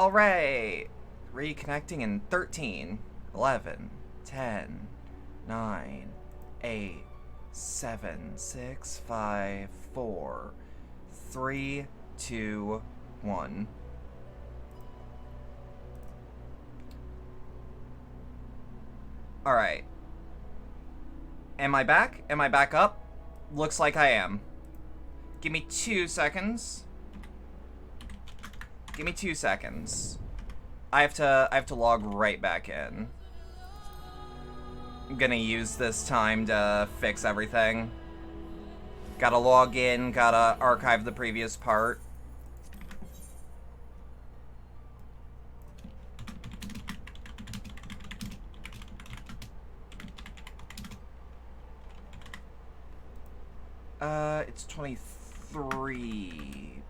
Alright. Reconnecting in 13, 11, 10, 9, 8, 7, 6, 5, 4, 3, 2, 1. Alright. Am I back? Am I back up? Looks like I am. Give me 2 seconds. Give me 2 seconds. I have to log right back in. I'm gonna use this time to fix everything. Gotta log in, gotta archive the previous part. It's 23.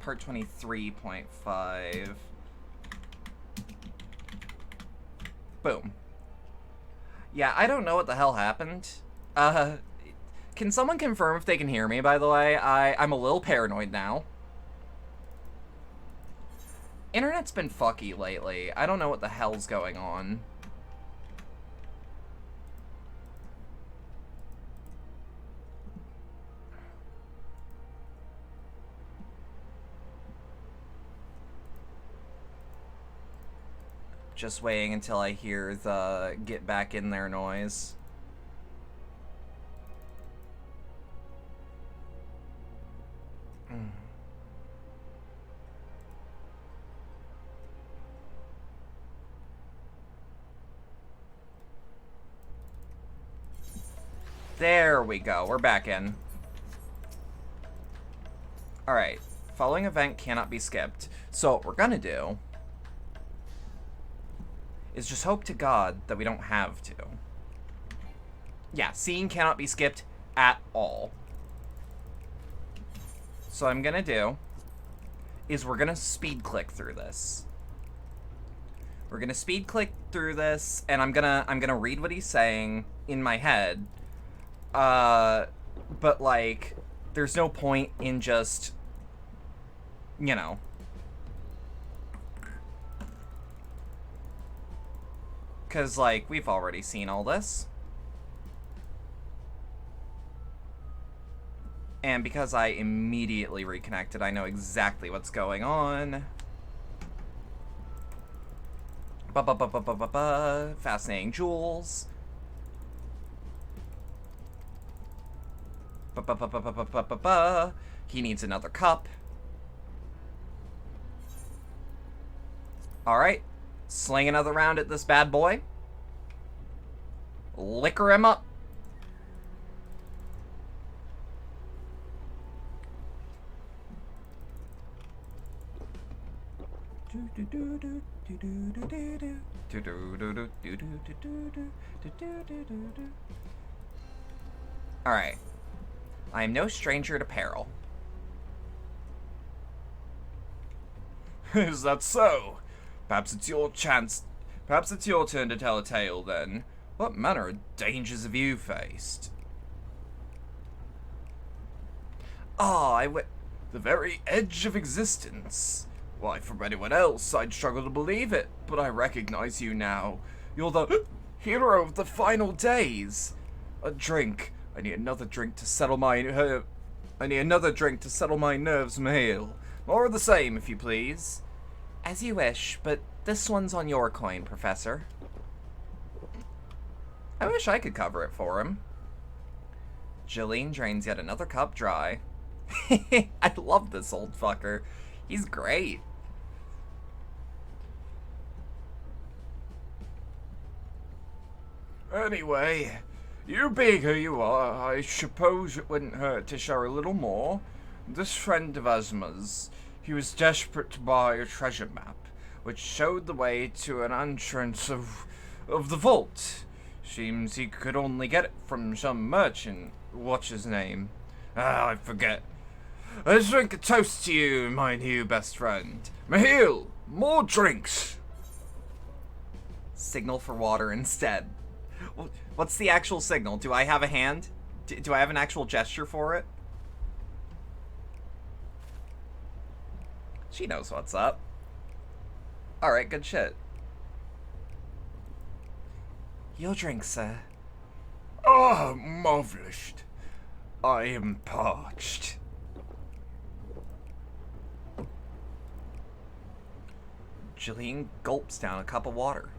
Part 23.5. Boom. Yeah, I don't know what the hell happened. Can someone confirm if they can hear me, by the way? I'm a little paranoid now. Internet's been fucky lately. I don't know what the hell's going on. Just waiting until I hear the get back in there noise. There we go. We're back in. Alright. Following event cannot be skipped. So what we're gonna do is just hope to God that we don't have to. Yeah, scene cannot be skipped at all. So what I'm gonna do is we're gonna speed click through this. We're gonna speed click through this, and I'm gonna read what he's saying in my head. But like, there's no point in just, you know. Because, like, we've already seen all this. And because I immediately reconnected, I know exactly what's going on. Fascinating jewels. He needs another cup. Alright. Sling another round at this bad boy. Liquor him up. Alright. I am no stranger to peril. Is that so? Perhaps it's your chance. Perhaps it's your turn to tell a tale, then. What manner of dangers have you faced? The very edge of existence. Why, for anyone else, I'd struggle to believe it, but I recognize you now. You're the hero of the final days. A drink. I need another drink to settle my nerves, Mahil. More of the same, if you please. As you wish, but this one's on your coin, Professor. I wish I could cover it for him. Jolene drains yet another cup dry. I love this old fucker. He's great. Anyway, you being who you are, I suppose it wouldn't hurt to share a little more. This friend of Asma's, he was desperate to buy a treasure map, which showed the way to an entrance of the vault. Seems he could only get it from some merchant. What's his name? I forget. Let's drink a toast to you, my new best friend. Mahil, more drinks! Signal for water instead. What's the actual signal? Do I have a hand? Do I have an actual gesture for it? She knows what's up. Alright, good shit. Your drink, sir. Oh, marvelous. I am parched. Jillian gulps down a cup of water.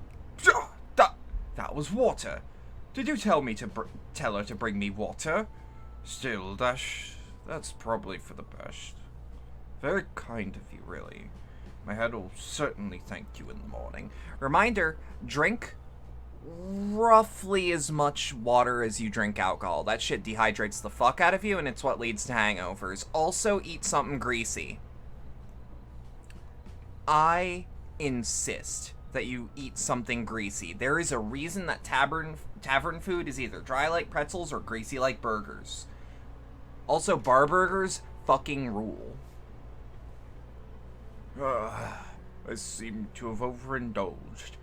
That was water. Did you tell me to tell her to bring me water? Still, that's probably for the best. Very kind of you, really. My head will certainly thank you in the morning. Reminder, drink roughly as much water as you drink alcohol. That shit dehydrates the fuck out of you, and it's what leads to hangovers. Also, eat something greasy. I insist that you eat something greasy. There is a reason that tavern food is either dry like pretzels or greasy like burgers. Also, bar burgers fucking rule. I seem to have overindulged.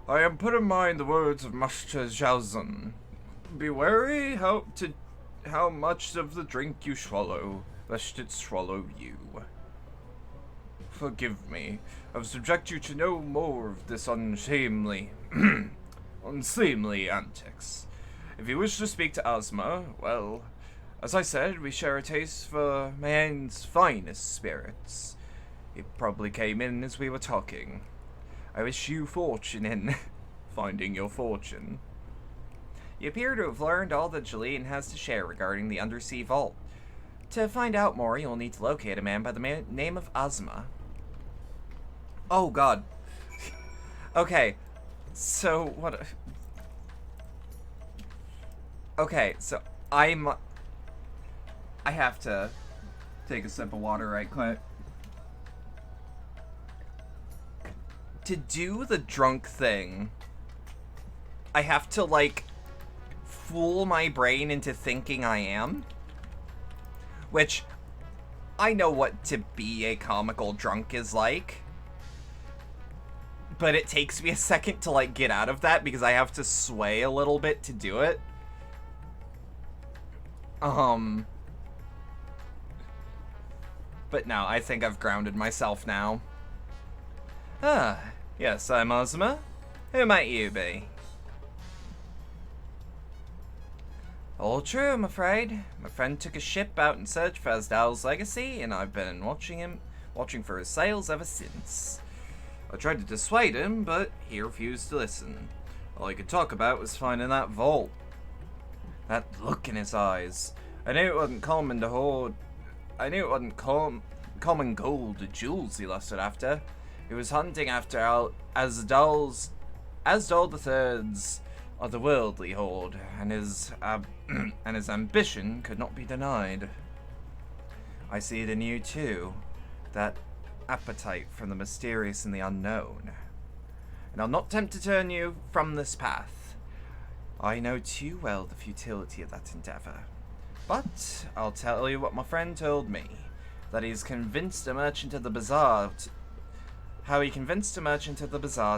I am put in mind the words of Master Jalzan. Be wary how much of the drink you swallow, lest it swallow you. Forgive me. I've subject you to no more of this unseemly antics. If you wish to speak to Ozma, well, as I said, we share a taste for Mayenne's finest spirits. It probably came in as we were talking. I wish you fortune in finding your fortune. You appear to have learned all that Jillian has to share regarding the undersea vault. To find out more, you'll need to locate a man by the name of Ozma. Oh god. Okay, so what? Okay, so I have to take a sip of water right quick. To do the drunk thing, I have to, like, fool my brain into thinking I am. Which, I know what to be a comical drunk is like. But it takes me a second to, like, get out of that because I have to sway a little bit to do it. But no, I think I've grounded myself now. Ah, yes, I'm Ozma. Who might you be? All true, I'm afraid. My friend took a ship out in search for Asdal's legacy, and I've been watching for his sails ever since. I tried to dissuade him, but he refused to listen. All he could talk about was finding that vault. That look in his eyes. I knew it wasn't common gold or jewels he lusted after. He was hunting after Asdal III's otherworldly hoard, and his ambition could not be denied. I see it in you too, that appetite for the mysterious and the unknown. And I'll not attempt to turn you from this path. I know too well the futility of that endeavor. But I'll tell you what my friend told me, that he's convinced a merchant of the bazaar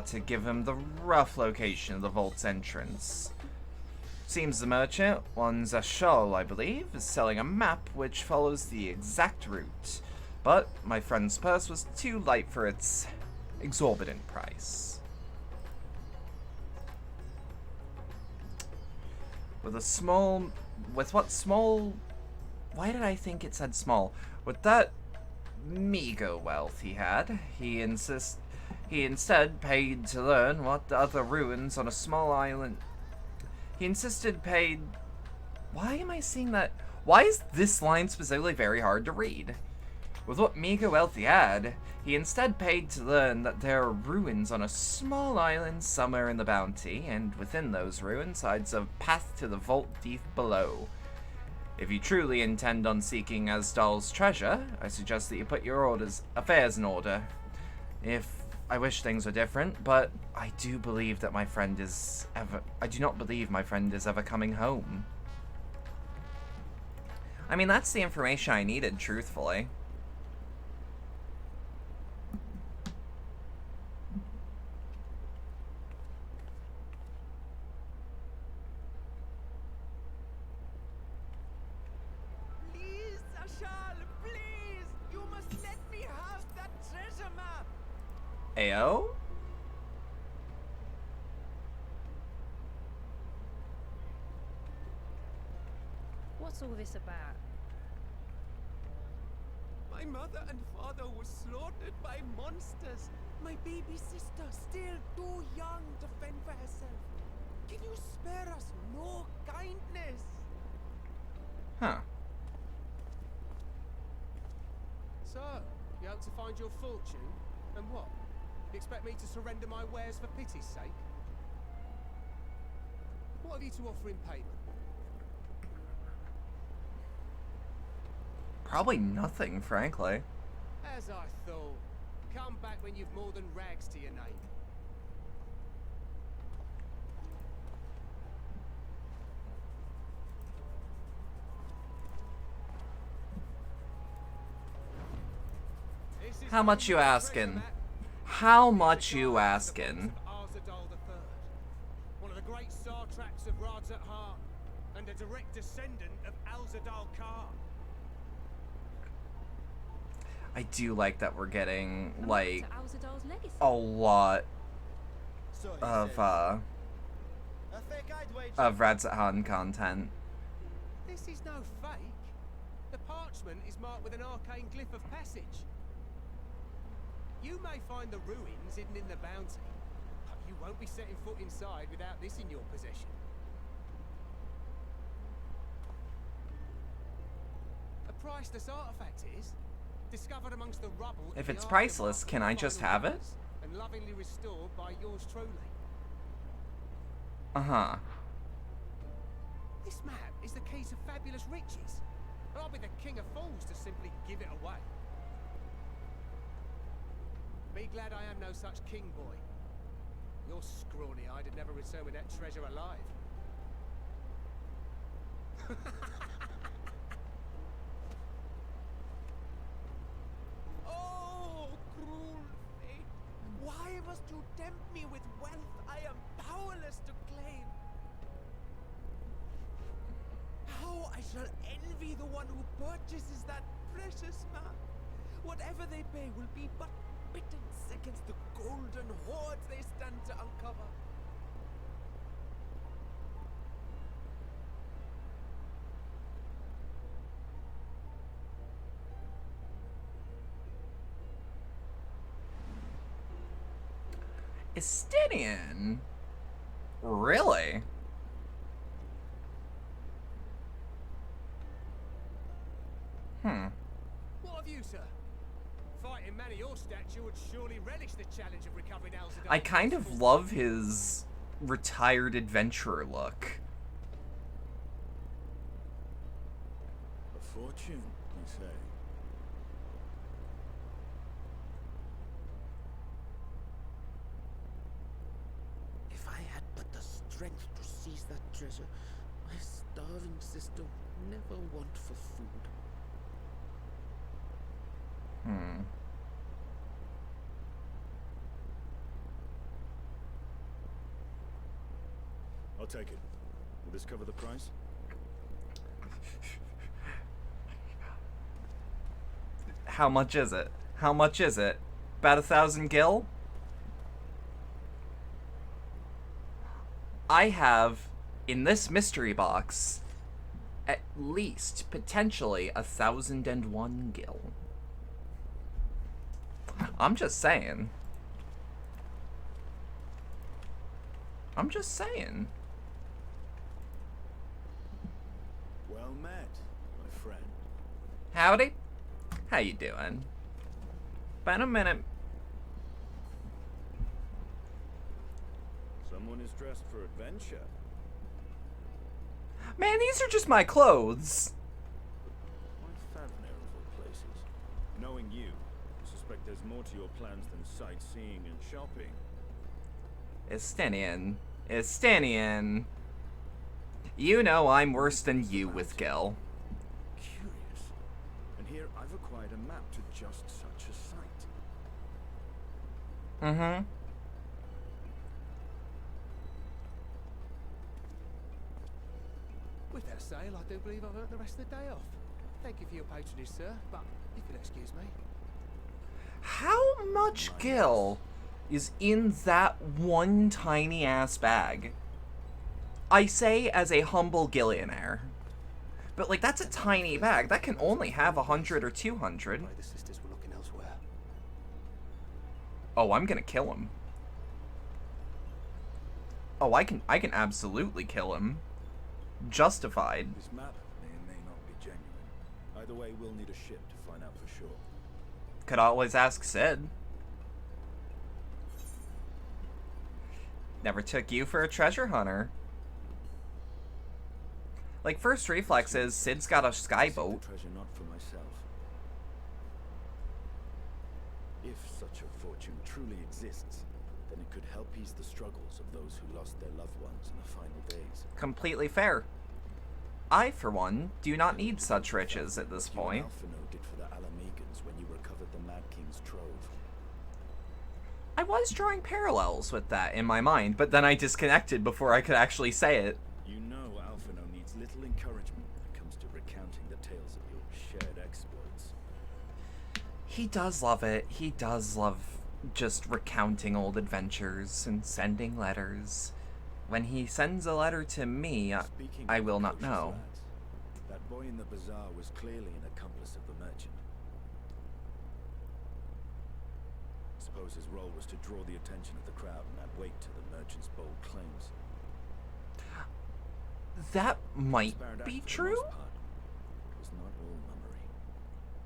to give him the rough location of the vault's entrance. Seems the merchant, one Zashal, I believe, is selling a map which follows the exact route, but my friend's purse was too light for its exorbitant price. Why did I think it said small? With that meager wealth he had, he instead paid to learn what the other ruins on a small island. Why am I seeing that? Why is this line specifically very hard to read? With what meager wealth he had, he instead paid to learn that there are ruins on a small island somewhere in the Bounty, and within those ruins hides a path to the vault deep below. If you truly intend on seeking Asdal's treasure, I suggest that you put your affairs in order. I wish things were different, but I do not believe my friend is ever coming home. I mean, that's the information I needed, truthfully. Ayo? What's all this about? My mother and father were slaughtered by monsters. My baby sister, still too young to fend for herself. Can you spare us no kindness? Huh. So, you hope to find your fortune? And what? You expect me to surrender my wares for pity's sake? What have you to offer in payment? Probably nothing, frankly. As I thought. Come back when you've more than rags to your name. How much you asking? How much you asking? One of the great satraps of Radzat-Han, and a direct descendant of Alzadal Khan. I do like that we're getting, And like, to Alzadal's legacy. a lot So he of, says. A fake I'd wager. of Radzat-Han content. This is no fake. The parchment is marked with an arcane glyph of passage. You may find the ruins hidden in the bounty, but you won't be setting foot inside without this in your possession. A priceless artifact is discovered amongst the rubble. If in it's the priceless, aftermath can of I the just final have it? days, and lovingly restored by yours truly. Uh-huh. This map is the key to fabulous riches. I'll be the king of fools to simply give it away. Be glad I am no such king, boy. Your scrawny-eyed would never return with that treasure alive. Oh, cruel fate! Why must you tempt me with wealth I am powerless to claim? How I shall envy the one who purchases that precious map. Whatever they pay will be but pittance against the golden hoards they stand to uncover. Estinian? Really? What of you, sir? Fighting man of your stature would surely relish the challenge of recovering Alzadal. I kind of love his retired adventurer look. A fortune, you say? If I had but the strength to seize that treasure, my starving sister would never want for food. I'll take it. Will this cover the price? How much is it? How much is it? About 1,000 gil? I have, in this mystery box, at least, potentially, 1,001 gil. I'm just saying. I'm just saying. Well met, my friend. Howdy. How you doing? Been a minute. Someone is dressed for adventure. Man, these are just my clothes. Why Favner of all places? Knowing you, I suspect there's more to your plans than sightseeing and shopping. Estinian. Estinian. You know I'm worse than you with Gil. Curious. And here I've acquired a map to just such a site. Mm-hmm. With that sale, I do believe I've earned the rest of the day off. Thank you for your patronage, sir, but you can excuse me. How much Gil is in that one tiny ass bag. I say as a humble gillionaire. But, like, that's a tiny bag. That can only have 100 or 200. Why the sisters were looking elsewhere. Oh, I'm gonna kill him. Oh, I can absolutely kill him. Justified. This map may or may not be genuine. Either way, we'll need a ship to find out for sure. Could always ask Sid. Never took you for a treasure hunter. Like, first reflex is Sid's got a skyboat. Treasure not for myself. If such a fortune truly exists, then it could help ease the struggles of those who lost their loved ones in the final days. Completely fair. I, for one, do not need such riches at this point. Alphino did for the Alamegans when you recovered the Mad King's trove. I was drawing parallels with that in my mind, but then I disconnected before I could actually say it. You know Alphino needs little encouragement when it comes to recounting the tales of your shared exploits. He does love it. He does love just recounting old adventures and sending letters. When he sends a letter to me, Speaking I of will not precocious know. lads, that boy in the bazaar was clearly an accomplice of the merchant. Suppose his role was to draw the attention of the crowd and add weight to the merchant's bold claims. That might Transparent act be for the true? most part. It was not all mummery.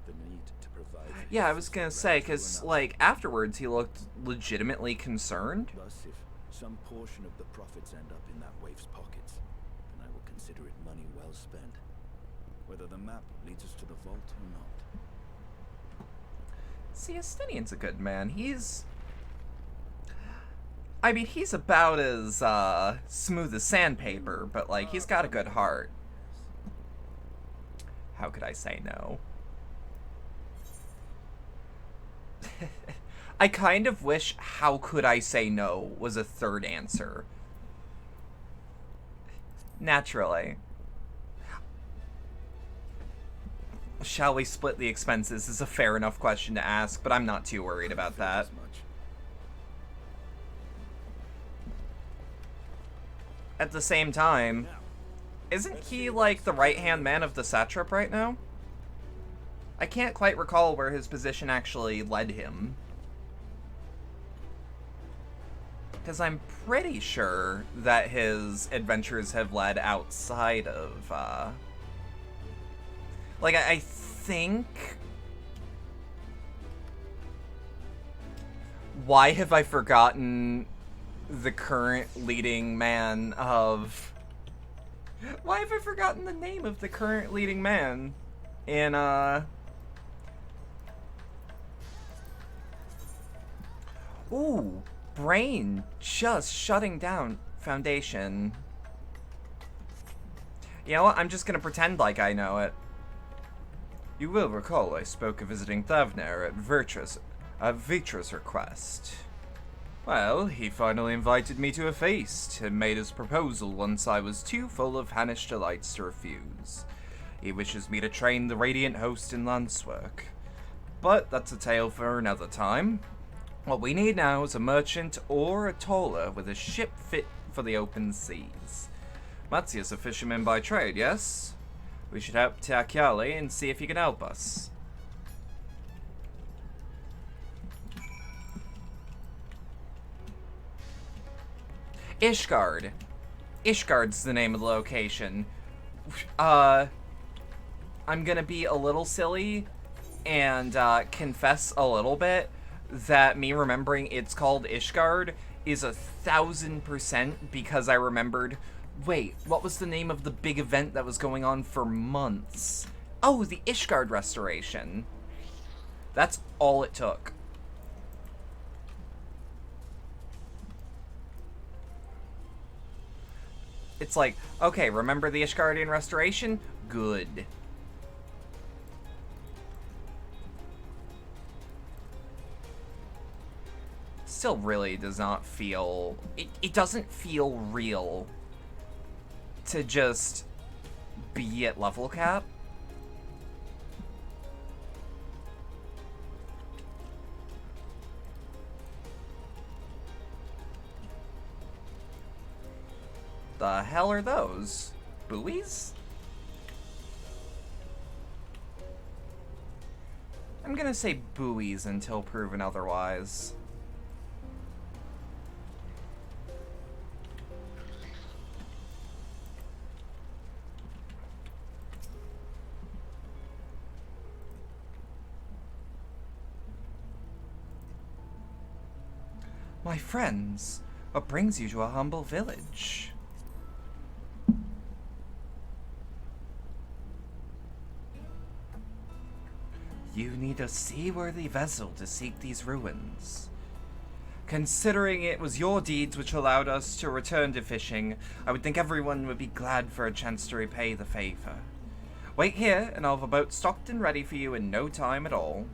The need to provide for Yeah, I his was gonna sister say, ran through because, enough. like, afterwards he looked legitimately concerned. Thus, if some portion of the profits end up in that waif's pockets, then I will consider it money well spent. Whether the map leads us to the vault or not. See, Estinian's a good man. I mean, he's about as, smooth as sandpaper, but, like, he's got a good heart. How could I say no? I kind of wish "how could I say no" was a third answer. Naturally. Shall we split the expenses is a fair enough question to ask, but I'm not too worried about that. As much. At the same time, Now, isn't he like the right-hand man of the satrap right now? I can't quite recall where his position actually led him. Because I'm pretty sure that his adventures have led outside of, like, I think... Why have I forgotten the current leading man of... Why have I forgotten the name of the current leading man in, Ooh, brain just shutting down Foundation. You know what? I'm just gonna pretend like I know it. You will recall I spoke of visiting Thavner at Vitra's request. Well, he finally invited me to a feast and made his proposal once I was too full of Hannish delights to refuse. He wishes me to train the Radiant Host in lance work. But that's a tale for another time. What we need now is a merchant or a toller with a ship fit for the open seas. Matsia's a fisherman by trade, yes? We should help Takiali and see if he can help us. Ishgard. Ishgard's the name of the location. I'm gonna be a little silly and confess a little bit that me remembering it's called Ishgard is 1000% because I remembered, wait, what was the name of the big event that was going on for months? Oh, the Ishgard restoration. That's all it took. It's like, okay, remember the Ishgardian restoration? Good. Still really does not feel... It doesn't feel real to just be at level cap. the hell are those? Buoys? I'm gonna say buoys until proven otherwise. My friends, what brings you to a humble village? You need a seaworthy vessel to seek these ruins. Considering it was your deeds which allowed us to return to fishing, I would think everyone would be glad for a chance to repay the favor. Wait here, and I'll have a boat stocked and ready for you in no time at all.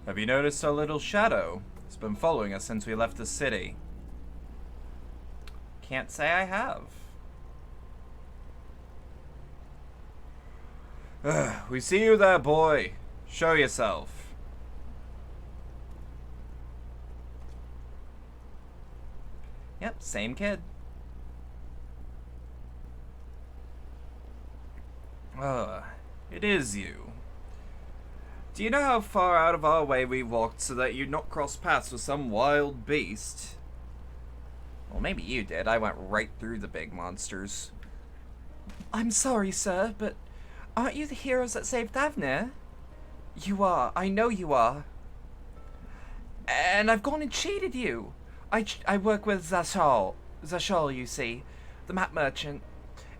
Have you noticed our little shadow? It's been following us since we left the city. Can't say I have. We see you there, boy. Show yourself. Yep, same kid. It is you. Do you know how far out of our way we walked so that you'd not cross paths with some wild beast? Well, maybe you did. I went right through the big monsters. I'm sorry, sir, but aren't you the heroes that saved Davner? You are. I know you are. And I've gone and cheated you. I work with Zashal. Zashal, you see. The map merchant.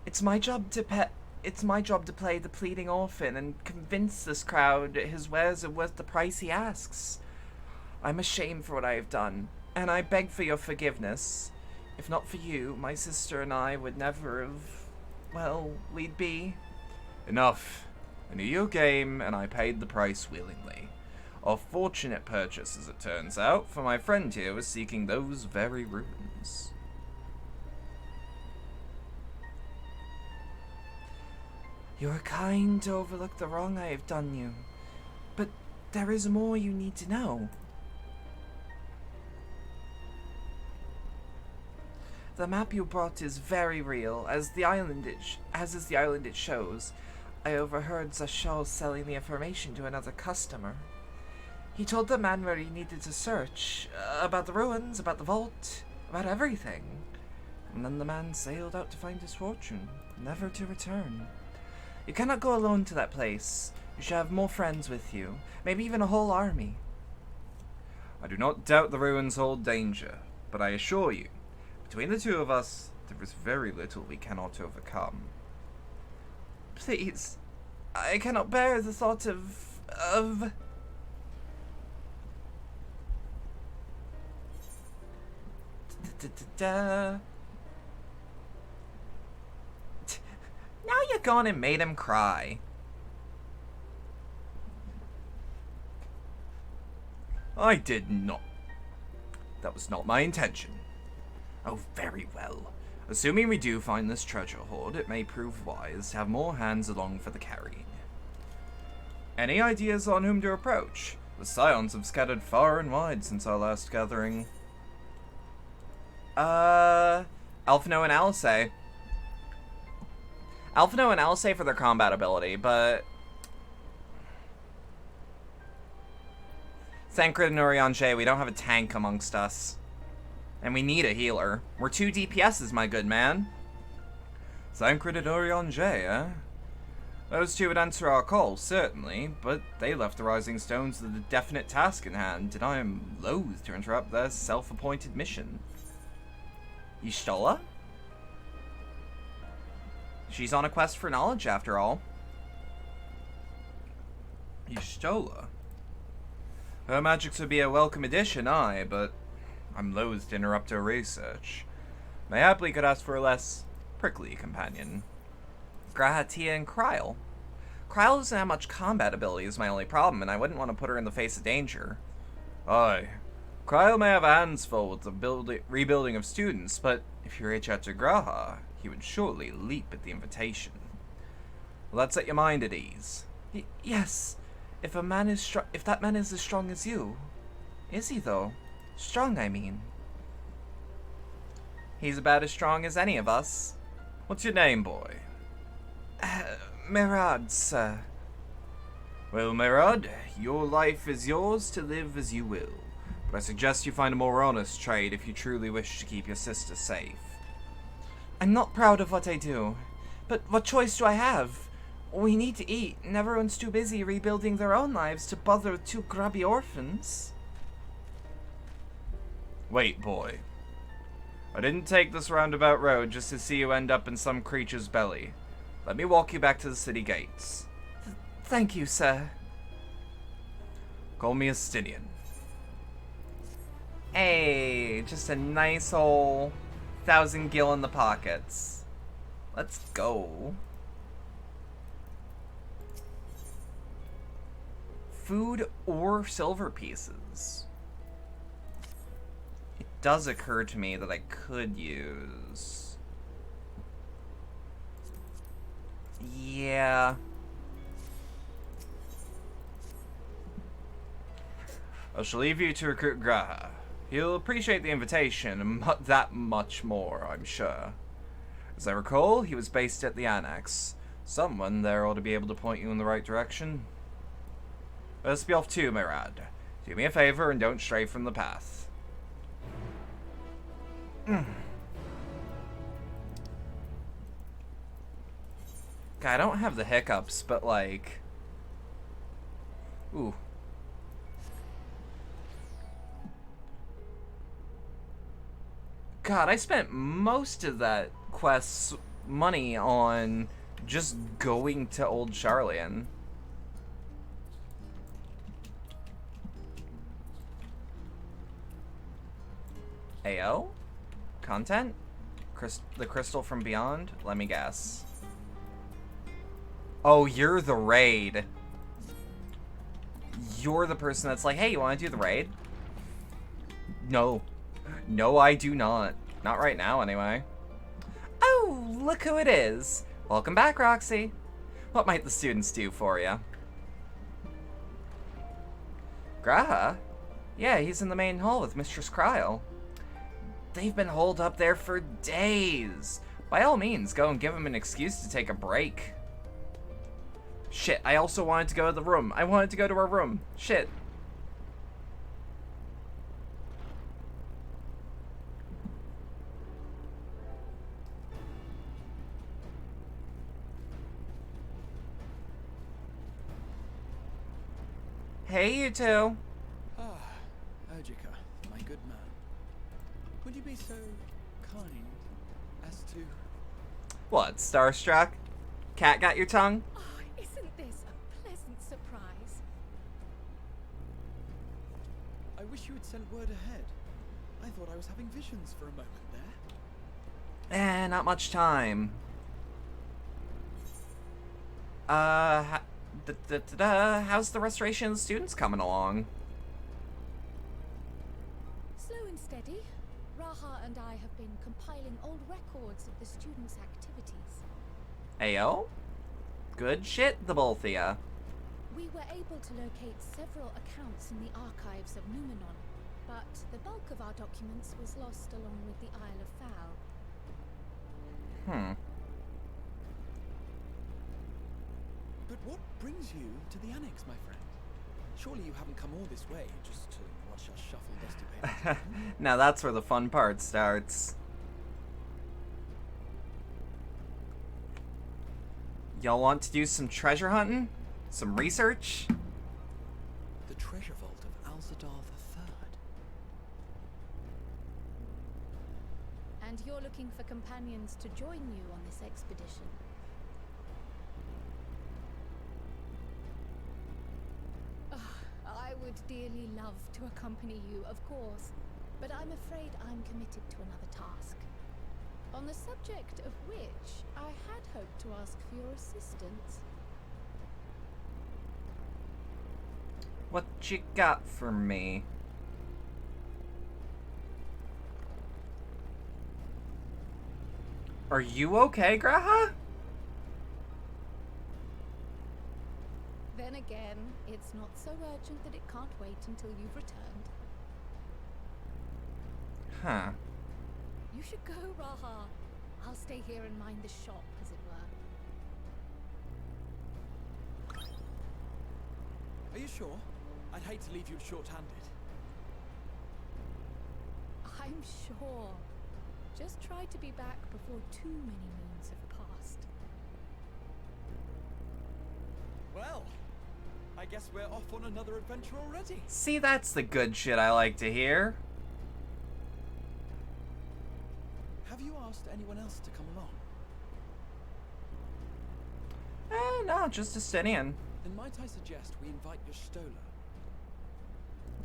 It's my job to play the pleading orphan and convince this crowd his wares are worth the price he asks. I'm ashamed for what I have done, and I beg for your forgiveness. If not for you, my sister and I would never have... well, we'd be... Enough. I knew your game, and I paid the price willingly. A fortunate purchase, as it turns out, for my friend here was seeking those very ruins. You are kind to overlook the wrong I have done you, but there is more you need to know. The map you brought is very real, as is the island it shows. I overheard Zashal selling the information to another customer. He told the man where he needed to search, about the ruins, about the vault, about everything. And then the man sailed out to find his fortune, never to return. You cannot go alone to that place. You should have more friends with you, maybe even a whole army. I do not doubt the ruins hold danger, but I assure you, between the two of us, there is very little we cannot overcome. Please, I cannot bear the thought of... Now you're gone and made him cry. I did not. That was not my intention. Oh, very well. Assuming we do find this treasure hoard, it may prove wise to have more hands along for the carrying. Any ideas on whom to approach? The scions have scattered far and wide since our last gathering. Alphino and Alice. Alphino and Alice for their combat ability, but... Thancred and Oriange, we don't have a tank amongst us. And we need a healer. We're 2 DPSs, my good man. Thancred and Oriange, eh? Those two would answer our call, certainly, but they left the Rising Stones with a definite task in hand, and I am loath to interrupt their self-appointed mission. Y'shtola? She's on a quest for knowledge, after all. Y'shtola? Her magics would be a welcome addition, aye, but I'm loath to interrupt her research. Mayhaply could ask for a less prickly companion. Grahatia and Kryle. Kryle doesn't have much combat ability is my only problem, and I wouldn't want to put her in the face of danger. Aye. Kryle may have hands full with the rebuilding of students, but if you reach out to Graha, he would surely leap at the invitation. Will that set your mind at ease? Yes. If that man is as strong as you, is he though? Strong, I mean. He's about as strong as any of us. What's your name, boy? Merad, sir. Well, Merad, your life is yours to live as you will. But I suggest you find a more honest trade if you truly wish to keep your sister safe. I'm not proud of what I do, but what choice do I have? We need to eat, and everyone's too busy rebuilding their own lives to bother with two grubby orphans. Wait, boy. I didn't take this roundabout road just to see you end up in some creature's belly. Let me walk you back to the city gates. Thank you, sir. Call me Astinian. Hey, just a nice old 1,000 gil in the pockets. Let's go. Food or silver pieces. It does occur to me that I could use... Yeah. I shall leave you to recruit Graha. He'll appreciate the invitation, and that much more, I'm sure. As I recall, he was based at the Annex. Someone there ought to be able to point you in the right direction. Let's be off too, Mirad. Do me a favor and don't stray from the path. God, I don't have the hiccups, but like... Ooh. God, I spent most of that quest's money on just going to Old Charlian. AO? Content? The crystal from beyond? Let me guess. Oh, you're the raid. You're the person that's like, hey, you want to do the raid? No. No, I do not. Not right now, anyway. Oh, look who it is. Welcome back, Roxy. What might the students do for you? Graha? Yeah, he's in the main hall with Mistress Cryle. They've been holed up there for days. By all means, go and give him an excuse to take a break. Shit, I also wanted to go to the room. I wanted to go to our room. Shit. Hey, you two. Ah, Ojika, my good man. Would you be so kind as to... What, starstruck? Cat got your tongue? Oh, isn't this a pleasant surprise? I wish you had sent word ahead. I thought I was having visions for a moment there. Not much time. How's the restoration of the students coming along? Slow and steady. Raha and I have been compiling old records of the students' activities. Ayo? Good shit, the both of ya. We were able to locate several accounts in the archives of Numenon, but the bulk of our documents was lost along with the Isle of Fowl. But what brings you to the Annex, my friend? Surely you haven't come all this way just to watch us shuffle dusty papers. Now that's where the fun part starts. Y'all want to do some treasure hunting? Some research? The treasure vault of Alzadar III. And you're looking for companions to join you on this expedition. I would dearly love to accompany you, of course, but I'm afraid I'm committed to another task. On the subject of which, I had hoped to ask for your assistance. What you got for me? Are you okay, Graha? Then again, it's not so urgent that it can't wait until you've returned. Huh. You should go, Raha. I'll stay here and mind the shop, as it were. Are you sure? I'd hate to leave you short-handed. I'm sure. Just try to be back before too many moons have passed. Well, I guess we're off on another adventure already. See, that's the good shit I like to hear. Have you asked anyone else to come along? No, just Justinian. Then might I suggest we invite your Stola?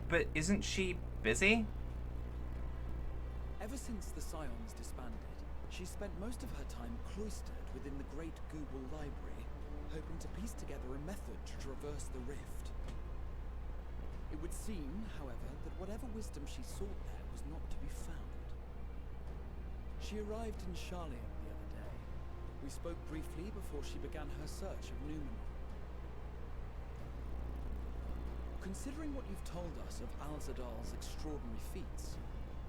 But isn't she busy? Ever since the Scions disbanded, she spent most of her time cloistered within the Great Google Library, hoping to piece together a method to traverse the rift. It would seem, however, that whatever wisdom she sought there was not to be found. She arrived in Charlian the other day. We spoke briefly before she began her search of Numenor. Considering what you've told us of Alzadal's extraordinary feats,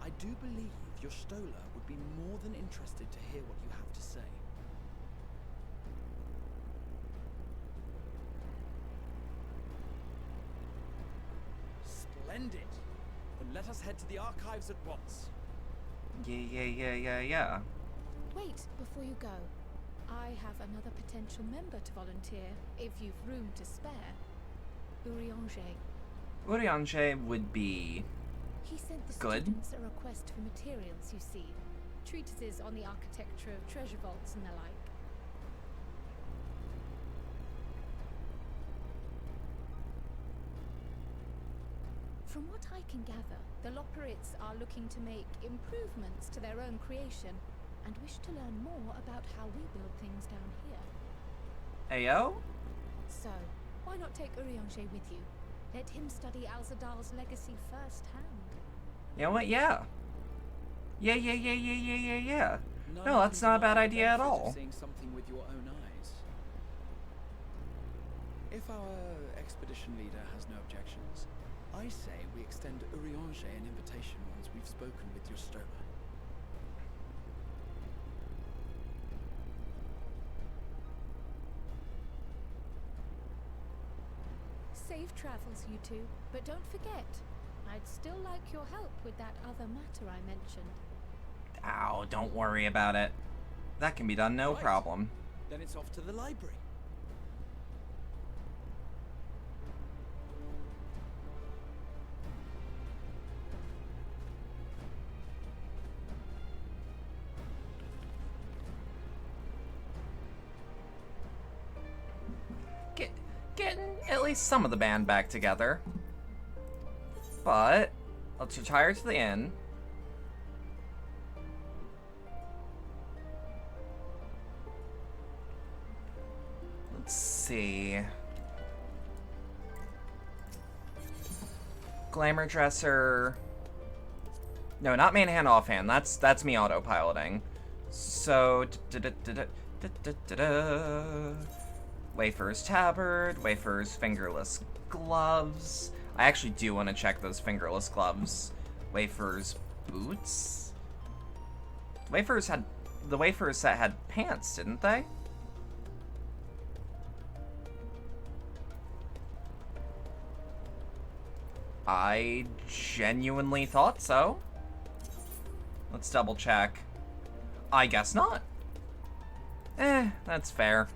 I do believe your Stola would be more than interested to hear what you have to say. Splendid! Then let us head to the archives at once. Yeah. Wait, before you go. I have another potential member to volunteer, if you've room to spare. Urianger. Urianger would be He sent the good. students a request for materials, you see. Treatises on the architecture of treasure vaults and the like. From what I can gather, the Loporrits are looking to make improvements to their own creation and wish to learn more about how we build things down here. Ayo? So, why not take Urianger with you? Let him study Alzadal's legacy firsthand. You know what? Yeah. Yeah. None No, that's can not a bad deny the idea at benefit of all. Seeing something with your own eyes. If our expedition leader has no objections, I say we extend Urianger an invitation once we've spoken with your Stola. Safe travels, you two. But don't forget, I'd still like your help with that other matter I mentioned. Ow, don't worry about it. That can be done, no Right. problem. Then it's off to the library. Getting at least some of the band back together. But let's retire to the inn. Let's see. Glamour dresser. No, not main hand, offhand. That's me autopiloting. So Wafer's tabard, Wafer's fingerless gloves. I actually do want to check those fingerless gloves. Wafer's boots. The Wafer's set had pants, didn't they? I genuinely thought so. Let's double check. I guess not. That's fair.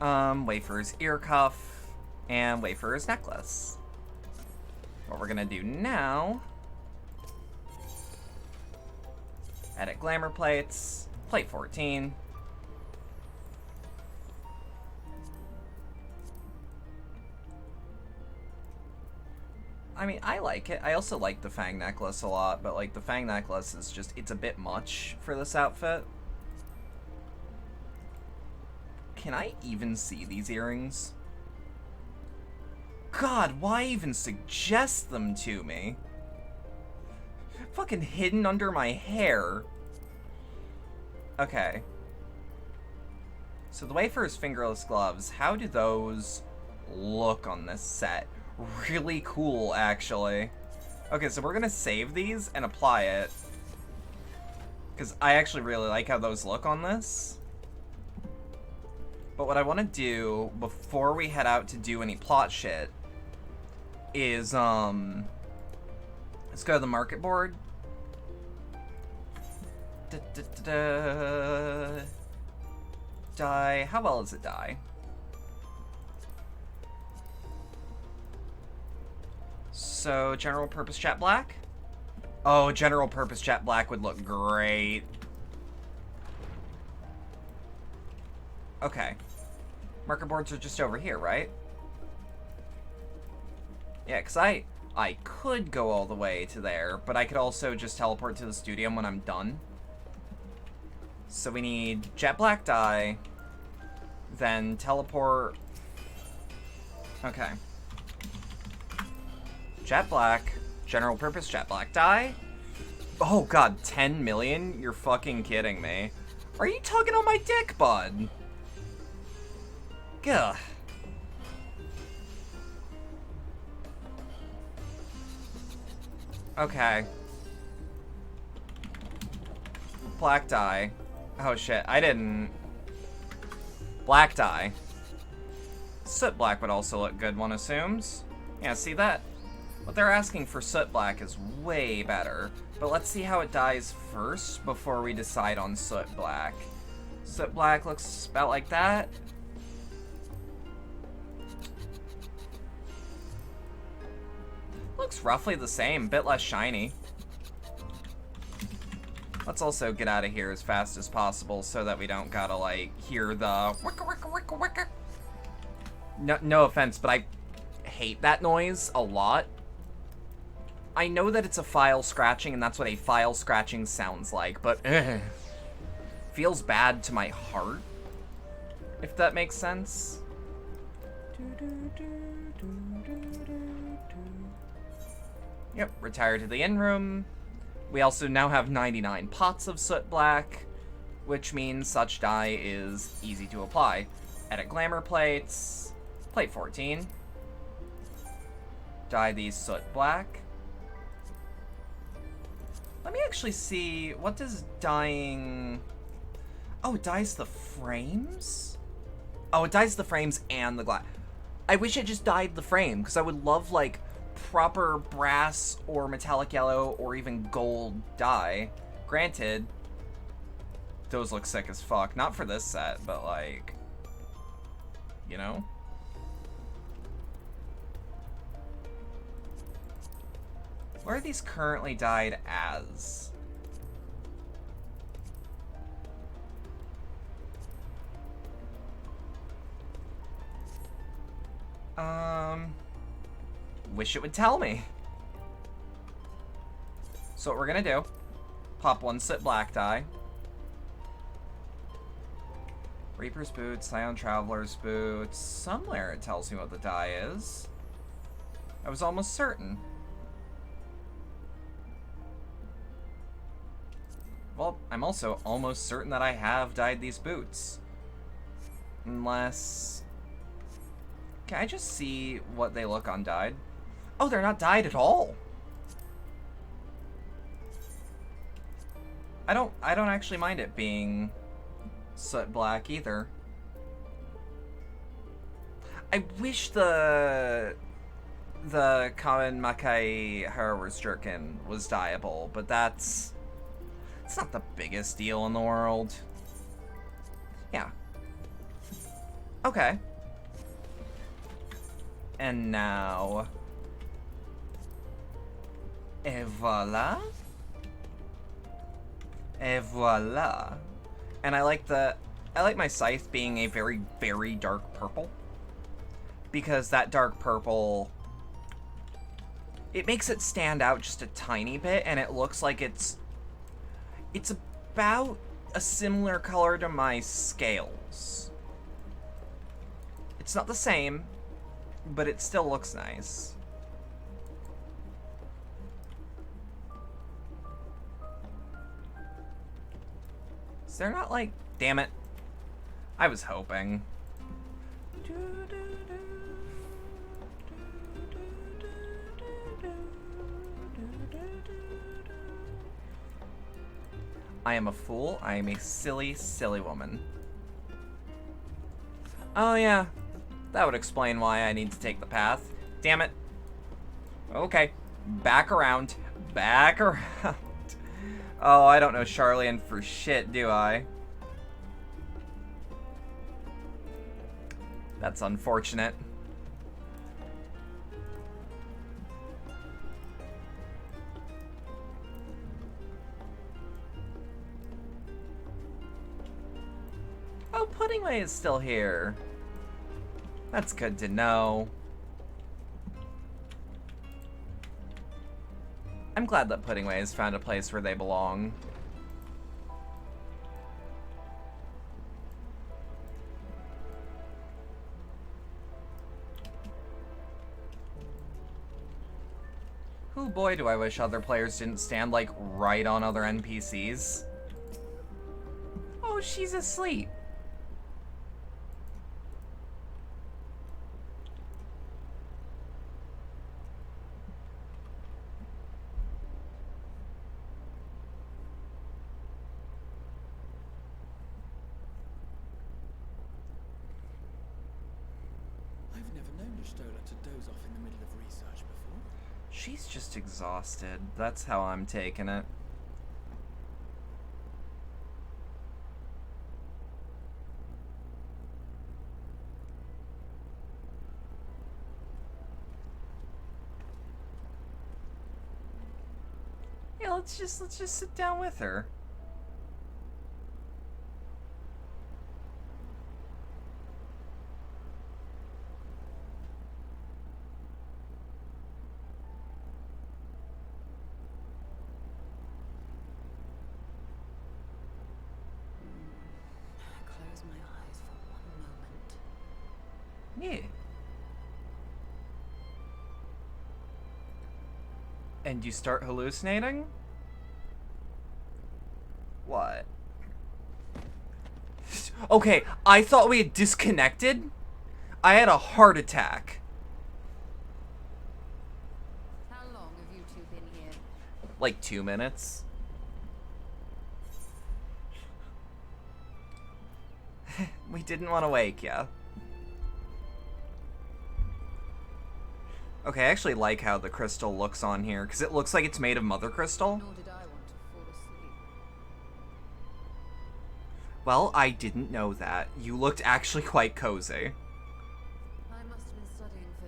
Wafer's ear cuff and Wafer's necklace. What we're gonna do now, edit glamour plates, plate 14. I mean, I like it. I also like the Fang necklace a lot, but like the Fang necklace is just, it's a bit much for this outfit. Can I even see these earrings? God, why even suggest them to me? Fucking hidden under my hair. Okay. So the way for his fingerless gloves, how do those look on this set? Really cool, actually. Okay, so we're gonna save these and apply it. Because I actually really like how those look on this. But what I want to do before we head out to do any plot shit is, let's go to the market board. Dye. How well does it dye? So, general purpose jet black? Oh, general purpose jet black would look great. Okay. Marker boards are just over here, right? Yeah, because I could go all the way to there, but I could also just teleport to the studio when I'm done. So we need jet black dye, then teleport. Okay. Jet black, general purpose jet black dye. Oh god, 10 million? You're fucking kidding me. Are you tugging on my dick, bud? Gah. Okay. Black dye. Oh shit, I didn't. Black dye. Soot black would also look good, one assumes. Yeah, see that? What they're asking for soot black is way better. But let's see how it dyes first before we decide on soot black. Soot black looks about like that. Looks roughly the same, bit less shiny. Let's also get out of here as fast as possible so that we don't gotta, like, hear the wicka wicka wicka wicka. No offense, but I hate that noise a lot. I know that it's a file scratching and that's what a file scratching sounds like, but feels bad to my heart, if that makes sense. Yep, retire to the inn room. We also now have 99 pots of soot black, which means such dye is easy to apply. Edit glamour plates. Plate 14. Dye these soot black. Let me actually see, what does dyeing... Oh, it dyes the frames? Oh, it dyes the frames and the glass. I wish it just dyed the frame, because I would love, like, proper brass or metallic yellow or even gold dye. Granted, those look sick as fuck. Not for this set, but, like, you know? What are these currently dyed as? Wish it would tell me. So what we're gonna do, pop one soot black dye. Reaper's boots, Scion Traveler's boots. Somewhere it tells me what the dye is. I was almost certain. Well, I'm also almost certain that I have dyed these boots. Unless... Can I just see what they look undyed? Oh, they're not dyed at all! I don't actually mind it being soot black either. I wish the common Makai Harrower's Jerkin was dyeable, but it's not the biggest deal in the world. Yeah. Okay. And now... Et voila. Et voila. And I like my scythe being a very, very dark purple. Because that dark purple... It makes it stand out just a tiny bit, and it looks like it's about a similar color to my scales. It's not the same, but it still looks nice. Is there not, like... Damn it. I was hoping. I am a fool. I am a silly, silly woman. Oh yeah, that would explain why I need to take the path. Damn it. Okay, back around. Back around. Oh, I don't know Charlian for shit, do I? That's unfortunate. Oh, Puddingway is still here. That's good to know. I'm glad that Puddingway has found a place where they belong. Oh boy, do I wish other players didn't stand, like, right on other NPCs. Oh, she's asleep. To doze off in the middle of research before. She's just exhausted. That's how I'm taking it. Yeah, let's just sit down with her. Yeah. And you start hallucinating? What? Okay, I thought we had disconnected. I had a heart attack. How long have you two been here? Like 2 minutes. We didn't want to wake ya. Okay, I actually like how the crystal looks on here, because it looks like it's made of mother crystal. Nor did I want to fall asleep. Well, I didn't know that. You looked actually quite cozy. I must have been studying for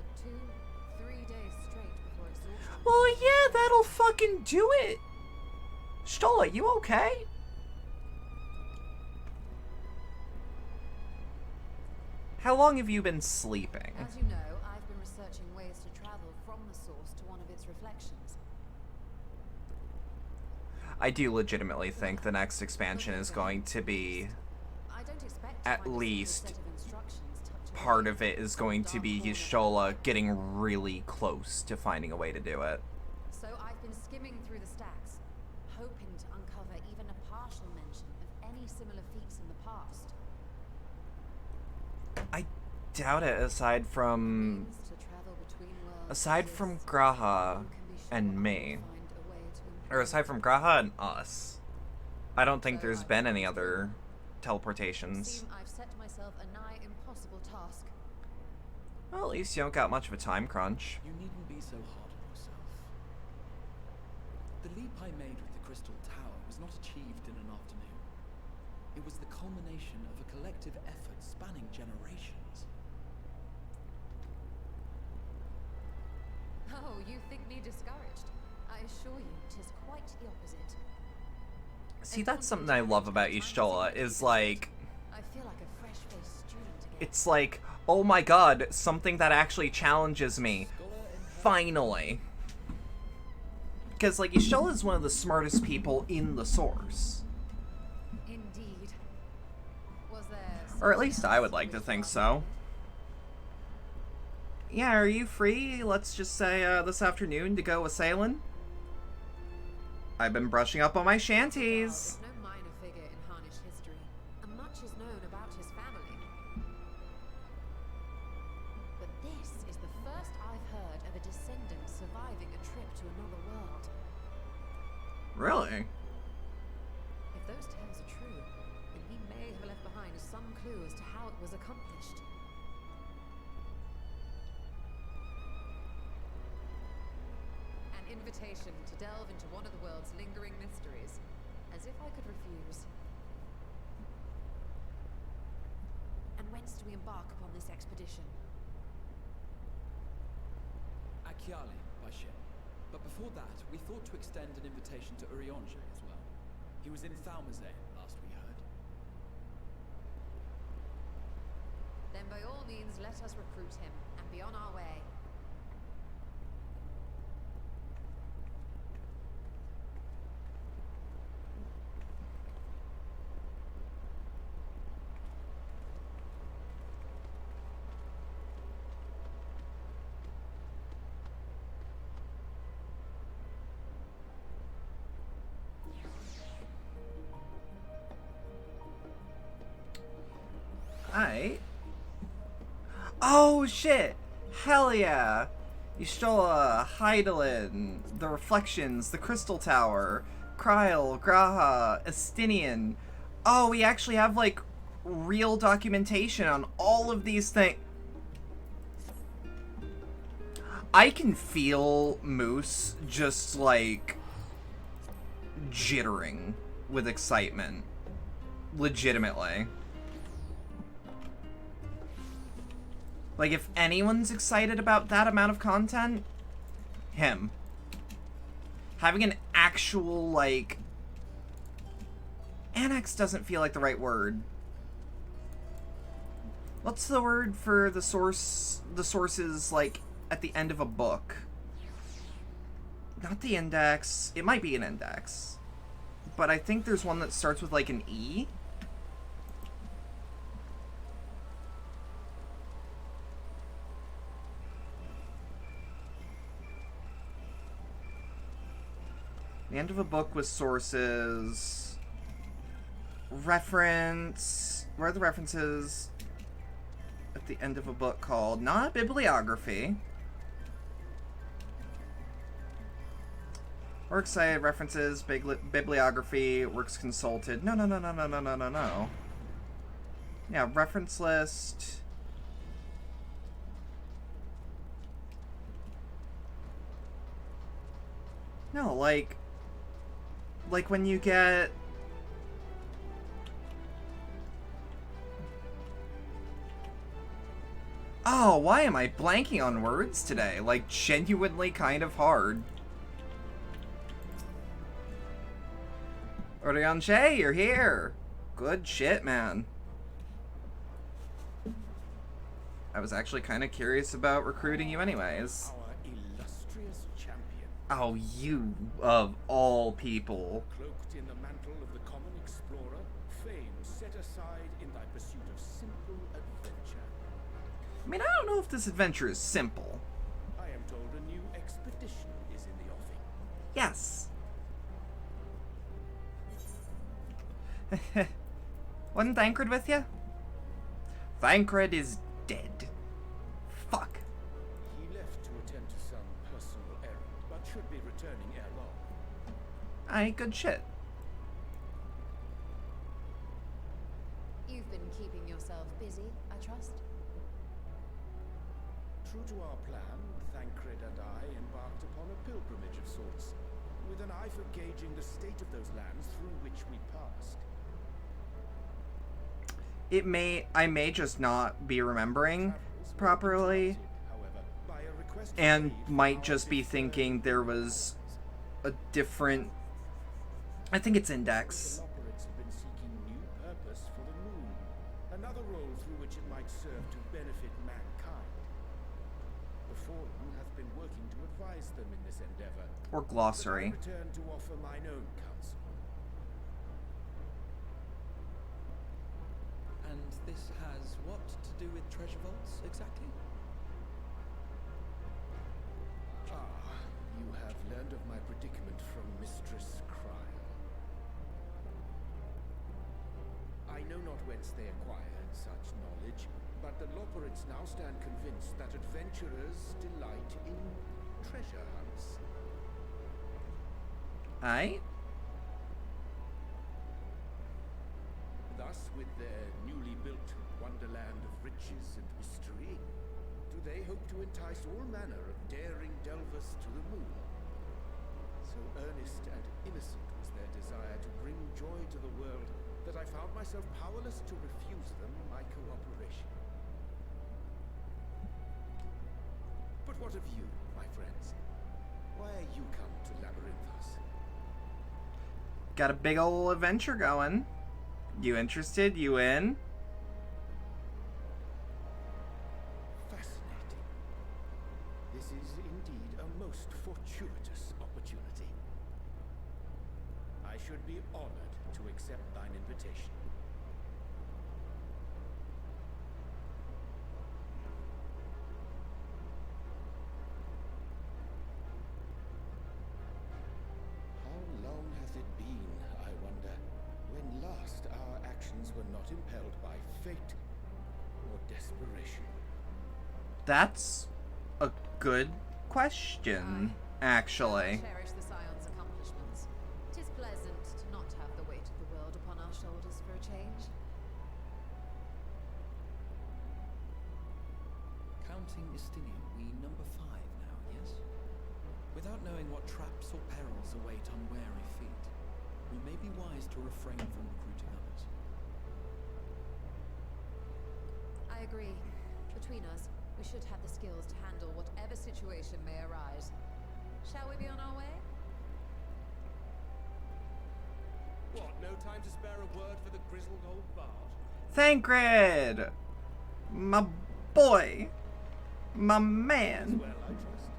2-3 days straight before exhaustion. Well, yeah, that'll fucking do it. Stola, you okay? How long have you been sleeping? As you know, I've been researching ways to travel from the source to one of its reflections. I do legitimately think the next expansion is going to be, I don't expect to at find a least, set of instructions tucked away part of it is going to be dark corner. Stola getting really close to finding a way to do it. So I've been skimming through the stacks, hoping to uncover even a partial mention of any similar feats in the past. I doubt it, aside from Means to travel between worlds aside from exists. Graha Who can be sure and I me. will find a way to Or improve aside from Graha and us. I don't think there's been any other It teleportations. seems I've set myself a nigh impossible task. Well, at least you don't got much of a time crunch. You needn't be so hard on yourself. The leap I made with the Crystal Tower was not achieved in an afternoon. It was the culmination of a collective effort spanning generations. Oh, you think me discouraged? I assure you, 'tis quite the opposite. See, that's something I love about Y'shtola, is like, I feel like a fresh-faced student again. it's like, oh my god, something that actually challenges me. Finally. Because, like, Y'shtola is one of the smartest people in the source. Indeed. Was there Or at least something I would else like to which think one- so. Yeah, are you free, let's just say, this afternoon to go a-sailing? I've been brushing up on my Well, shanties. is no minor figure in Harnish history, and much is known about his family. surviving a trip to another world. Really? If those tales are true, then he may have left behind some clue as to how it was accomplished. An invitation to delve into one of the world's lingering mysteries. As if I could refuse. And whence do we embark upon this expedition? Achiali, by ship. But before that, we thought to extend an invitation to Urianger as well. He was in Thalmazane, last we heard. Then by all means, let us recruit him, and be on our way. Alright. Oh shit! Hell yeah! You stole a Hydaelyn, the Reflections, the Crystal Tower, Kryl, Graha, Estinian. Oh, we actually have like real documentation on all of these things. I can feel Moose just like jittering with excitement. Legitimately. Like, if anyone's excited about that amount of content, him. Having an actual, like... Annex doesn't feel like the right word. What's the word for the sources, like, at the end of a book? Not the index. It might be an index. But I think there's one that starts with, like, an E. The end of a book with sources. Reference. Where are the references at the end of a book called? Not bibliography. Works cited, references, bibliography, works consulted. No. Yeah, reference list. No, like when you get... Oh, why am I blanking on words today? Like, genuinely kind of hard. Urianger, you're here! Good shit, man. I was actually kind of curious about recruiting you anyways. Our illustrious champion. Oh, you of all people. Cloaked in the mantle of the common explorer, fame set aside in thy pursuit of simple adventure. I mean, I don't know if this adventure is simple. I am told a new expedition is in the offing. Yes. Wasn't Thancred with you? Thancred is dead. Fuck. He left to attend to some personal errand, but should be returning ere long. Aye, good shit. You've been keeping yourself busy, I trust? True to our plan, Thancred and I embarked upon a pilgrimage of sorts, with an eye for gauging the state of those lands through which we passed. I may just not be remembering properly, and might just be thinking there was a different... I think it's index. The Loporrits have been seeking new purpose for the moon, another role through which it might serve to benefit mankind. The Fallen hath been working to advise them in this endeavor. Or glossary. But I return to offer mine own counsel. And this has what to do with treasure vaults, exactly? Ah, you have learned of my predicament from Mistress Kryl. I know not whence they acquired such knowledge, but the Loporrits now stand convinced that adventurers delight in treasure hunts. Aight. Thus, with their newly built wonderland of riches and mystery, do they hope to entice all manner of daring delvers to the moon? So earnest and innocent was their desire to bring joy to the world that I found myself powerless to refuse them my cooperation. But what of you, my friends? Why are you come to Labyrinthos? Got a big ol' adventure going. You interested? You in? Fascinating. This is indeed a most fortuitous opportunity. I should be honored to accept thine invitation. How long hath it been, I wonder, when last our actions were not impelled by fate or desperation? That's a good question, actually. Cherish the Scion's accomplishments. 'Tis pleasant to not have the weight of the world upon our shoulders for a change. Counting Istinian, we number 5 now, yes? Without knowing what traps or perils await unwary feet, we may be wise to refrain from recruiting others. I agree. Between us, we should have the skills to handle whatever situation may arise. Shall we be on our way? What, no time to spare a word for the grizzled old bard? Thancred! My boy! My man! Well, I trust.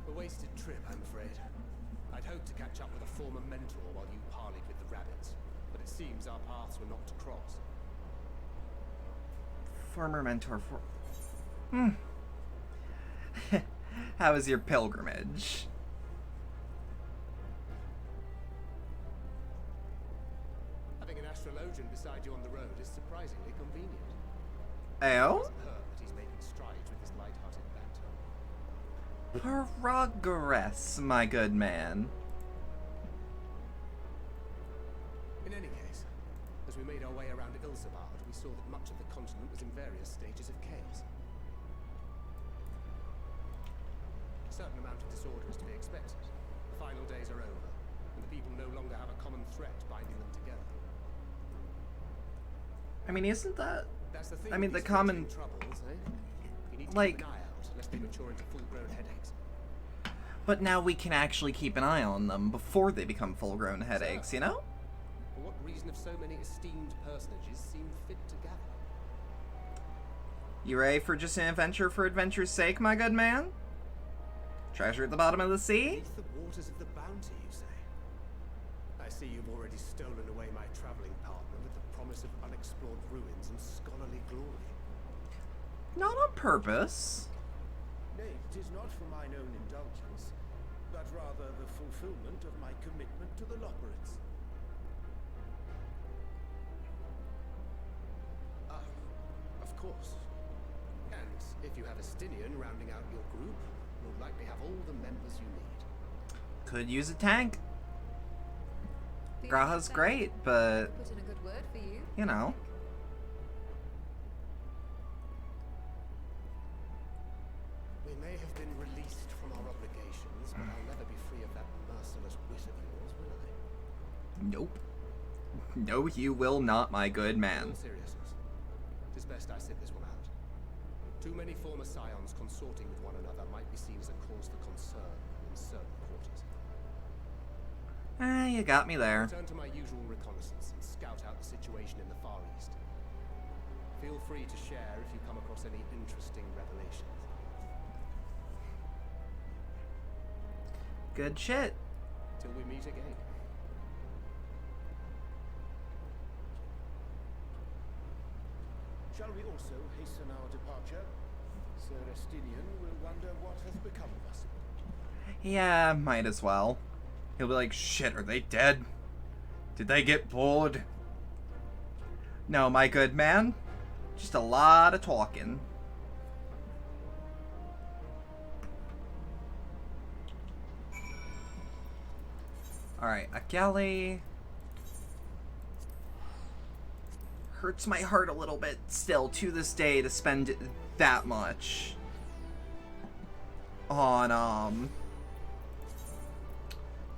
A wasted trip, I'm afraid. I'd hoped to catch up with a former mentor while you parleyed with the rabbits, but it seems our paths were not to cross. Former mentor for... How was your pilgrimage? Having an astrologian beside you on the road is surprisingly convenient. Oh? Doesn't hurt that he's making strides with his light-hearted banter. Progress, my good man. In any case, as we made our way around Ilsabard, we saw that much of the continent was in various stages of chaos. A certain amount of disorder is to be expected. The final days are over, and the people no longer have a common threat binding them together. I mean, isn't that... That's the thing. I mean, with the these common... troubles, eh? You need to like... keep an eye out, lest they mature into full-grown headaches. But now we can actually keep an eye on them before they become full-grown headaches, you know? For what reason have so many esteemed personages seemed fit to gather? You ready for just an adventure for adventure's sake, my good man? Treasure at the bottom of the sea? Beneath the waters of the bounty, you say? I see you've already stolen away my traveling partner with the promise of unexplored ruins and scholarly glory. Not on purpose. Nay, 'tis not for mine own indulgence, but rather the fulfillment of my commitment to the Loporrits. Ah, of course. And if you have Estinian rounding out your group, you'll likely have all the members you need. Could use a tank. Feeling Graha's like that? great, but, Put in a good word for you. you know. We may have been released from our obligations, but I'll never be free of that merciless wit of yours, will I? Nope. No, you will not, my good In man. all seriousness, it is best I sit this one out. Too many former scions consorting with one another might be seen as a cause for concern in certain quarters. You got me there. Return to my usual reconnaissance and scout out the situation in the Far East. Feel free to share if you come across any interesting revelations. Good shit. Till we meet again. Shall we also hasten our departure? Sir Estinian will wonder what has become of us. Yeah, might as well. He'll be like, shit, are they dead? Did they get bored? No, my good man. Just a lot of talking. Alright, a galley. Hurts my heart a little bit still to this day to spend that much on,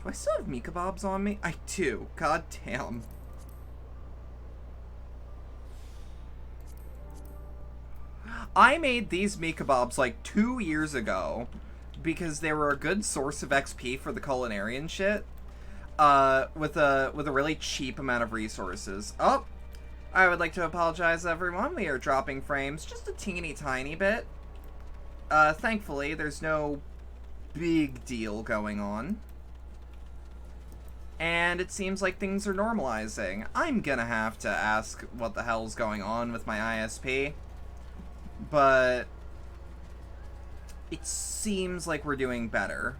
do I still have meat kebabs on me? I do. God damn. I made these meat kebabs like 2 years ago because they were a good source of XP for the culinarian shit. With a really cheap amount of resources. Oh, I would like to apologize, everyone. We are dropping frames just a teeny tiny bit. Thankfully, there's no big deal going on. And it seems like things are normalizing. I'm gonna have to ask what the hell's going on with my ISP. But it seems like we're doing better.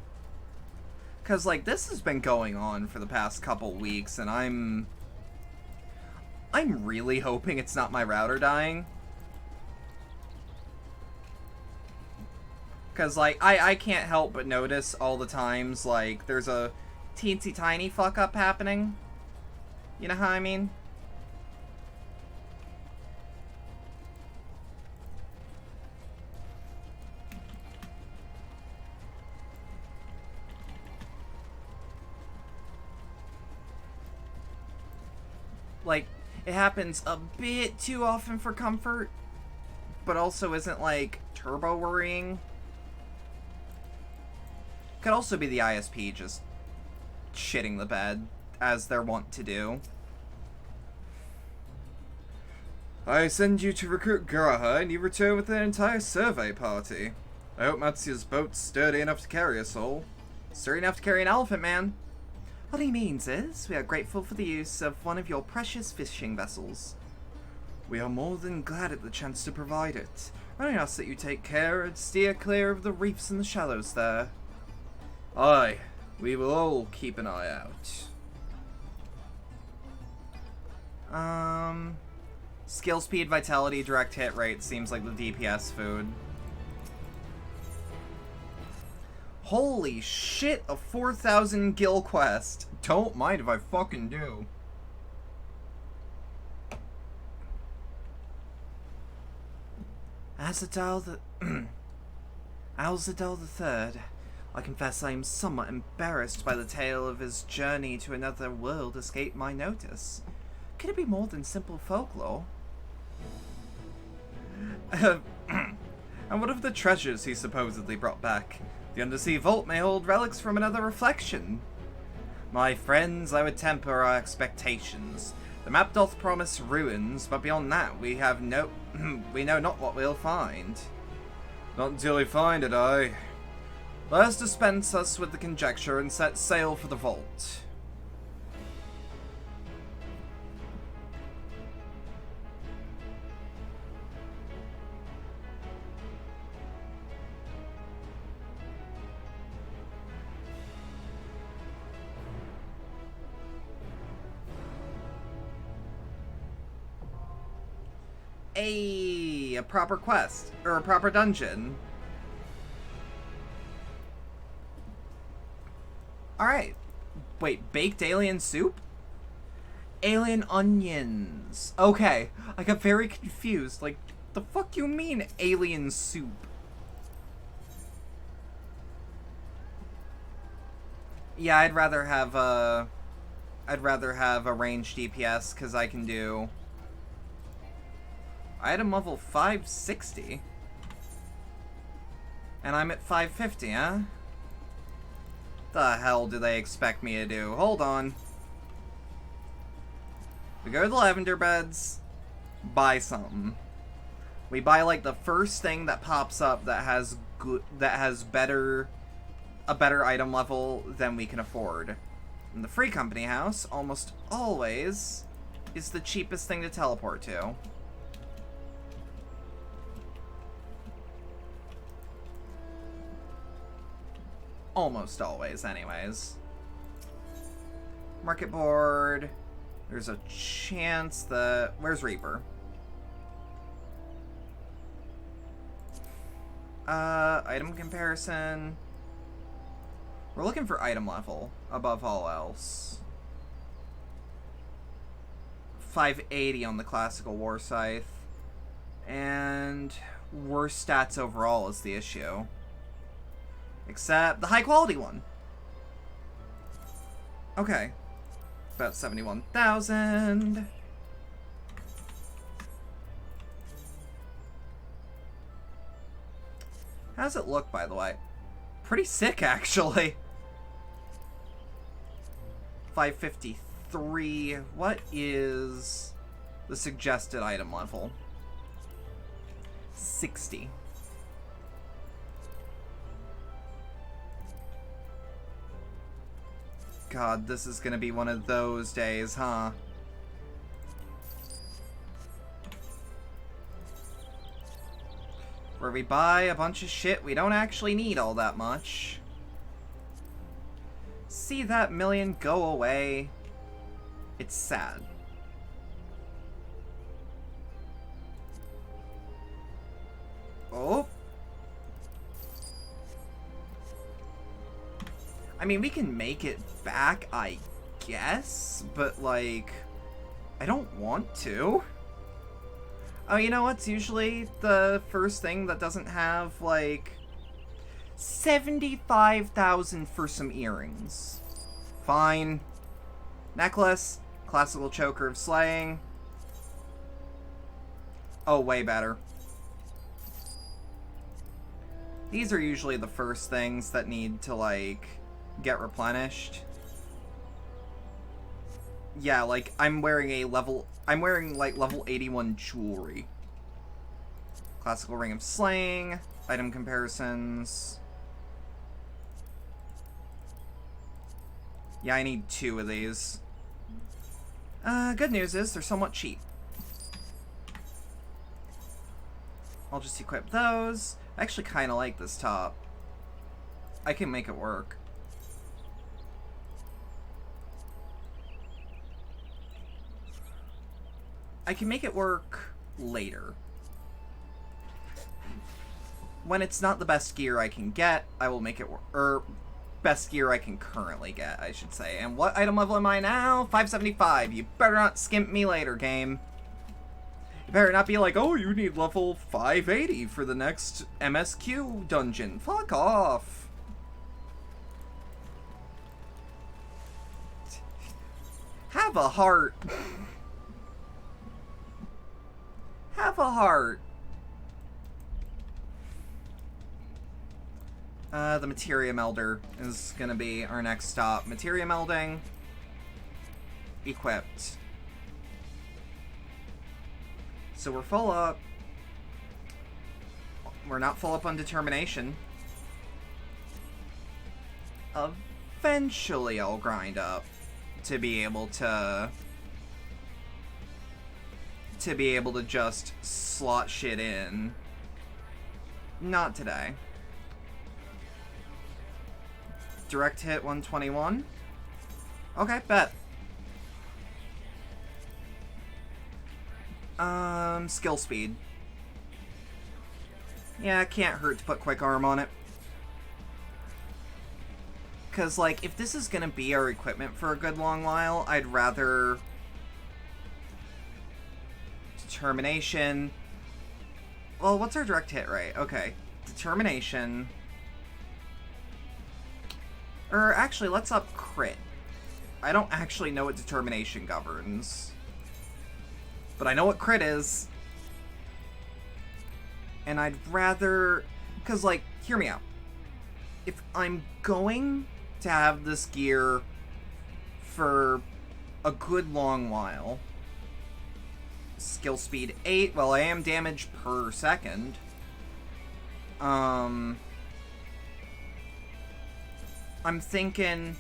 Because, like, this has been going on for the past couple weeks, and I'm really hoping it's not my router dying. Because, like, I can't help but notice all the times, like, there's a teensy tiny fuck up happening. You know how I mean? Like, it happens a bit too often for comfort, but also isn't, like, turbo worrying. Could also be the ISP just shitting the bed, as they're wont to do. I send you to recruit Garaha, and you return with an entire survey party. I hope Matsuya's boat's sturdy enough to carry us all. Sturdy enough to carry an elephant, man. What he means is, we are grateful for the use of one of your precious fishing vessels. We are more than glad at the chance to provide it. Only ask that you take care and steer clear of the reefs and the shallows there. Aye, we will all keep an eye out. Skill speed, vitality, direct hit rate seems like the DPS food. Holy shit, a 4,000 gil quest. Don't mind if I fucking do. Alzadal III. I confess I am somewhat embarrassed by the tale of his journey to another world escape my notice. Could it be more than simple folklore? And what of the treasures he supposedly brought back? The undersea vault may hold relics from another reflection. My friends, I would temper our expectations. The map doth promise ruins, but beyond that we have we know not what we'll find. Not until we find it, aye. Let us dispense us with the conjecture and set sail for the vault. A proper quest, or a proper dungeon. Alright. Wait, baked alien soup? Alien onions. Okay, I got very confused. Like, the fuck do you mean alien soup? Yeah, I'd rather have a ranged DPS, because I can do item level 560. And I'm at 550, huh? The hell do they expect me to do? Hold on. We go to the lavender beds, buy something. We buy like the first thing that pops up that has a better item level than we can afford. And the free company house almost always is the cheapest thing to teleport to. Almost always, anyways. Market board. There's a chance that... Where's Reaper? Item comparison. We're looking for item level, above all else. 580 on the classical war scythe. And worse stats overall is the issue. Except the high quality one. Okay. About 71,000. How does it look, by the way? Pretty sick, actually. 553. What is the suggested item level? 60. God, this is gonna be one of those days, huh? Where we buy a bunch of shit we don't actually need all that much. See that million go away. It's sad. Oh. I mean, we can make it back, I guess, but, like, I don't want to. Oh, you know what's usually the first thing that doesn't have, like, 75,000 for some earrings. Fine. Necklace, classical choker of slaying. Oh, way better. These are usually the first things that need to, like, get replenished. Yeah, like, I'm wearing, like, level 81 jewelry. Classical ring of slaying. Item comparisons. Yeah, I need 2 of these. Good news is they're somewhat cheap. I'll just equip those. I actually kind of like this top. I can make it work. I can make it work later. When it's not the best gear I can get, I will make it work. Or, best gear I can currently get, I should say. And what item level am I now? 575. You better not skimp me later, game. You better not be like, oh, you need level 580 for the next MSQ dungeon. Fuck off. Have a heart. Have a heart. The materia melder is gonna be our next stop. Materia melding. Equipped. So we're full up. We're not full up on determination. Eventually I'll grind up to be able to just slot shit in. Not today. Direct hit 121. Okay, bet. Skill speed. Yeah, it can't hurt to put quick arm on it. Cause, like, if this is gonna be our equipment for a good long while, I'd rather determination. Well, what's our direct hit rate? Okay. Determination. Or, actually, let's up crit. I don't actually know what determination governs. But I know what crit is. And I'd rather... Because, like, hear me out. If I'm going to have this gear for a good long while... Skill speed 8, well, I am damage per second. I'm thinking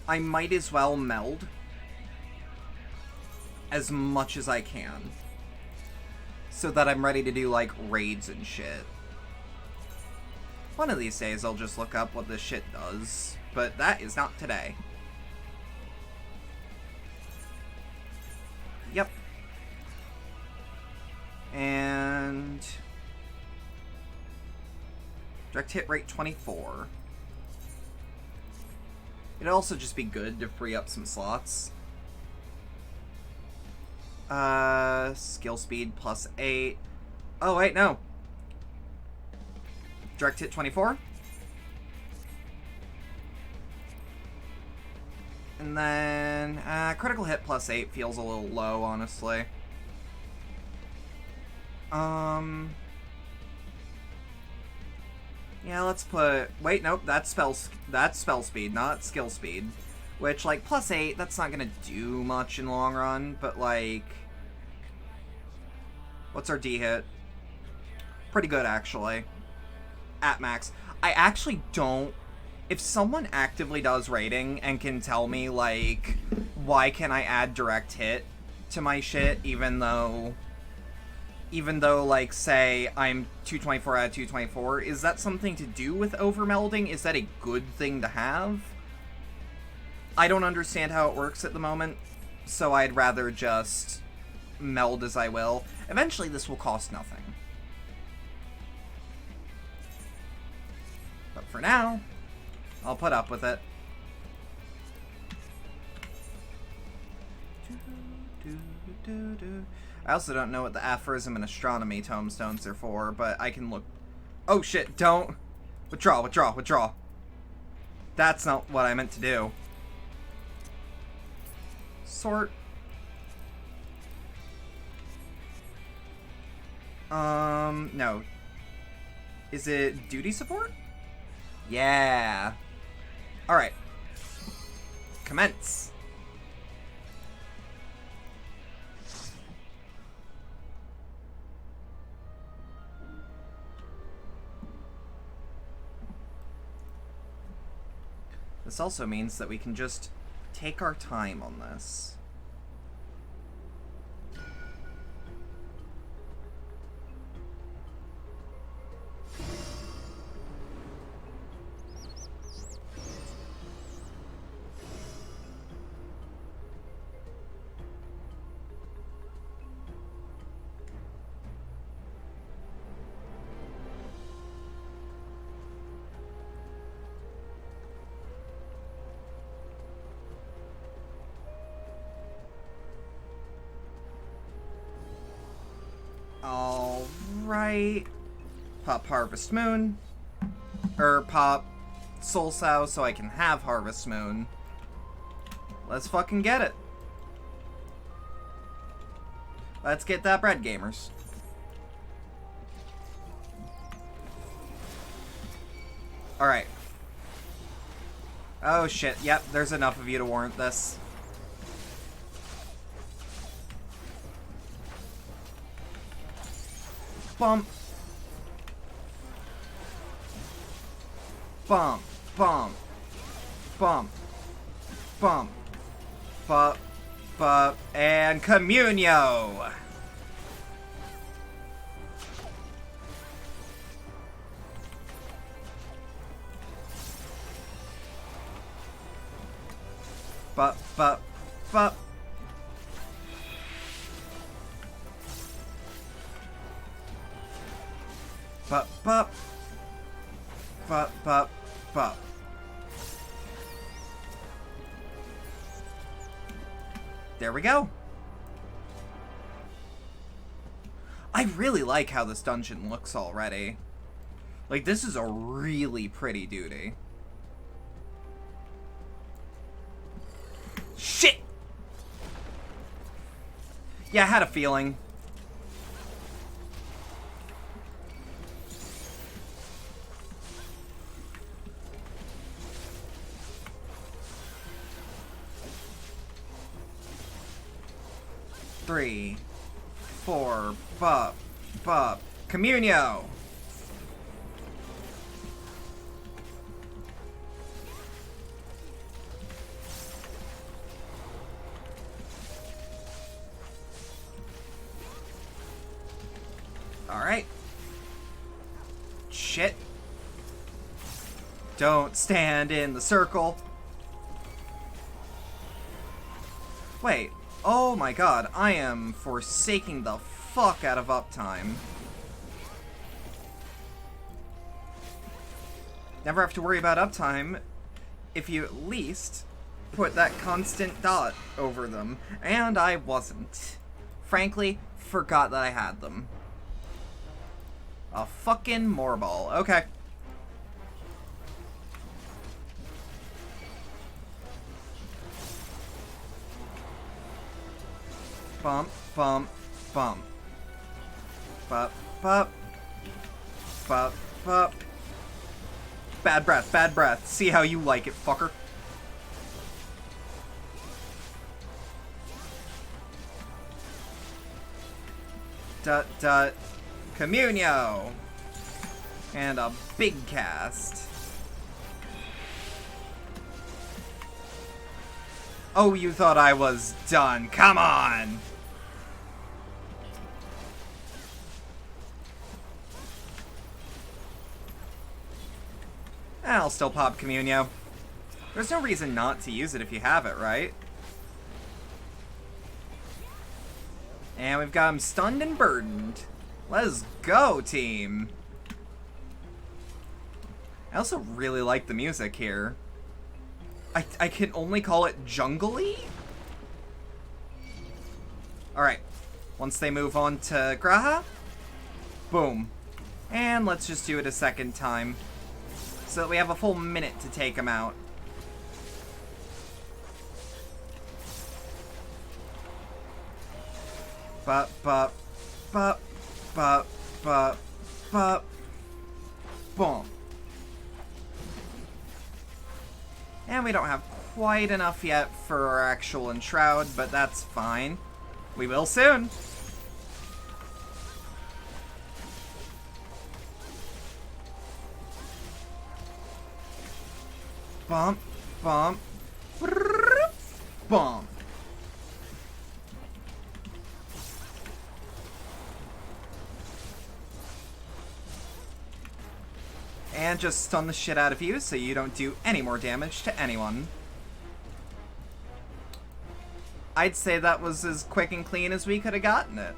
I might as well meld as much as I can so that I'm ready to do, like, raids and shit. One of these days I'll just look up what this shit does, but that is not today. Yep. And direct hit rate 24. It'd also just be good to free up some slots. Skill speed plus 8. Oh, wait, no. Direct hit 24. And then, critical hit plus 8 feels a little low, honestly. Yeah, let's put... Wait, nope, that's spell speed, not skill speed. Which, like, plus 8, that's not gonna do much in the long run, but, like... What's our D-hit? Pretty good, actually. At max. I actually don't... If someone actively does rating and can tell me, like, why can I add direct hit to my shit, even though, like, say, I'm 224 out of 224, is that something to do with overmelding? Is that a good thing to have? I don't understand how it works at the moment, so I'd rather just meld as I will. Eventually, this will cost nothing. But for now, I'll put up with it. I also don't know what the aphorism and astronomy tomestones are for, but I can look... Oh shit, don't! Withdraw, withdraw, withdraw. That's not what I meant to do. Sort. No. Is it duty support? Yeah. Alright. Commence. This also means that we can just take our time on this. Alright. Pop Harvest Moon. Pop Soul Sow so I can have Harvest Moon. Let's fucking get it. Let's get that bread, gamers. Alright. Oh shit, yep, there's enough of you to warrant this. Bump. Bump. Bump. Bump. Bump. Bump. Bump. And Communio. Bump. Bump. Bump. Bup, bup. Bup, bup, bup. There we go. I really like how this dungeon looks already. Like, this is a really pretty duty. Shit! Yeah, I had a feeling. Three, 4, bup, bup, Communio! Alright. Shit. Don't stand in the circle. Wait. Oh my god, I am forsaking the fuck out of uptime. Never have to worry about uptime if you at least put that constant dot over them. And I wasn't. Frankly, forgot that I had them. A fucking moorball. Okay. Bump, bump, bump. Bop, bop. Bop, bop. Bad breath, bad breath. See how you like it, fucker. Dut, dut. Communio. And a big cast. Oh, you thought I was done. Come on! I'll still pop Communio. There's no reason not to use it if you have it, right? And we've got him stunned and burdened. Let's go, team! I also really like the music here. I can only call it jungle-y? Alright. Once they move on to Graha, boom. And let's just do it a second time, so that we have a full minute to take him out. Bop, bop, bop, bop, bop, bop, boom. And we don't have quite enough yet for our actual Enshroud, but that's fine. We will soon. Bump, bump, brrrr, bump. And just stun the shit out of you so you don't do any more damage to anyone. I'd say that was as quick and clean as we could have gotten it.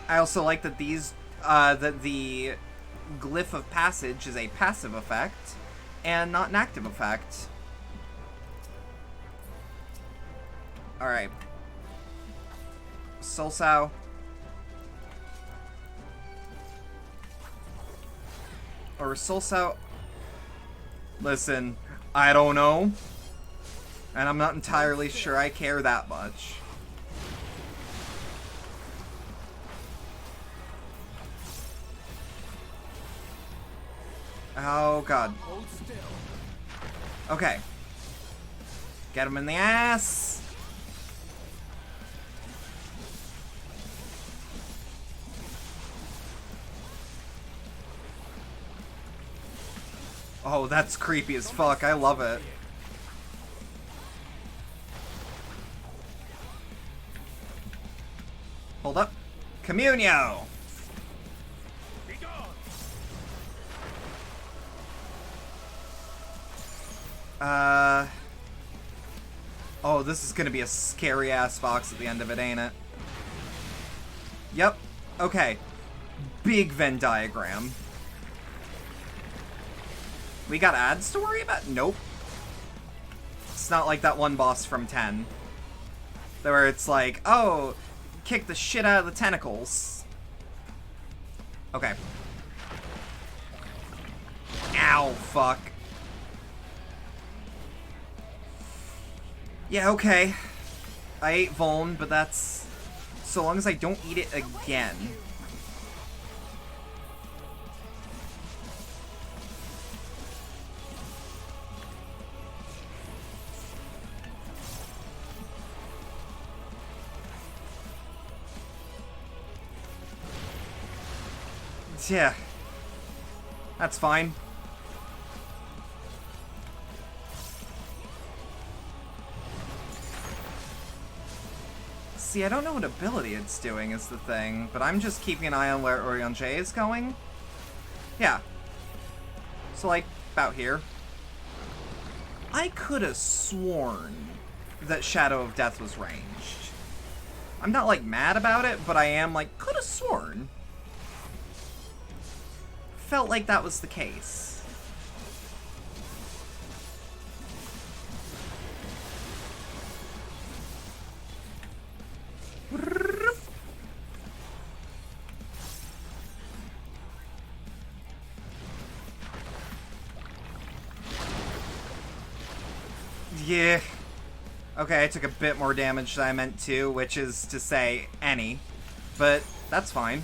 I also like that that the Glyph of Passage is a passive effect and not an active effect. Alright. Solsow. Or Solsow. Listen, I don't know. And I'm not entirely sure I care that much. Oh, God. Okay. Get him in the ass. Oh, that's creepy as fuck. I love it. Hold up. Communio! Oh, this is gonna be a scary-ass box at the end of it, ain't it? Yep. Okay. Big Venn diagram. We got ads to worry about? Nope. It's not like that one boss from 10. Where it's like, oh, kick the shit out of the tentacles. Okay. Ow, fuck. Yeah, okay. I ate Vuln, but that's... so long as I don't eat it again. Yeah. That's fine. See, I don't know what ability it's doing is the thing, but I'm just keeping an eye on where Orion J is going. Yeah. So, like, about here. I could have sworn that Shadow of Death was ranged. I'm not, like, mad about it, but I am, like, could have sworn. Felt like that was the case. Yeah. Okay, I took a bit more damage than I meant to, which is to say, any. But that's fine.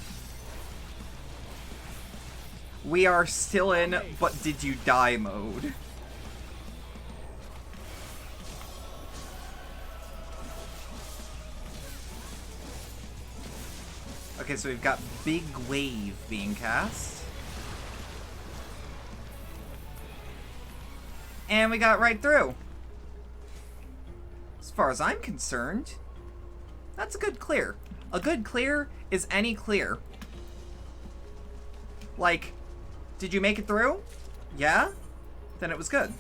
We are still in but did you die mode. Okay, so we've got Big Wave being cast. And we got right through. As far as I'm concerned, that's a good clear. A good clear is any clear. Like, did you make it through? Yeah? Then it was good.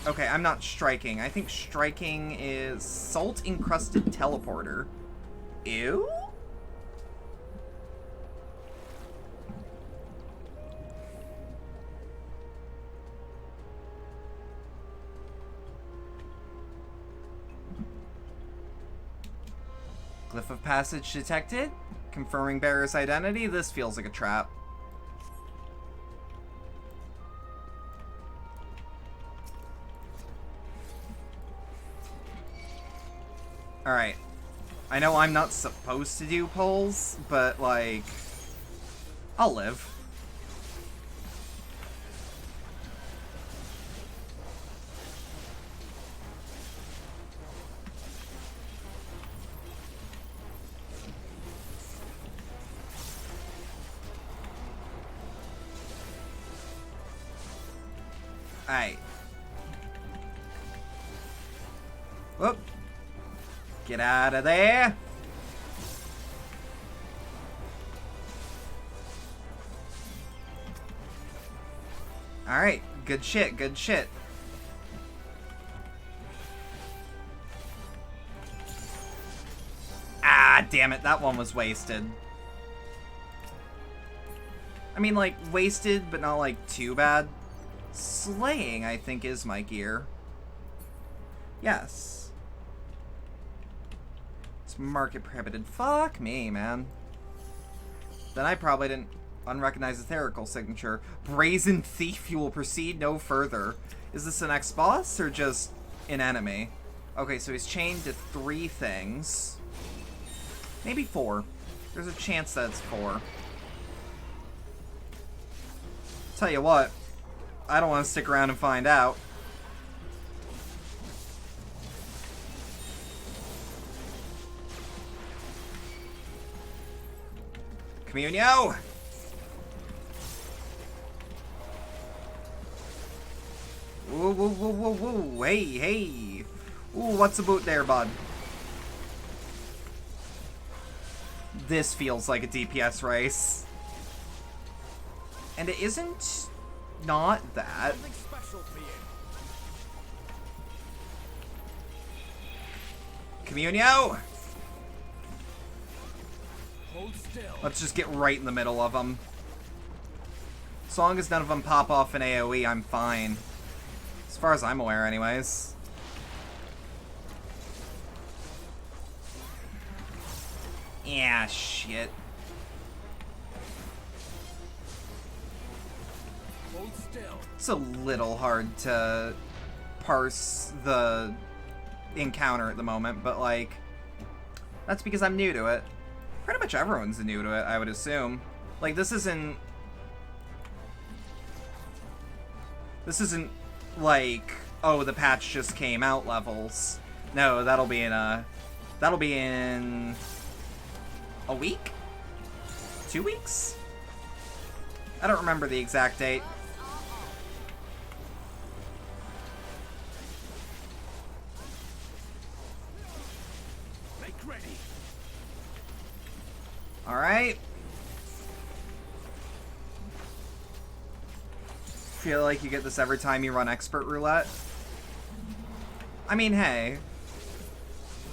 Okay, I'm not striking. I think striking is salt-encrusted teleporter. Ew? Glyph of passage detected. Confirming bearer's identity. This feels like a trap. Alright. I know I'm not supposed to do polls, but, like, I'll live. Alright. Whoop. Get out of there. Alright. Good shit, good shit. Ah, damn it. That one was wasted. I mean, like, wasted, but not, like, too bad. Slaying, I think, is my gear. Yes. It's market prohibited. Fuck me, man. Then I probably didn't unrecognize etherical signature. Brazen Thief, you will proceed no further. Is this an ex-boss or just an enemy? Okay, so he's chained to 3 things. Maybe 4. There's a chance that it's 4. Tell you what. I don't want to stick around and find out. Communio! Woo, woo, woo, woo, woo. Hey, hey. Ooh, what's the boot there, bud? This feels like a DPS race. And it isn't not that. Communio! Let's just get right in the middle of them. As long as none of them pop off an AoE, I'm fine. As far as I'm aware, anyways. Yeah, shit. It's a little hard to parse the encounter at the moment, but, like, that's because I'm new to it. Pretty much everyone's new to it, I would assume. Like, this isn't, like, oh, the patch just came out levels. No, that'll be in a week? 2 weeks? I don't remember the exact date. Alright. Feel like you get this every time you run Expert Roulette? I mean, hey.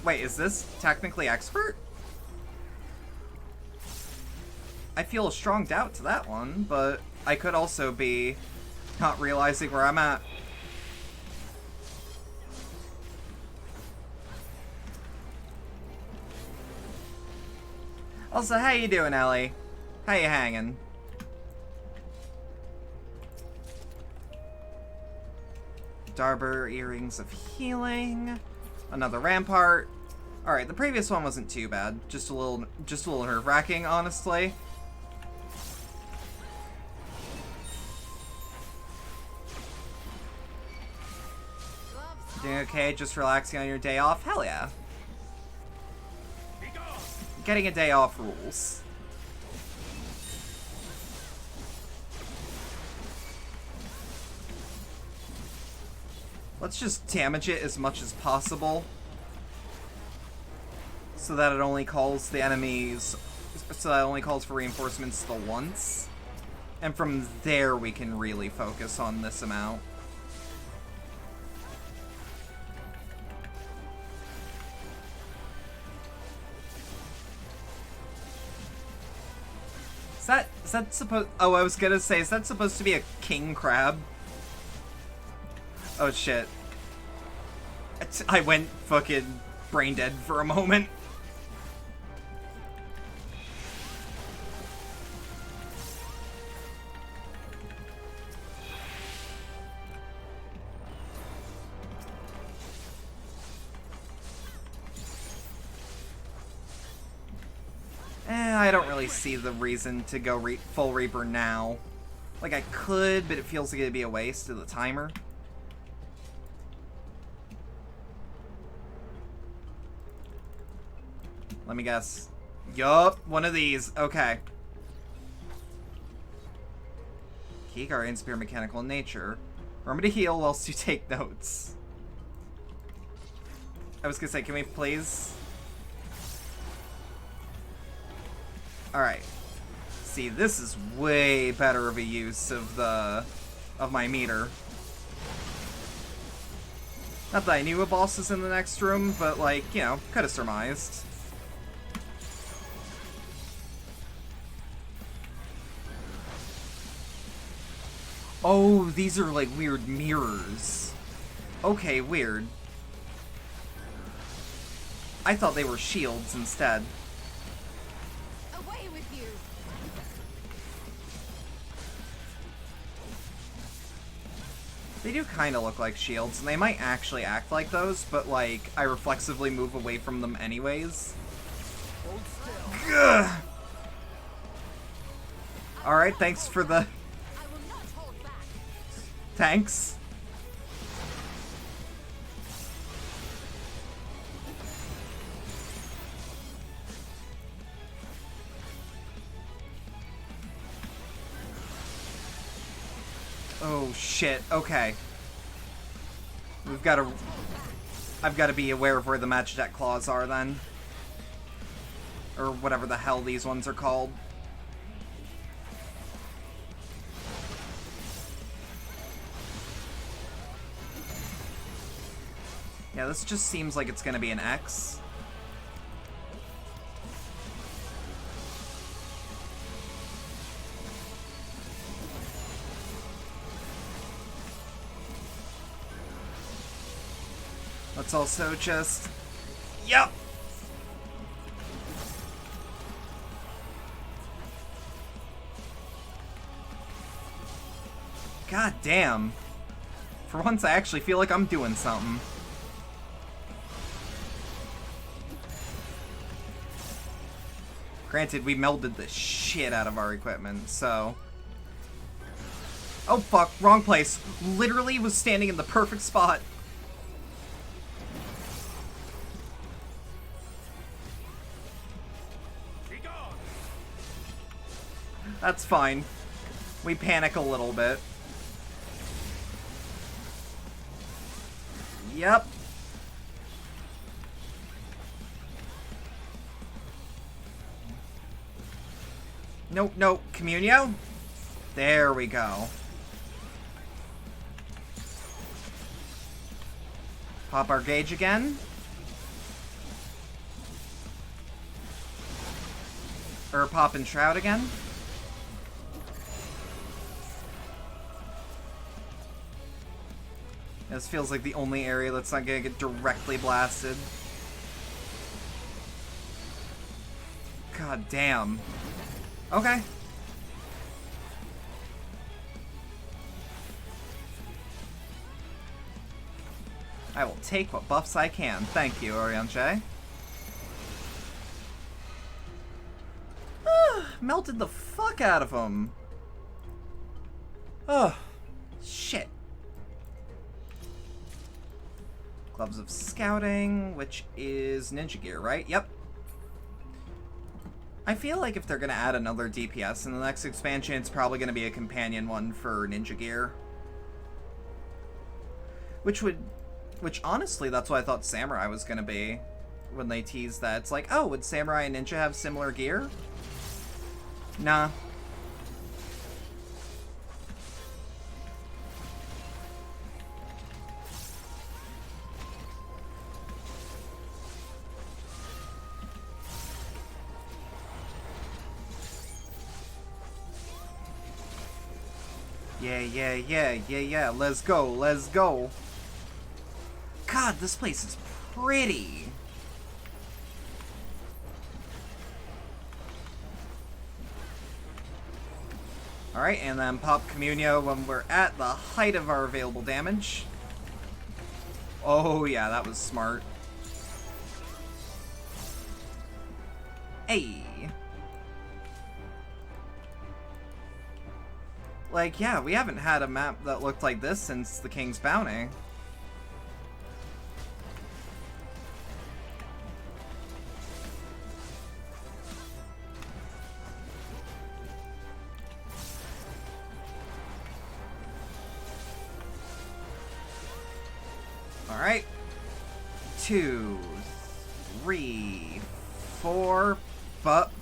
Wait, is this technically Expert? I feel a strong doubt to that one, but I could also be not realizing where I'm at. Also, how you doing, Ellie? How you hanging? Darber Earrings of Healing. Another Rampart. Alright, the previous one wasn't too bad. Just a little nerve-wracking, honestly. Doing okay, just relaxing on your day off? Hell yeah. Getting a day off rules. Let's just damage it as much as possible, so that it only calls the enemies, so that it only calls for reinforcements the once. And from there we can really focus on this amount. Is that supposed... Oh, I was gonna say, is that supposed to be a king crab? Oh shit. I went fucking brain dead for a moment. I don't really see the reason to go full Reaper now. Like, I could, but it feels like it'd be a waste of the timer. Let me guess. Yup, one of these. Okay. Key Guardians appear mechanical in nature. Remember to heal whilst you take notes. I was gonna say, can we please... Alright. See, this is way better of a use of my meter. Not that I knew a boss was in the next room, but like, you know, could have surmised. Oh, these are like weird mirrors. Okay, weird. I thought they were shields instead. Away with you. They do kind of look like shields, and they might actually act like those, but like, I reflexively move away from them anyways. Ugh. Alright, thanks for the... Thanks. Oh shit, okay. We've got to... I've got to be aware of where the Magitech Claws are then. Or whatever the hell these ones are called. Yeah, this just seems like it's gonna be an X. Let's also just... Yep! God damn. For once, I actually feel like I'm doing something. Granted, we melded the shit out of our equipment, so... Oh fuck, wrong place. Literally was standing in the perfect spot. That's fine. We panic a little bit. Yep. Nope, nope. Communio? There we go. Pop our gauge again. Or pop and shroud again. This feels like the only area that's not gonna get directly blasted. God damn. Okay. I will take what buffs I can. Thank you, Orianche. Melted the fuck out of him. Oh, shit. Gloves of Scouting, which is Ninja Gear, right? Yep. I feel like if they're going to add another DPS in the next expansion, it's probably going to be a companion one for Ninja Gear. Which honestly, that's what I thought Samurai was going to be when they teased that. It's like, oh, would Samurai and Ninja have similar gear? Nah. Yeah, let's go. God, this place is pretty. Alright, and then pop Communio when we're at the height of our available damage. Oh yeah, that was smart. Hey. Like, yeah, we haven't had a map that looked like this since the King's Bounty. Alright. 2, 3, 4, but.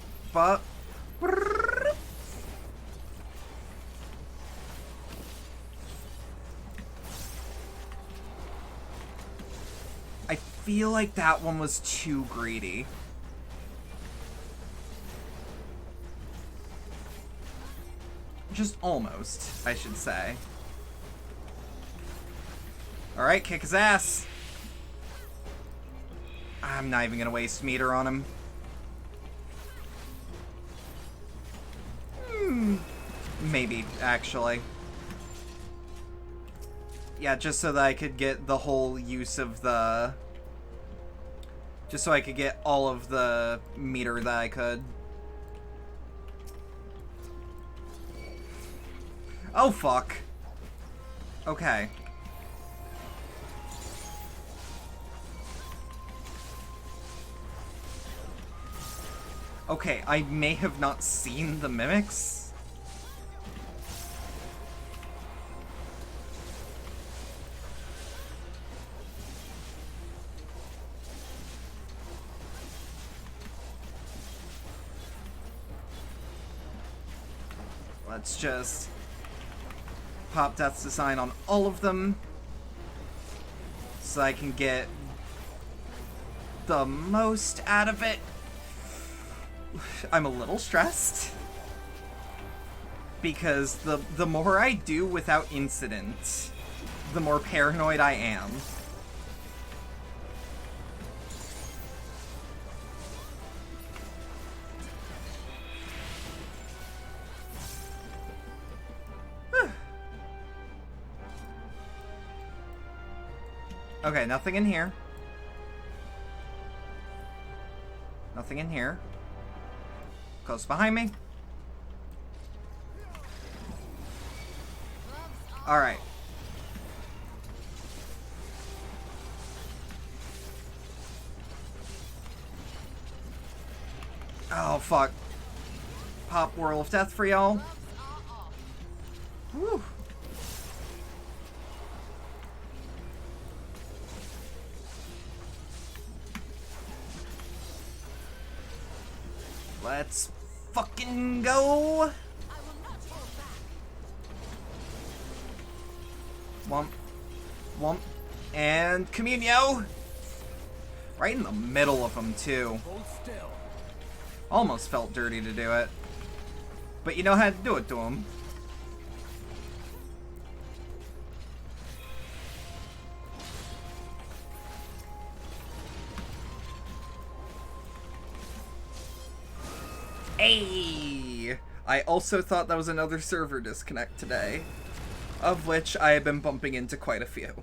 I feel like that one was too greedy. Just almost, I should say. Alright, kick his ass. I'm not even gonna waste meter on him. Maybe, actually. Yeah, just so that I could get the whole use of the... Just so I could get all of the meter that I could. Oh, fuck. Okay. Okay, I may have not seen the mimics. Let's just pop Death's Design on all of them so I can get the most out of it. I'm a little stressed because the more I do without incident, the more paranoid I am. Okay, nothing in here. Nothing in here. Close behind me. Alright. Oh, fuck. Pop Whirl of Death for y'all. Whew. Let's fucking go! Womp. Womp. And Communio! Right in the middle of them, too. Almost felt dirty to do it. But you know how to do it to him. Hey! I also thought that was another server disconnect today, of which I have been bumping into quite a few.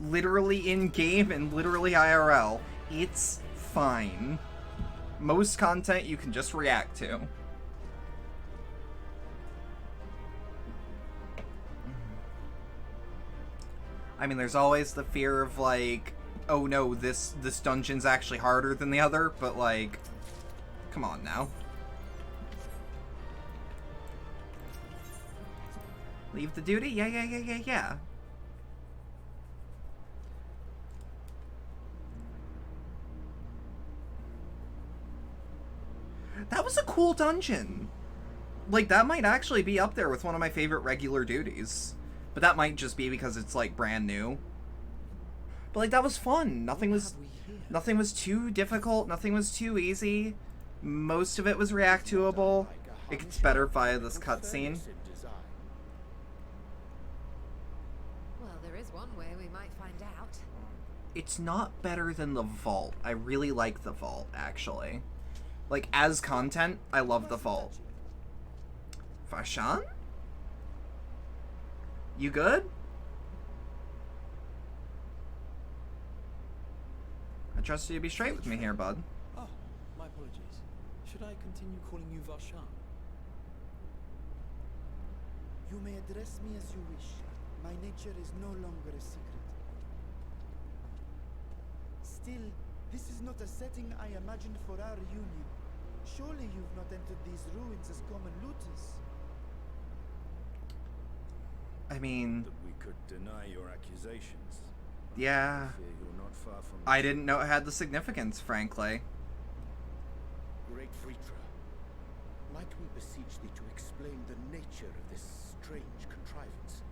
literally in-game and literally IRL. It's fine. Most content you can just react to. I mean, there's always the fear of, like, oh no, this dungeon's actually harder than the other, but, like, come on now. Leave the duty? Yeah. That was a cool dungeon. Like, that might actually be up there with one of my favorite regular duties. But that might just be because it's, like, brand new. But, like, that was fun. Nothing was too difficult. Nothing was too easy. Most of it was react-toable. It gets better via this cutscene. Well, there is one way we might find out. It's not better than the Vault. I really like the Vault, actually. Like, as content, I love the Vault. Farshan? You good? I trust you to be straight with me here, bud. Oh, my apologies. Should I continue calling you Varshan? You may address me as you wish. My nature is no longer a secret. Still, this is not a setting I imagined for our reunion. Surely you've not entered these ruins as common looters. I mean... That we could deny your accusations. Yeah. I fear you're not far from I didn't know it had the significance, frankly. Great Fritra, might we beseech thee to explain the nature of this strange contrivance?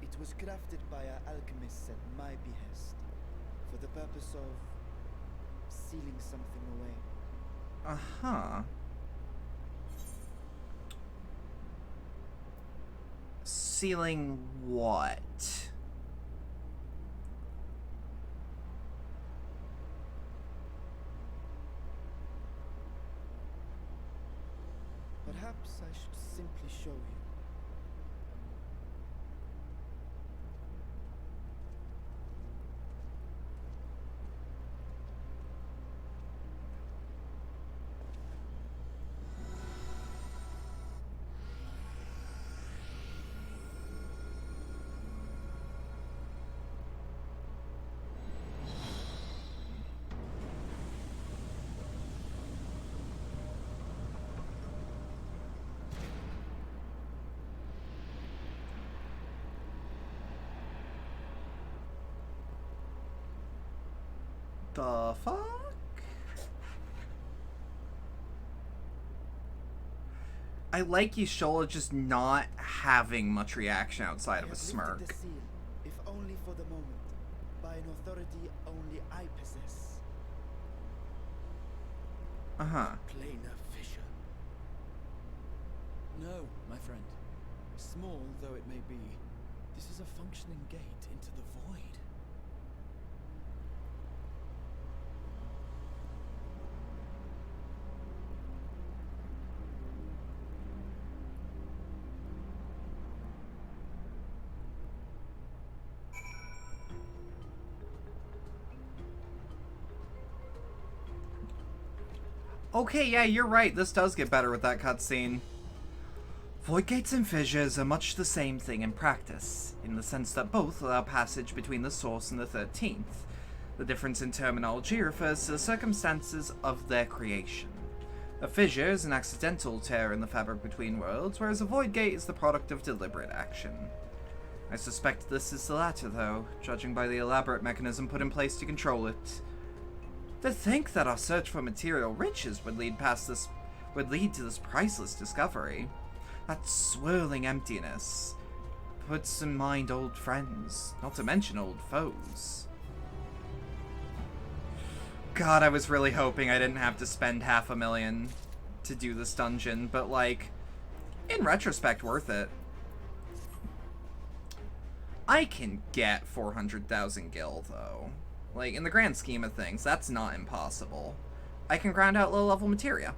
It was crafted by our alchemists at my behest, for the purpose of sealing something away. Uh-huh. Sealing what? Perhaps I should simply show you. The fuck? I like Yashola just not having much reaction outside of a smirk. The seal, if only for the moment, by an authority only I possess. Uh-huh. Planar fissure. No, my friend. Small though it may be, this is a functioning gate into the void. Okay, yeah, you're right. This does get better with that cutscene. Void gates and fissures are much the same thing in practice, in the sense that both allow passage between the Source and the 13th. The difference in terminology refers to the circumstances of their creation. A fissure is an accidental tear in the fabric between worlds, whereas a void gate is the product of deliberate action. I suspect this is the latter, though, judging by the elaborate mechanism put in place to control it. To think that our search for material riches would lead to this priceless discovery. That swirling emptiness puts in mind old friends, not to mention old foes. God, I was really hoping I didn't have to spend $500,000 to do this dungeon, but like, in retrospect, worth it. I can get 400,000 gil, though. Like, in the grand scheme of things, that's not impossible. I can grind out low-level materia.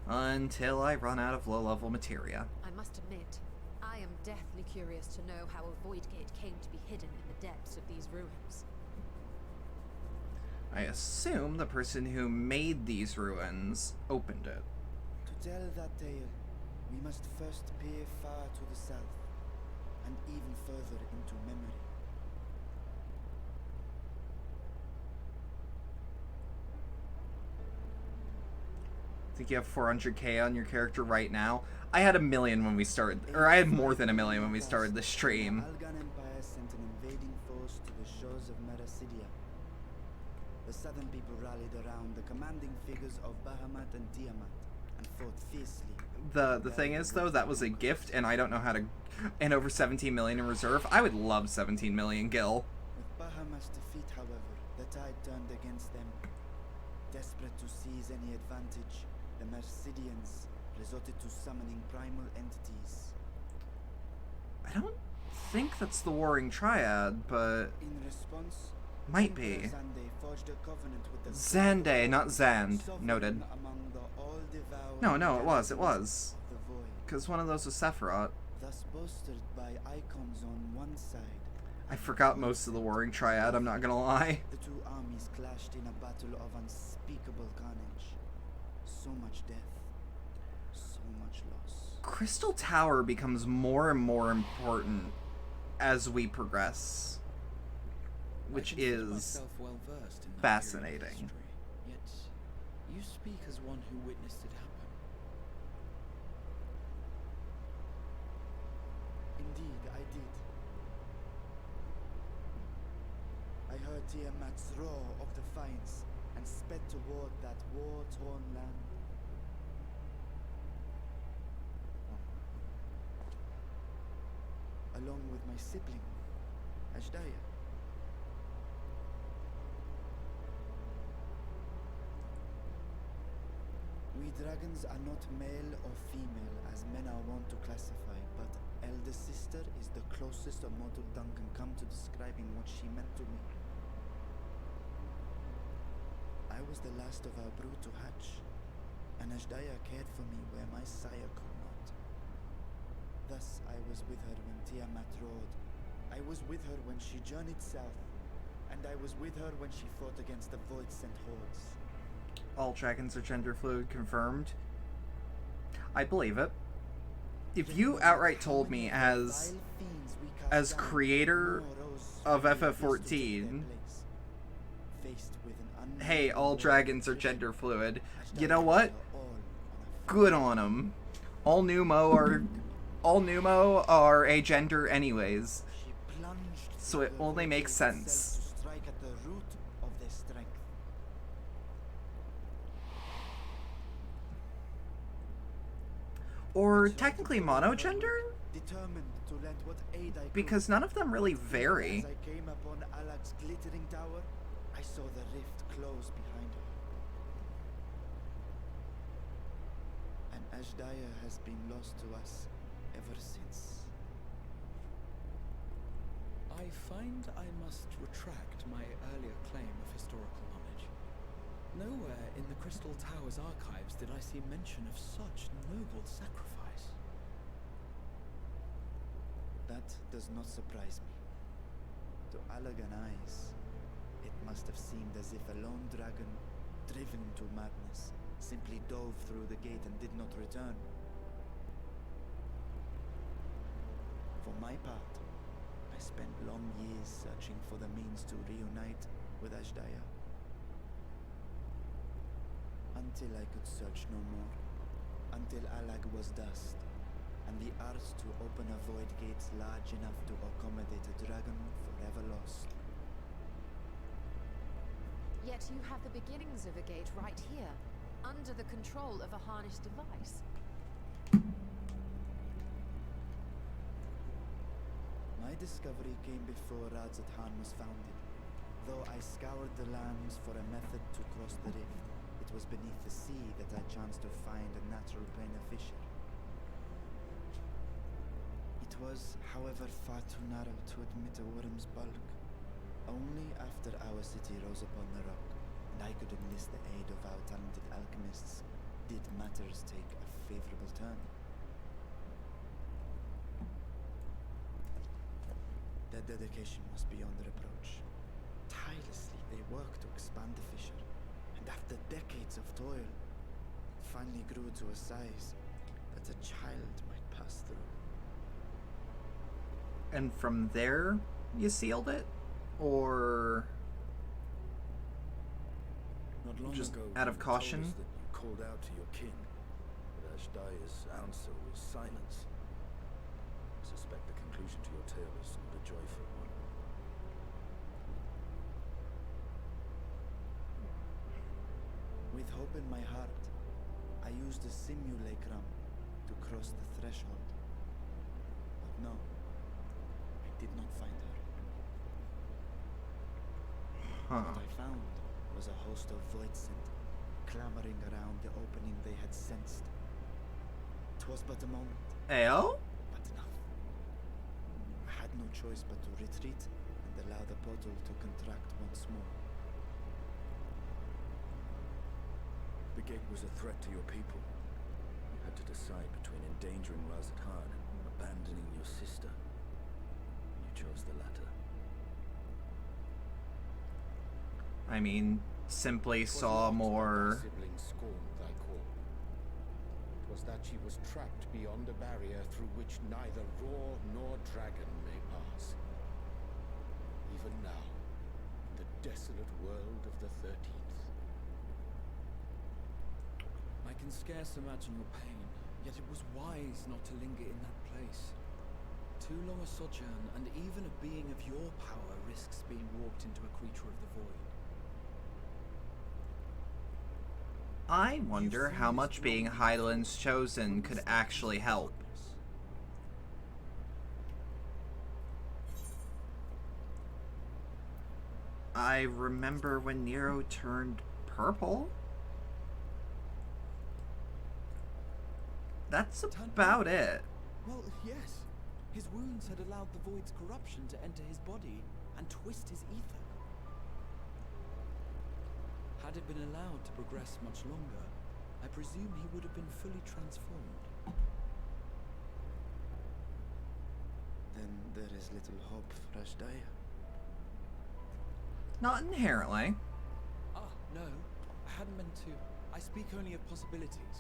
Until I run out of low-level materia. I must admit, I am deathly curious to know how a void gate came to be hidden in the depths of these ruins. I assume the person who made these ruins opened it. To tell that tale, we must first peer far to the south, and even further into memory. I think you have 400k on your character right now. I had 1 million when we started, or I had more than 1 million when we started the stream. The Algan Empire sent an invading force to the shores of Mericidia. The southern people rallied around the commanding figures of Bahamut and Tiamat and fought fiercely. The thing is, though, that was a gift, and I don't know how to... And over 17 million in reserve. I would love 17 million gil. With Bahamut's defeat, however, the tide turned against them. Desperate to seize any advantage, the Mercidians resorted to summoning primal entities. I don't think that's the Warring Triad, but... In response, might be. Zande forged a covenant with the Zande, not Zand. sovereign Noted. among the all-devouring No, it was. of the void. Because one of those was Sephiroth. Thus bolstered by icons on one side. I forgot most of the Warring Triad, I'm not gonna lie. The two armies clashed in a battle of unspeakable carnage. So much death. So much loss. Crystal Tower becomes more and more important as we progress. Which I consider is myself well-versed in that fascinating. period of history, yet you speak as one who witnessed it happen. Indeed, I did. I heard Tiamat's roar of defiance and sped toward that war-torn land. Along with my sibling, Ashdaya. We dragons are not male or female as men are wont to classify, but elder sister is the closest a mortal tongue can come to describing what she meant to me. I was the last of our brood to hatch, and Ashdaya cared for me where my sire could not. Thus I was with her when Tiamat roared. I was with her when she journeyed south, and I was with her when she fought against the void-sent hordes. All dragons are gender fluid confirmed. I believe it. If you outright told me as creator of FF14, hey, all dragons are gender fluid, you know what? Good on them. All Numo are a gender anyways, so it only makes sense. Or technically monogender? Because none of them really vary. As I came upon Alak's glittering tower, I saw the rift close behind her. And Ashdaya has been lost to us ever since. I find I must retract my earlier claim of historical knowledge. Nowhere in the Crystal Tower's archives did I see mention of such noble sacrifice. That does not surprise me. To Allagan eyes, it must have seemed as if a lone dragon, driven to madness, simply dove through the gate and did not return. For my part, I spent long years searching for the means to reunite with Ashdaya. Until I could search no more. Until Alag was dust, and the art to open a void gate large enough to accommodate a dragon forever lost. Yet you have the beginnings of a gate right here, under the control of a harnessed device. My discovery came before Radzat Han was founded. Though I scoured the lands for a method to cross the rift, it was beneath the sea that I chanced to find a natural planar fissure. It was, however, far too narrow to admit a worm's bulk. Only after our city rose upon the rock, and I could enlist the aid of our talented alchemists, Did matters take a favorable turn? Their dedication was beyond reproach. Tirelessly they worked to expand the fissure, and after decades of toil, it finally grew to a size that a child might pass through. And from there, you sealed it? Or Not long just ago, out of you caution? told us that you called out to your kin, but Ashdaya's answer was silence. I suspect the conclusion to your tale is not a joyful one. With hope in my heart, I used the simulacrum to cross the threshold. But no, I did not find her. Huh. What I found was a host of Voidsent clamoring around the opening they had sensed. 'Twas but a moment, Ayo? but enough. I had no choice but to retreat and allow the portal to contract once more. The gate was a threat to your people. You had to decide between endangering Razathan and abandoning your sister. You chose the latter. I mean, simply 'Twas saw not that more. thy sibling scorned thy call. 'Twas that she was trapped beyond a barrier through which neither roar nor dragon may pass. Even now, in the desolate world of the 13th. I can scarce imagine your pain, yet it was wise not to linger in that place. Too long a sojourn, and even a being of your power risks being warped into a creature of the void. I wonder how much being Hydaelyn's chosen could actually help. I remember when Nero turned purple. That's about it. Well, yes. His wounds had allowed the void's corruption to enter his body and twist his ether. Had it been allowed to progress much longer, I presume he would have been fully transformed. Then there is little hope for Ashdaya. Not inherently. Ah, no. I hadn't meant to. I speak only of possibilities.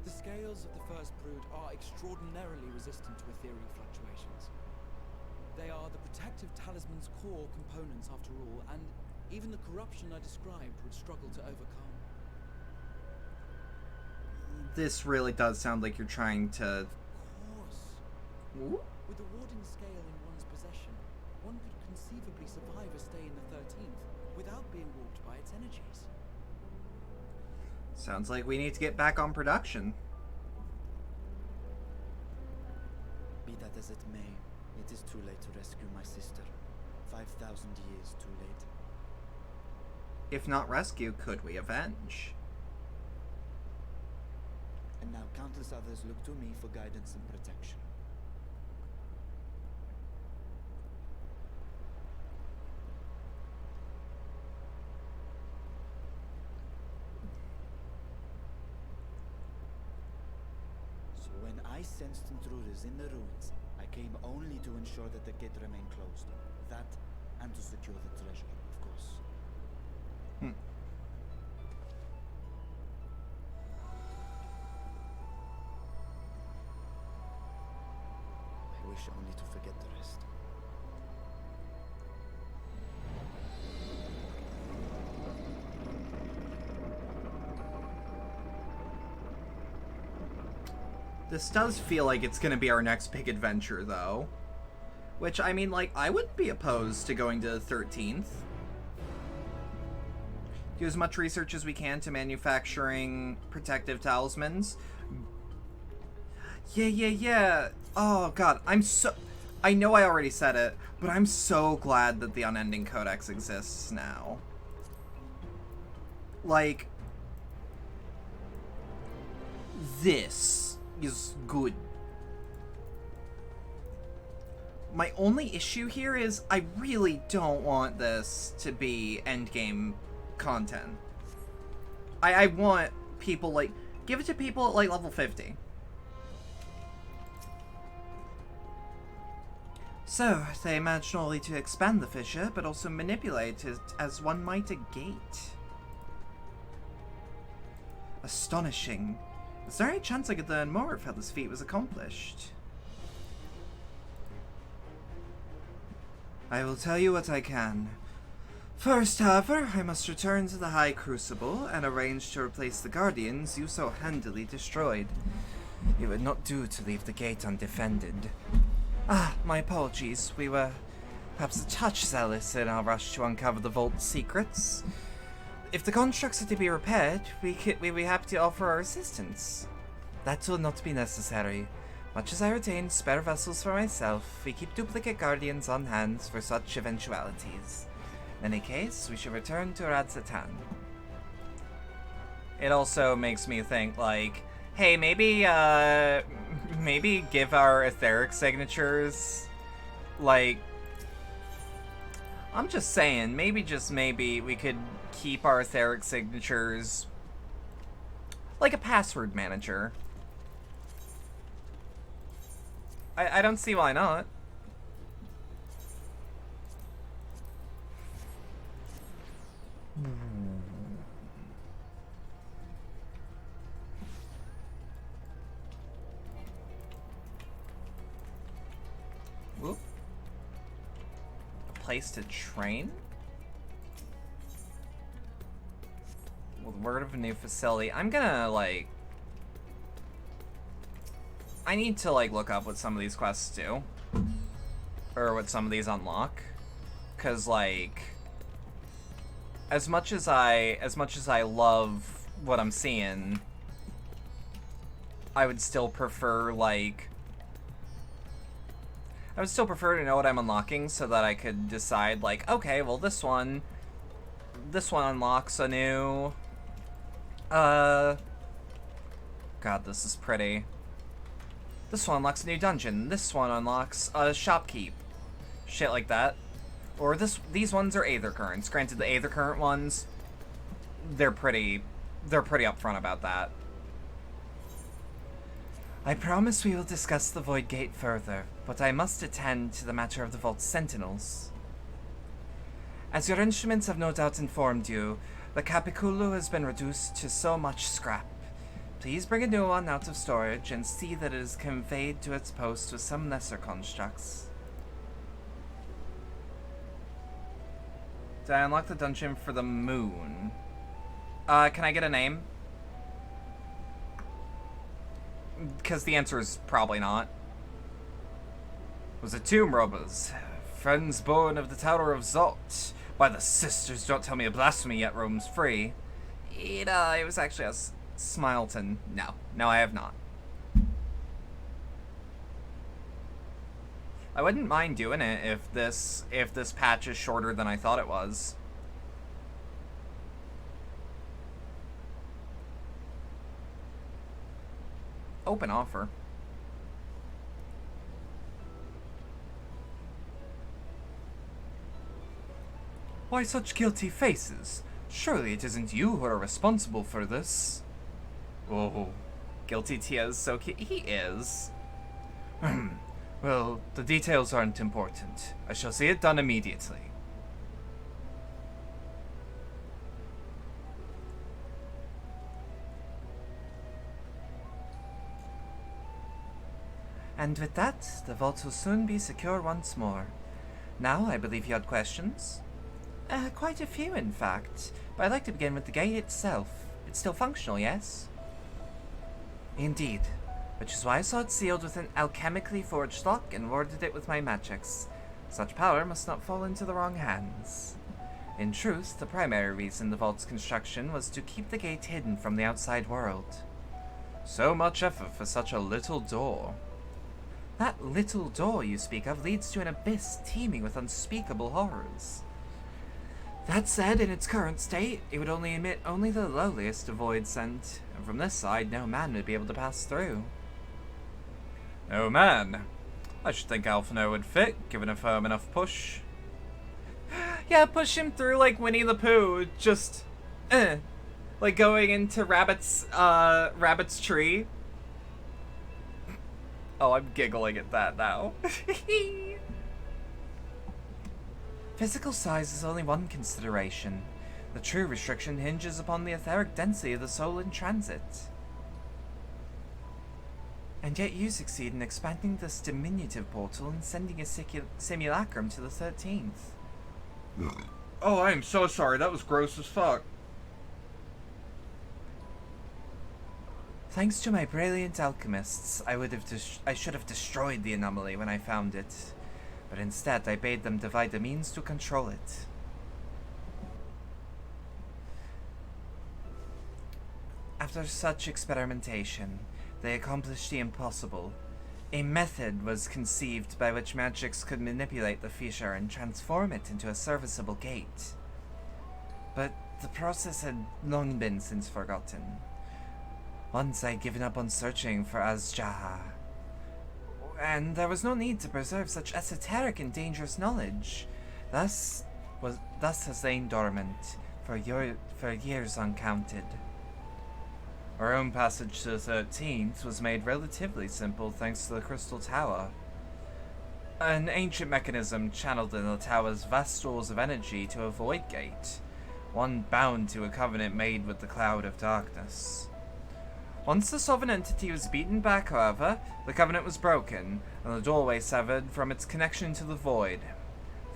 The scales of the first brood are extraordinarily resistant to ethereal fluctuations. They are the protective talisman's core components after all, and even the corruption I described would struggle to overcome. This really does sound like you're trying to... Of course. Ooh. With the warding scale in one's possession, one could conceivably survive a stay in the 13th without being warped by its energies. Sounds like we need to get back on production. Be that as it may, it is too late to rescue my sister. 5,000 years too late. If not rescue, could we avenge? And now countless others look to me for guidance and protection. So when I sensed intruders in the ruins, I came only to ensure that the gate remained closed. That, and to secure the treasure, of course. I wish only to forget the rest. This does feel like it's gonna be our next big adventure, though. Which, I mean, like, I wouldn't be opposed to going to the 13th. Do as much research as we can to manufacturing protective talismans. Yeah. Oh, God, I know I already said it, but I'm so glad that the Unending Codex exists now. Like, this is good. My only issue here is I really don't want this to be endgame content. I want people, like, give it to people at, like, level 50. So, they managed not only to expand the fissure, but also manipulate it as one might a gate. Astonishing. Is there any chance I could learn more of how this feat was accomplished? I will tell you what I can. First, however, I must return to the High Crucible and arrange to replace the Guardians you so handily destroyed. It would not do to leave the gate undefended. Ah, my apologies. We were perhaps a touch zealous in our rush to uncover the vault's secrets. If the constructs are to be repaired, we'd be happy to offer our assistance. That will not be necessary. Much as I retain spare vessels for myself, we keep duplicate Guardians on hand for such eventualities. In any case, we should return to Radzatan. It also makes me think, like, hey, maybe give our etheric signatures, like, I'm just saying, maybe we could keep our etheric signatures like a password manager. I don't see why not. Whoop. A place to train? With word of a new facility. I'm gonna, like... I need to, like, look up what some of these quests do. Or what some of these unlock. 'Cause, like... As much as I love what I'm seeing, I would still prefer, like... I would still prefer to know what I'm unlocking so that I could decide, like, okay, well, this one unlocks a new... God, this is pretty. This one unlocks a new dungeon. This one unlocks a shopkeep. Shit like that. Or these ones are Aether Currents. Granted, the Aether Current ones, they're pretty upfront about that. I promise we will discuss the Void Gate further, but I must attend to the matter of the Vault's Sentinels. As your instruments have no doubt informed you, the Capiculu has been reduced to so much scrap. Please bring a new one out of storage and see that it is conveyed to its post with some lesser constructs. Did I unlock the dungeon for the moon? Can I get a name? Because the answer is probably not. Was it Tomb Robbers? Friends born of the Tower of Zot. By the sisters, don't tell me a blasphemy yet roams free. It was actually a Smileton. No, I have not. I wouldn't mind doing it if this patch is shorter than I thought it was. Open offer. Why such guilty faces? Surely it isn't you who are responsible for this. Oh, guilty Tia is so cute. He is. Well, the details aren't important. I shall see it done immediately. And with that, the vault will soon be secure once more. Now, I believe you had questions? Quite a few, in fact. But I'd like to begin with the gate itself. It's still functional, yes? Indeed. Which is why I saw it sealed with an alchemically forged lock and warded it with my magics. Such power must not fall into the wrong hands. In truth, the primary reason the vault's construction was to keep the gate hidden from the outside world. So much effort for such a little door. That little door you speak of leads to an abyss teeming with unspeakable horrors. That said, in its current state, it would only emit only the lowliest of void scent, and from this side no man would be able to pass through. No man? I should think Alphino would fit, given a firm enough push. Yeah, push him through like Winnie the Pooh, just, Like going into Rabbit's tree. Oh, I'm giggling at that now. Physical size is only one consideration. The true restriction hinges upon the etheric density of the soul in transit. And yet you succeed in expanding this diminutive portal and sending a simulacrum to the 13th. Oh, I am so sorry. That was gross as fuck. Thanks to my brilliant alchemists, I should have destroyed the anomaly when I found it. But instead, I bade them devise the means to control it. After such experimentation, they accomplished the impossible. A method was conceived by which magics could manipulate the fissure and transform it into a serviceable gate. But the process had long been since forgotten. Once I'd given up on searching for Azjaha, and there was no need to preserve such esoteric and dangerous knowledge. Thus has lain dormant for years uncounted. Our own passage to the 13th was made relatively simple thanks to the Crystal Tower. An ancient mechanism channeled in the tower's vast stores of energy to a void gate, one bound to a covenant made with the Cloud of Darkness. Once the sovereign entity was beaten back, however, the covenant was broken, and the doorway severed from its connection to the void.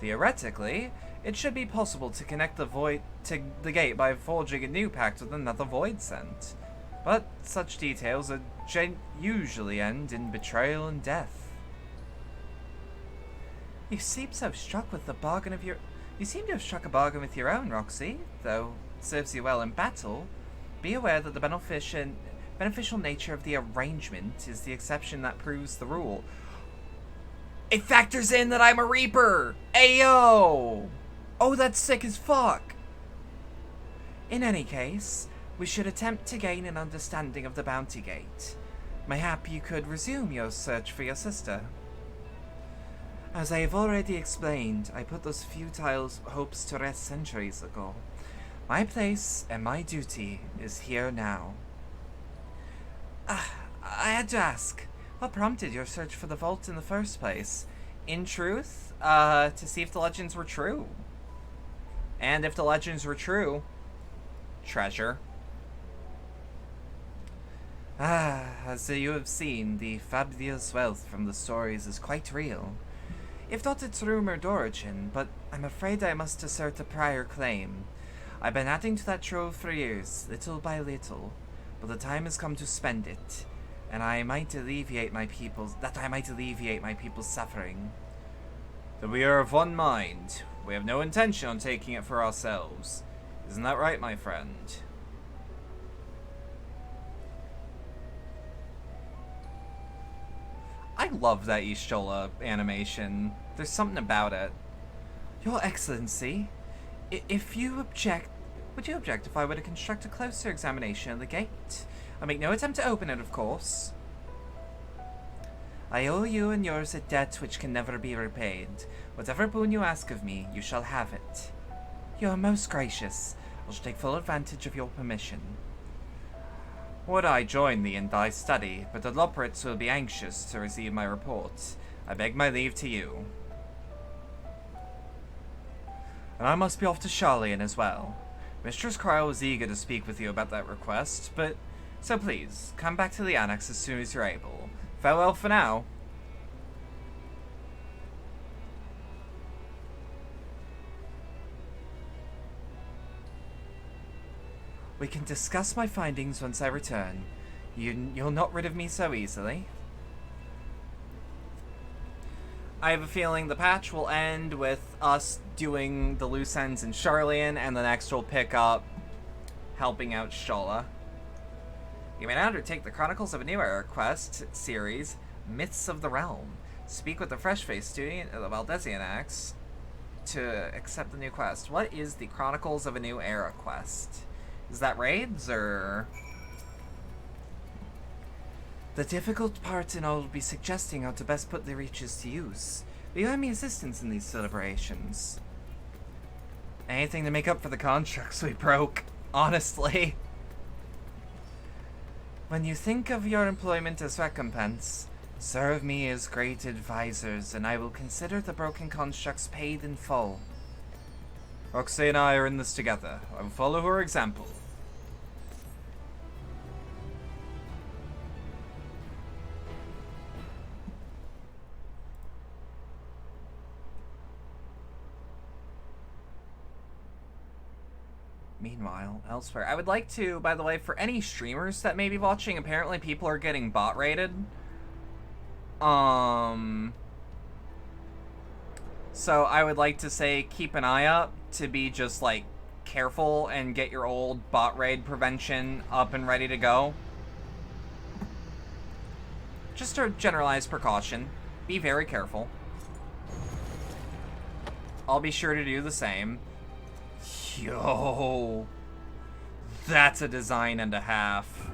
Theoretically, it should be possible to connect the gate by forging a new pact with another void sent. But such details usually end in betrayal and death. You seem to have struck a bargain with your own, Roxy, though it serves you well in battle. Be aware that the beneficial nature of the arrangement is the exception that proves the rule. It factors in that I'm a Reaper! Ayo! Oh, that's sick as fuck! In any case, we should attempt to gain an understanding of the Bounty Gate. Mayhap you could resume your search for your sister. As I have already explained, I put those futile hopes to rest centuries ago. My place and my duty is here now. I had to ask, what prompted your search for the vault in the first place? In truth, to see if the legends were true. And if the legends were true, treasure. As you have seen, the fabulous wealth from the stories is quite real. If not its rumored origin, but I'm afraid I must assert a prior claim. I've been adding to that trove for years, little by little, but the time has come to spend it, and that I might alleviate my people's suffering. That we are of one mind. We have no intention on taking it for ourselves. Isn't that right, my friend? I love that Y'shtola animation. There's something about it. Your Excellency, if you object, would you object if I were to construct a closer examination of the gate? I make no attempt to open it, of course. I owe you and yours a debt which can never be repaid. Whatever boon you ask of me, you shall have it. You are most gracious. I shall take full advantage of your permission. Would I join thee in thy study, but the Loprits will be anxious to receive my report. I beg my leave to you. And I must be off to Charlian as well. Mistress Cryle was eager to speak with you about that request, but... So please, come back to the Annex as soon as you're able. Farewell for now. We can discuss my findings once I return. You're not rid of me so easily. I have a feeling the patch will end with us doing the loose ends in Charlian, and the next will pick up helping out Y'shtola. You may now undertake the Chronicles of a New Era quest series, Myths of the Realm. Speak with the fresh-faced student of the Valdesian Axe to accept the new quest. What is the Chronicles of a New Era quest? Is that raids, or...? The difficult part in all will be suggesting how to best put the reaches to use. Will you lend me assistance in these celebrations? Anything to make up for the constructs we broke, honestly. When you think of your employment as recompense, serve me as great advisors, and I will consider the broken constructs paid in full. Roxy and I are in this together. I will follow her example. Meanwhile, elsewhere, I would like to, by the way, for any streamers that may be watching, apparently people are getting bot rated. So I would like to say keep an eye up to be just, like, careful and get your old bot raid prevention up and ready to go. Just a generalized precaution. Be very careful. I'll be sure to do the same. Yo, that's a design and a half.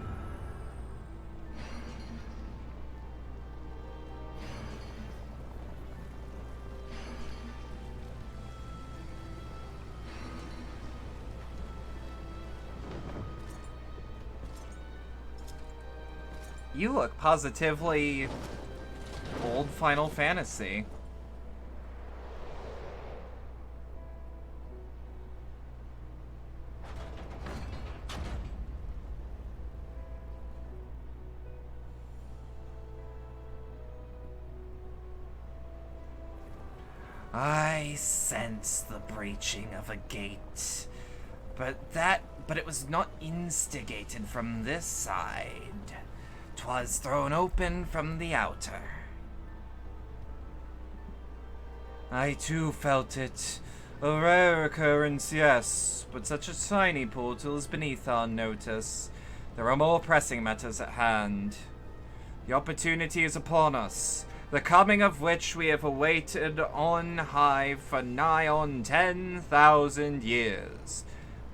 You look positively old Final Fantasy. I sense the breaching of a gate, but it was not instigated from this side. 'Twas thrown open from the outer. I too felt it. A rare occurrence, yes, but such a tiny portal is beneath our notice. There are more pressing matters at hand. The opportunity is upon us, the coming of which we have awaited on high for nigh on 10,000 years.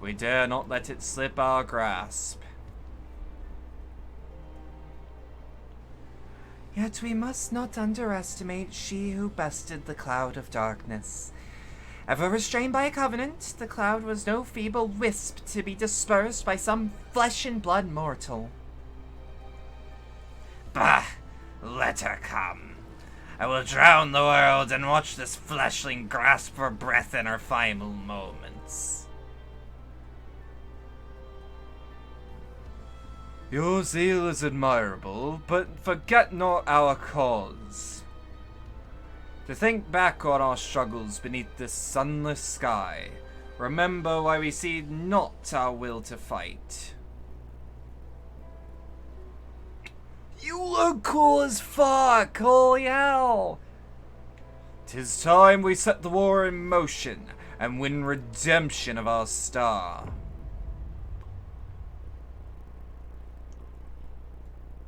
We dare not let it slip our grasp. Yet we must not underestimate she who bested the cloud of darkness. Ever restrained by a covenant, the cloud was no feeble wisp to be dispersed by some flesh-and-blood mortal. Bah! Let her come. I will drown the world and watch this fleshling grasp for breath in her final moments. Your zeal is admirable, but forget not our cause. To think back on our struggles beneath this sunless sky, remember why we cede not our will to fight. You look cool as fuck, holy hell! 'Tis time we set the war in motion and win redemption of our star.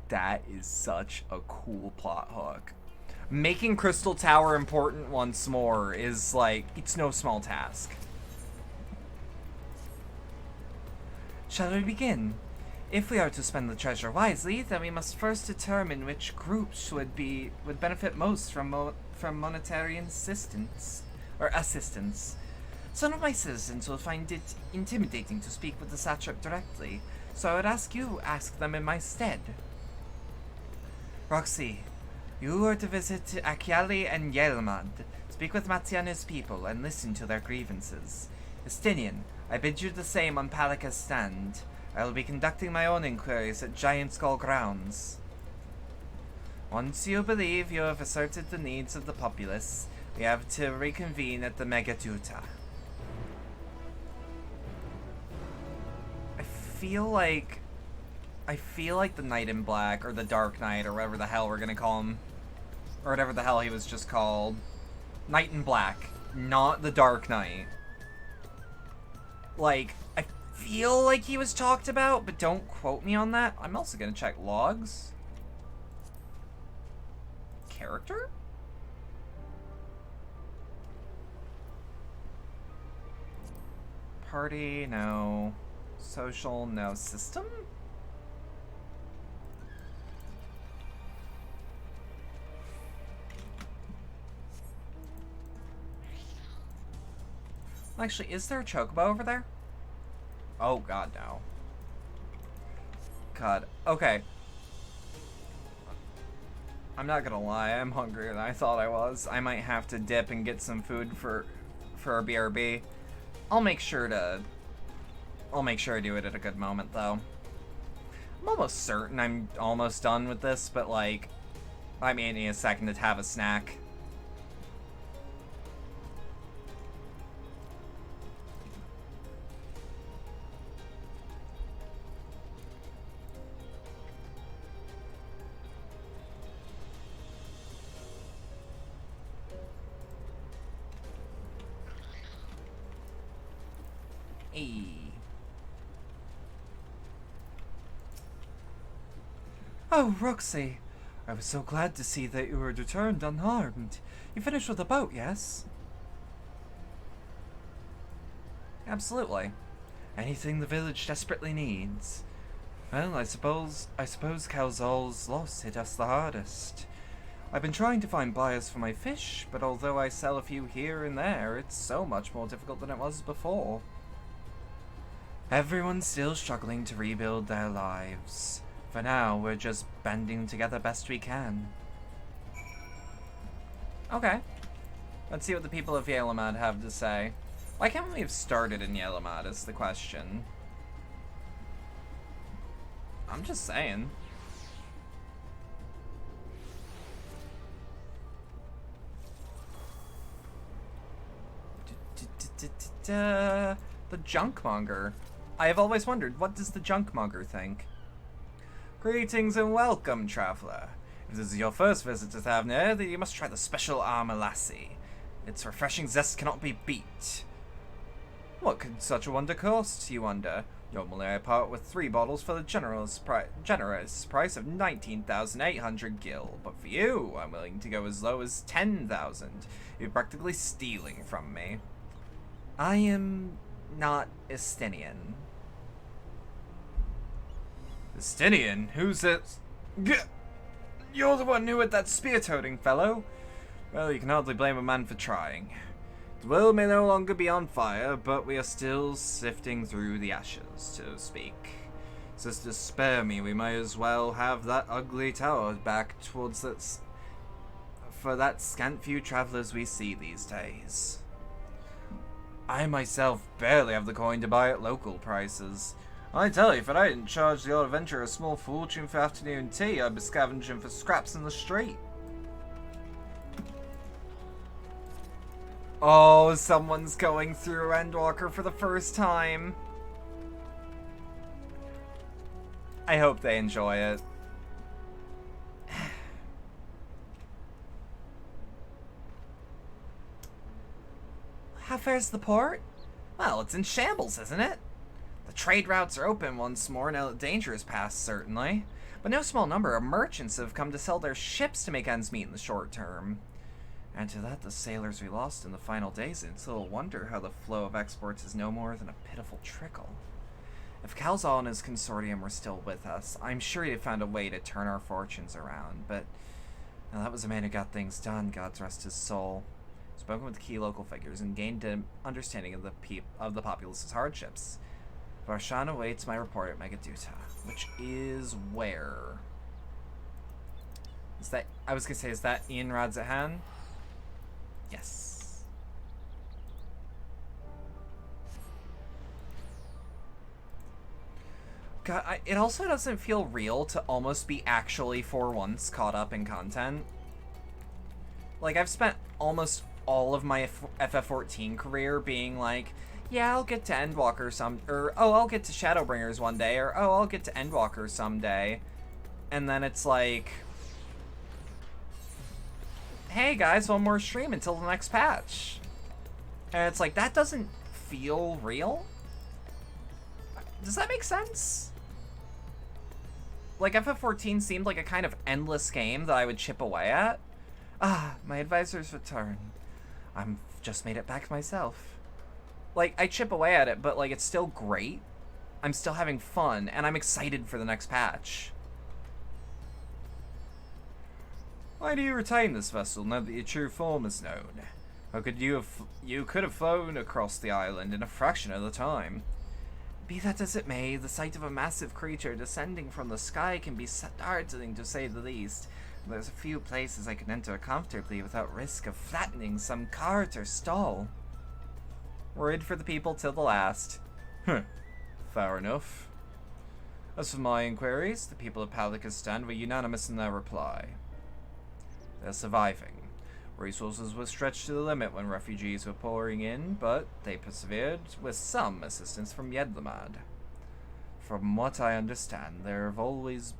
That is such a cool plot hook. Making Crystal Tower important once more is like, it's no small task. Shall we begin? If we are to spend the treasure wisely, then we must first determine which groups would benefit most from monetary assistance. Some of my citizens will find it intimidating to speak with the satrap directly, so I would ask them in my stead. Roxy, you are to visit Akiali and Yelmad, speak with Mattia and his people, and listen to their grievances. Estinian, I bid you the same on Palika's stand. I will be conducting my own inquiries at Giant Skull grounds. Once you believe you have asserted the needs of the populace, we have to reconvene at the Megaduta. I feel like the Knight in Black, or the Dark Knight, or whatever the hell we're gonna call him. Or whatever the hell he was just called. Knight in Black, not the Dark Knight. Like, I feel like he was talked about, but don't quote me on that. I'm also gonna check logs. Character? Party, no. Social, no. System? Actually, is there a chocobo over there? Oh god, no. God. Okay. I'm not gonna lie, I'm hungrier than I thought I was. I might have to dip and get some food for our BRB. I'll make sure I do it at a good moment, though. I'm almost certain I'm almost done with this, but, like, I may need a second to have a snack. Oh, Roxy, I was so glad to see that you had returned unharmed. You finished with the boat, yes? Absolutely. Anything the village desperately needs. Well, I suppose Calzol's loss hit us the hardest. I've been trying to find buyers for my fish, but although I sell a few here and there, it's so much more difficult than it was before. Everyone's still struggling to rebuild their lives. For now, we're just banding together best we can. Okay. Let's see what the people of Yalamad have to say. Why can't we have started in Yalamad is the question. I'm just saying. The Junkmonger. I have always wondered, what does the Junkmonger think? Greetings and welcome, traveler. If this is your first visit to Thavnir, then you must try the special armor lassie. Its refreshing zest cannot be beat. What could such a wonder cost, you wonder? Normally I part with 3 bottles for the generous price of 19,800 gil, but for you, I'm willing to go as low as 10,000. You're practically stealing from me. I am not Estinian. Estinian? Who's it? You're the one who had that spear-toting fellow? Well, you can hardly blame a man for trying. The world may no longer be on fire, but we are still sifting through the ashes, so to speak. Sister, spare me, we may as well have that ugly tower back towards that for that scant few travelers we see these days. I myself barely have the coin to buy at local prices. I tell you, if I didn't charge the old adventurer a small fortune for afternoon tea, I'd be scavenging for scraps in the street. Oh, someone's going through Endwalker for the first time. I hope they enjoy it. How fares the port? Well, it's in shambles, isn't it? The trade routes are open once more now that danger is past, certainly. But no small number of merchants have come to sell their ships to make ends meet in the short term. Add to that the sailors we lost in the final days, and it's little wonder how the flow of exports is no more than a pitiful trickle. If Calzol and his consortium were still with us, I'm sure he'd have found a way to turn our fortunes around, but now that was a man who got things done, God's rest his soul. Spoken with key local figures and gained an understanding of the populace's hardships. Varshan awaits my report at Megaduta, which is where? Is that, I was gonna say, is that in Radzahan? Yes. God, it also doesn't feel real to almost be actually for once caught up in content. Like, I've spent almost all of my FF14 career being like, yeah, I'll get to Endwalker I'll get to Shadowbringers one day, or oh, I'll get to Endwalker someday. And then it's like, hey guys, one more stream until the next patch. And it's like, that doesn't feel real? Does that make sense? Like, FF14 seemed like a kind of endless game that I would chip away at. Ah, my advisor's return. I've just made it back myself. Like, I chip away at it, but, like, it's still great. I'm still having fun, and I'm excited for the next patch. Why do you retain this vessel now that your true form is known? How could you could have flown across the island in a fraction of the time? Be that as it may, the sight of a massive creature descending from the sky can be startling to say the least. There's a few places I can enter comfortably without risk of flattening some cart or stall. Worried for the people till the last. Fair enough. As for my inquiries, the people of Palakistan were unanimous in their reply. They're surviving. Resources were stretched to the limit when refugees were pouring in, but they persevered with some assistance from Yedlamad. From what I understand, they have always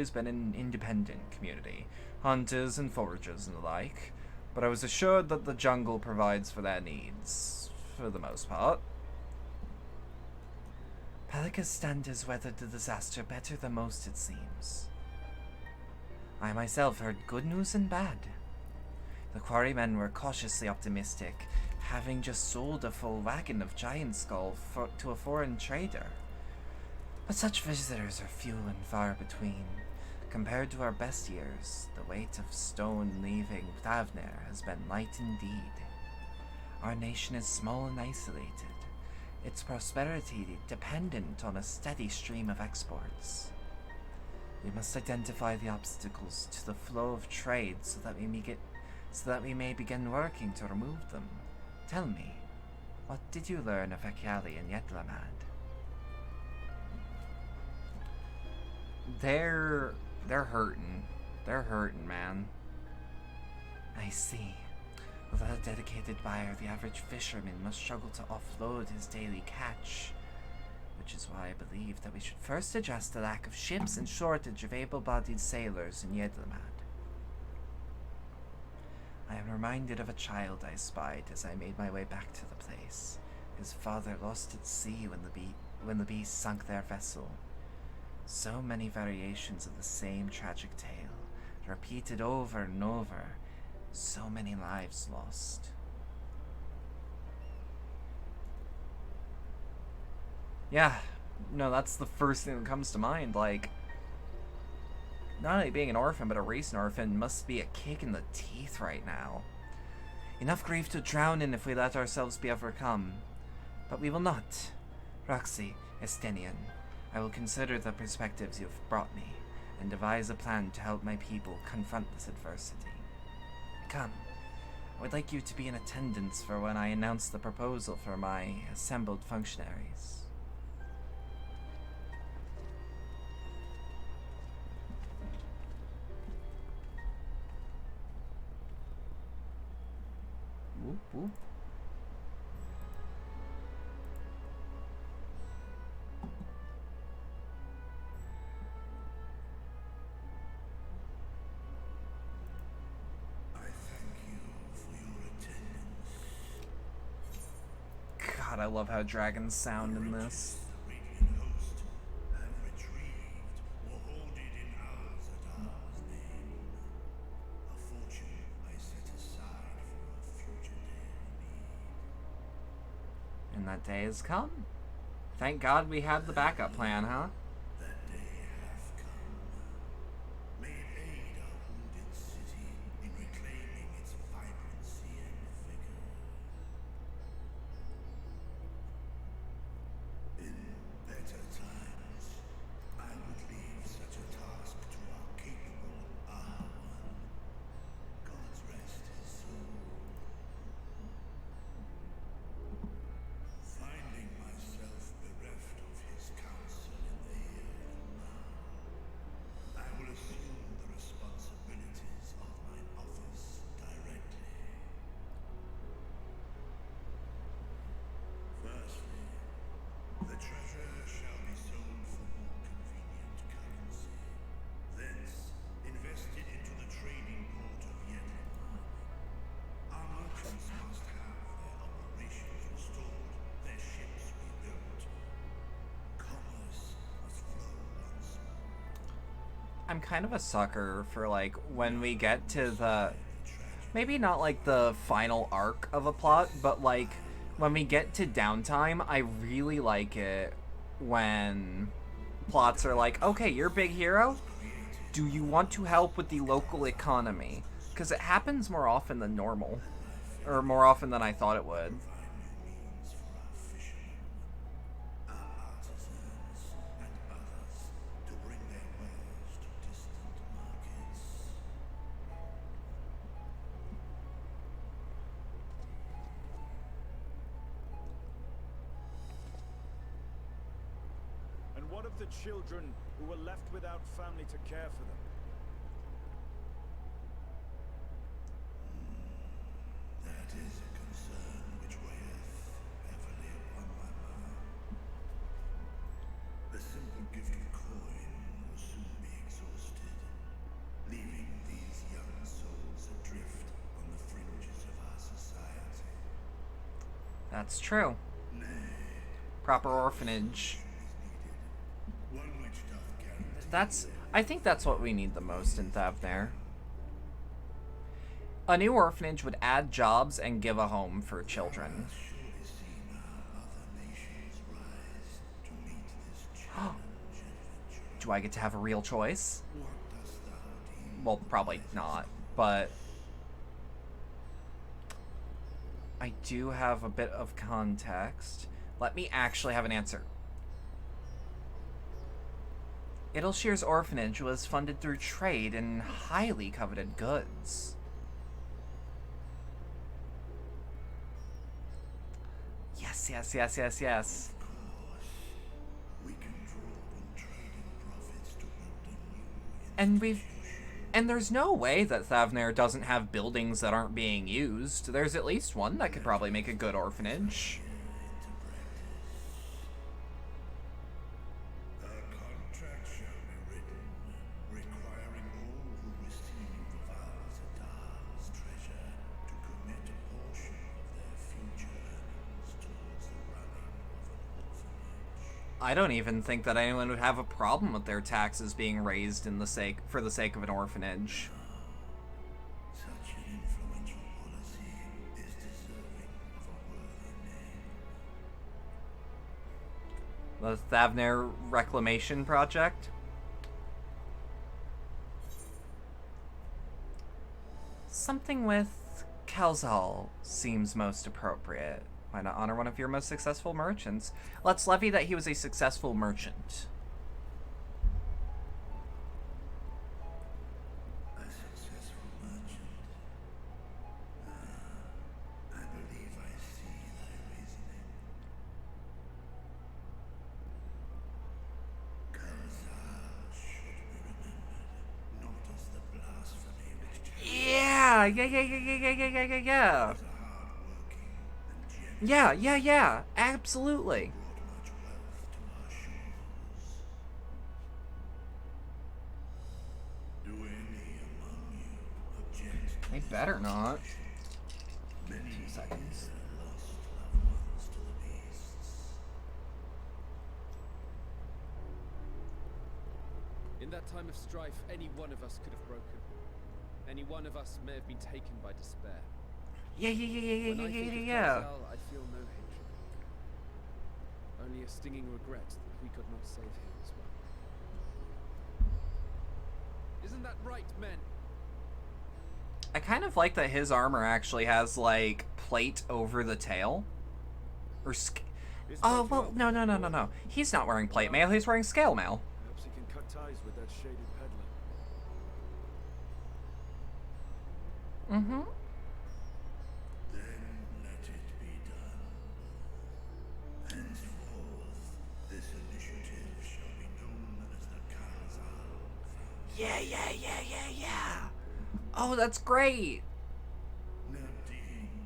been an independent community, hunters and foragers and the like, but I was assured that the jungle provides for their needs, for the most part. Palakistan has weathered the disaster better than most, it seems. I myself heard good news and bad. The quarrymen were cautiously optimistic, having just sold a full wagon of giant skull to a foreign trader. But such visitors are few and far between. Compared to our best years, the weight of stone leaving Thavner has been light indeed. Our nation is small and isolated, its prosperity dependent on a steady stream of exports. We must identify the obstacles to the flow of trade so that we may begin working to remove them. Tell me, what did you learn of Akali and Yedlamad? They're hurting. They're hurting, man. I see. Without a dedicated buyer, the average fisherman must struggle to offload his daily catch. Which is why I believe that we should first address the lack of ships and shortage of able-bodied sailors in Yedlamad. I am reminded of a child I spied as I made my way back to the place. His father lost at sea when the beast sunk their vessel. So many variations of the same tragic tale, repeated over and over. So many lives lost. Yeah, no, that's the first thing that comes to mind. Like, not only being an orphan, but a recent orphan must be a kick in the teeth right now. Enough grief to drown in if we let ourselves be overcome. But we will not. Roxy, Estenian, I will consider the perspectives you have brought me, and devise a plan to help my people confront this adversity. Come, I would like you to be in attendance for when I announce the proposal for my assembled functionaries. Whoop, whoop. God, I love how dragons sound in this. And that day has come. Thank God we had the backup plan, huh? That day hath come. May it aid our wounded city in reclaiming its vibrancy and vigor. In better times, I would leave such a task to our capable Ahawan. God's rest his soul. Finding myself bereft of his counsel in the here and now, I will assume the responsibilities of my office directly. Firstly, the treasure shall be sold for more convenient currency. Thence, invested into the trading port of Yedlamad. Our merchants must have their operations restored, their ships rebuilt. Commerce must flow once more. I'm kind of a sucker for, like, when we get to the... Maybe not, like, the final arc of a plot, but, like, when we get to downtime, I really like it when plots are like, okay, you're a big hero. Do you want to help with the local economy? Because it happens more often than normal. Or more often than I thought it would. Find new means for our fishermen. Our artisans what of the children who were left without family to care for them? That is a concern which weigheth heavily upon my mind. The simple gift of coin will soon be exhausted, leaving these young souls adrift on the fringes of our society. That's true. Nay, Proper orphanage. one which doth guarantee I think that's what we need the most in Thavnair. A new orphanage would add jobs and give a home for children. surely seen how other nations rise to meet this challenge and adventure. Do I get to have a real choice? What dost thou deem? Well, probably not, but I do have a bit of context. Let me actually have an answer. Idleshir's orphanage was funded through trade in highly coveted goods. Yes, yes, yes, yes, yes. Of course, we can draw on trading profits to build a new And there's no way that Thavnair doesn't have buildings that aren't being used. There's at least one that could probably make a good orphanage. A contract shall be written, requiring all who receive Valzadal's treasure to commit a portion of their future earnings towards the running of an orphanage. I don't even think that anyone would have a problem with their taxes being raised for the sake of an orphanage. Such an influential policy is deserving of a worthy name. The Thavnair Reclamation Project. Something with Kelzal seems most appropriate. Why not honor one of your most successful merchants? Let's levy that he was a successful merchant. A successful merchant. I believe I see thy reasoning. Kalzal should be remembered, not as the blasphemy which Yeah. was a hard-working and generous Yeah, absolutely. brought much wealth to our shores. Do any among you object to They better not. many 2 seconds. lost loved ones to the beasts? In that time of strife, any one of us could have broken. Any one of us may have been taken by despair. When I think of Kalzal, I feel no hatred. Only a stinging regret that we could not save him as well. Isn't that right, men? I kind of like that his armor actually has, like, plate over the tail. Or oh, well, no. He's not wearing plate mail, he's wearing scale mail. Perhaps he can cut ties with that shaded peddler. Mm-hmm. Then let it be done. Henceforth, this initiative shall be known as the Kalzal Foundation. Yeah. Oh, that's great. Nadine,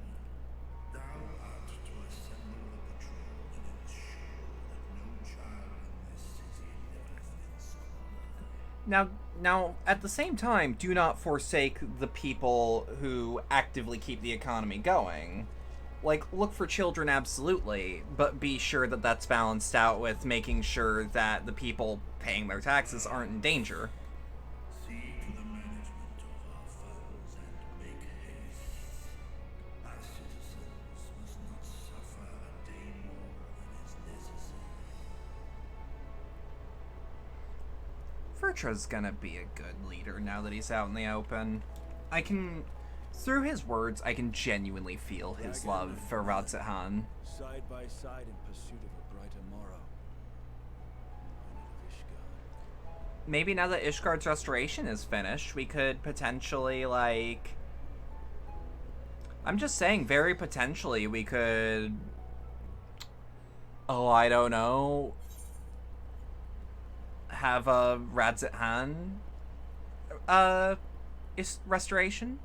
thou art to assemble the patrol and ensure that no child in this city liveth in slumber. Now, at the same time, do not forsake the people who actively keep the economy going. Like, look for children, absolutely, but be sure that that's balanced out with making sure that the people paying their taxes aren't in danger. See to the management of our funds and make haste. Our citizens must not suffer a day more than is necessary. Vertra's gonna be a good leader now that he's out in the open. Through his words, I can genuinely feel his love for Radz-at-Han. Side by side in pursuit of a brighter morrow. In the land of Ishgard. Maybe now that Ishgard's restoration is finished, we could potentially, like... I'm just saying, very potentially, we could... Oh, I don't know. have a Rads at hand is restoration.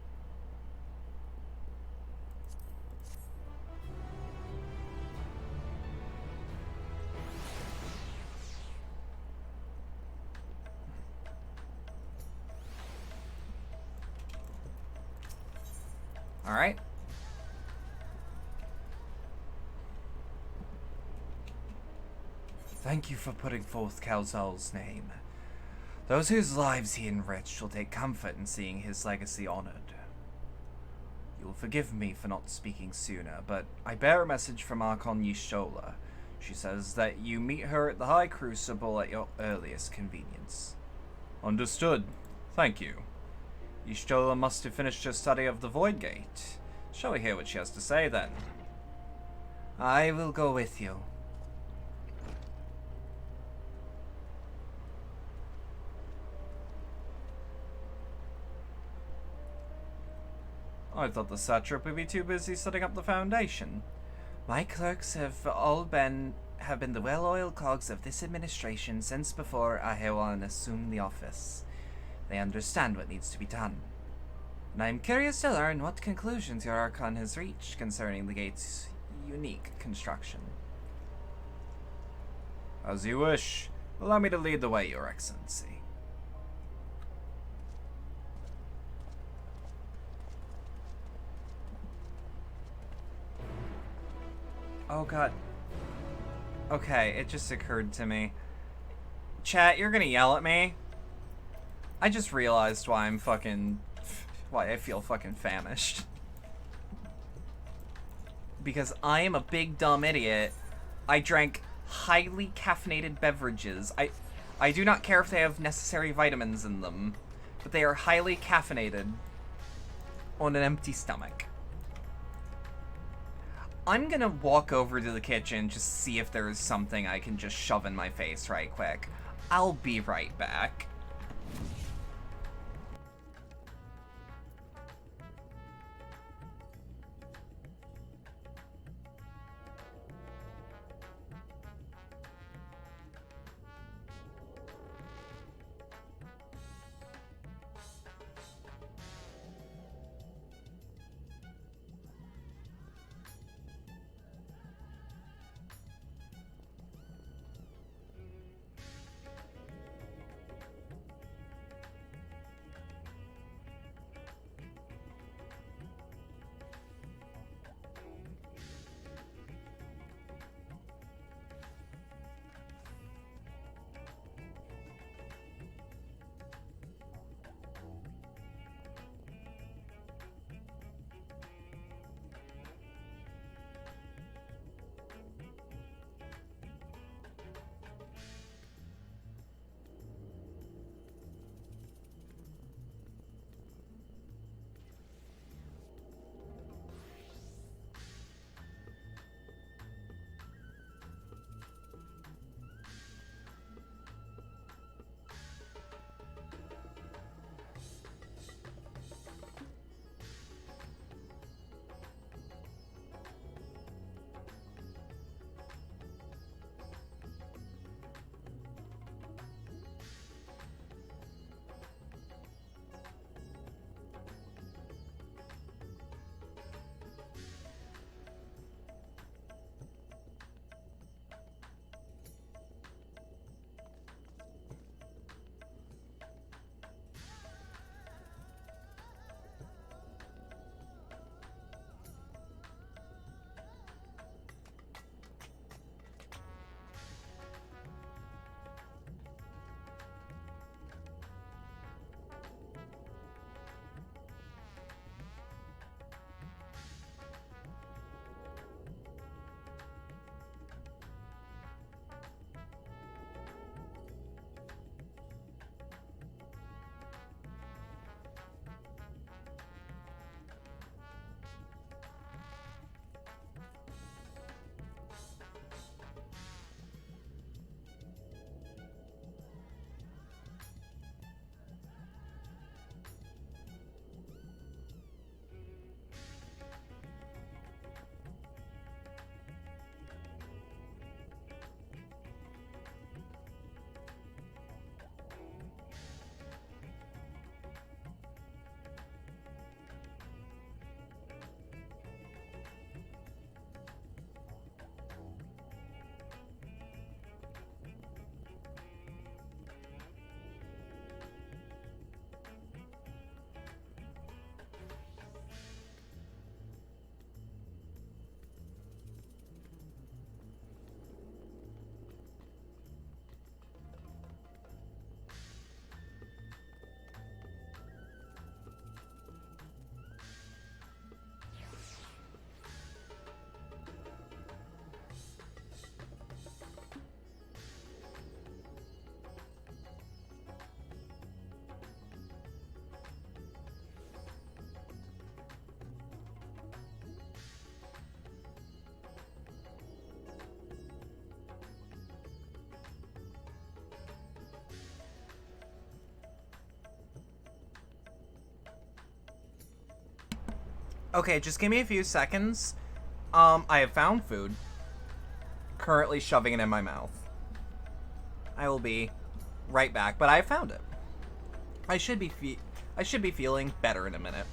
All right. Thank you for putting forth Calzal's name. Those whose lives he enriched will take comfort in seeing his legacy honored. You'll forgive me for not speaking sooner, but I bear a message from Archon Y'shtola. She says that you meet her at the High Crucible at your earliest convenience. Understood. Thank you. Y'shtola must have finished her study of the Void Gate. Shall we hear what she has to say, then? I will go with you. I thought the satrap would be too busy setting up the foundation. My clerks have been the well-oiled cogs of this administration since before Ahewan assumed the office. They understand what needs to be done. And I am curious to learn what conclusions your Archon has reached concerning the gate's unique construction. As you wish. Allow me to lead the way, Your Excellency. Oh god. Okay, it just occurred to me. Chat, you're gonna yell at me? I just realized why I feel fucking famished. Because I am a big dumb idiot. I drank highly caffeinated beverages. I do not care if they have necessary vitamins in them, but they are highly caffeinated on an empty stomach. I'm gonna walk over to the kitchen, just see if there is something I can just shove in my face right quick. I'll be right back. Okay, just give me a few seconds. I have found food. Currently shoving it in my mouth. I will be right back, but I found it. I should be feeling better in a minute.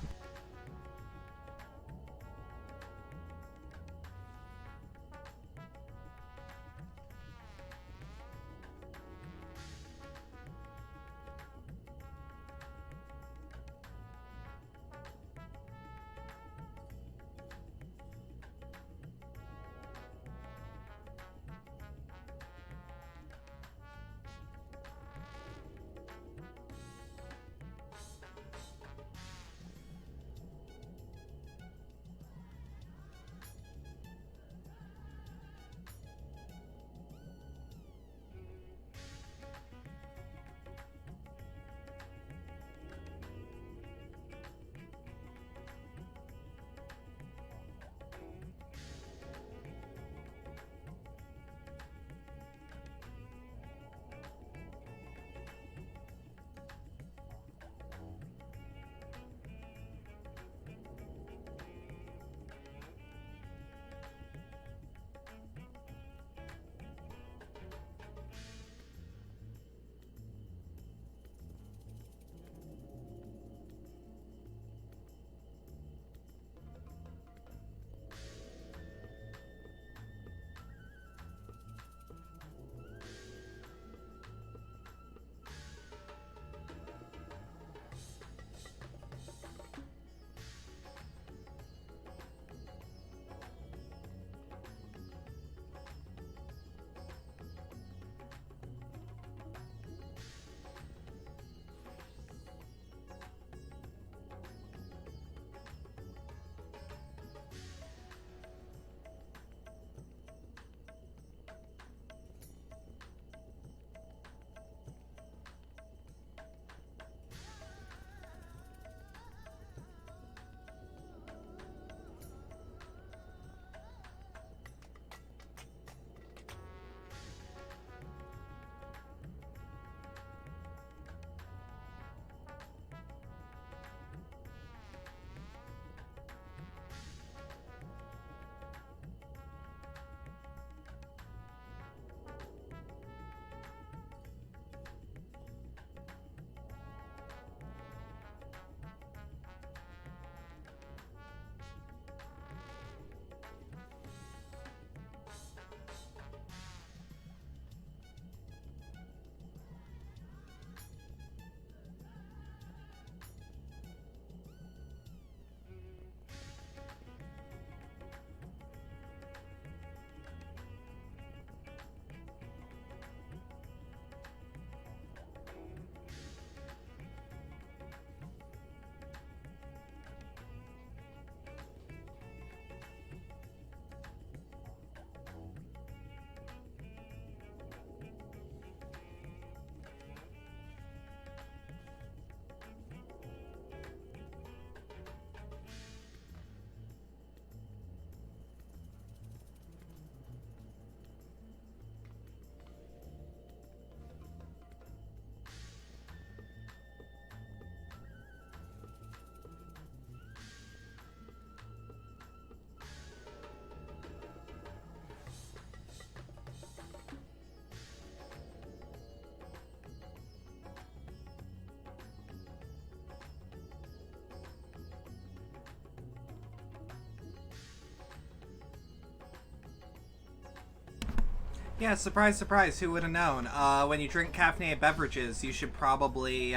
Yeah, surprise, surprise, who would have known? When you drink caffeinated beverages, you should probably,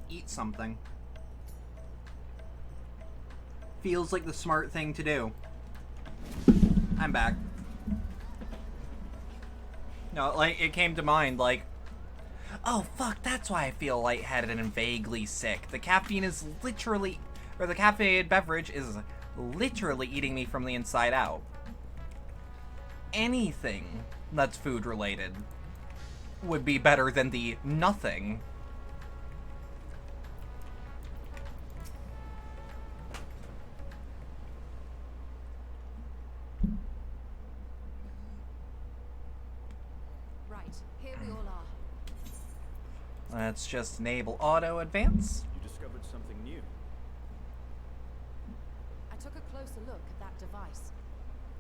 eat something. Feels like the smart thing to do. I'm back. No, like, it came to mind, like, oh, fuck, that's why I feel lightheaded and vaguely sick. The caffeine is literally, or the caffeinated beverage is literally eating me from the inside out. Anything that's food related would be better than the nothing. Right, here we all are. Let's just enable auto advance. You discovered something new. closer look at that device.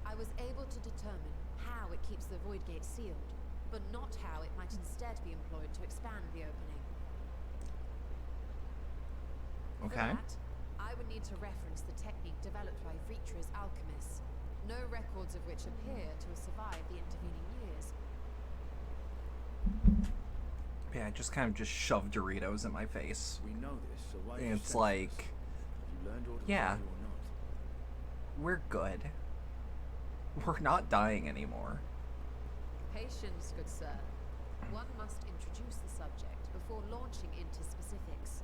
I was able to determine how it keeps the void gate sealed, but not how it might instead be employed to expand the opening. Okay. For that, I would need to reference the technique developed by Vritra's alchemists, no records of which appear to have survived the intervening years. Yeah, I just kind of just shoved Doritos in my face. We know this, so why And you it's send like, us? Have you learned all the yeah. value or not? we're good. We're not dying anymore. Patience, good sir. One must introduce the subject before launching into specifics.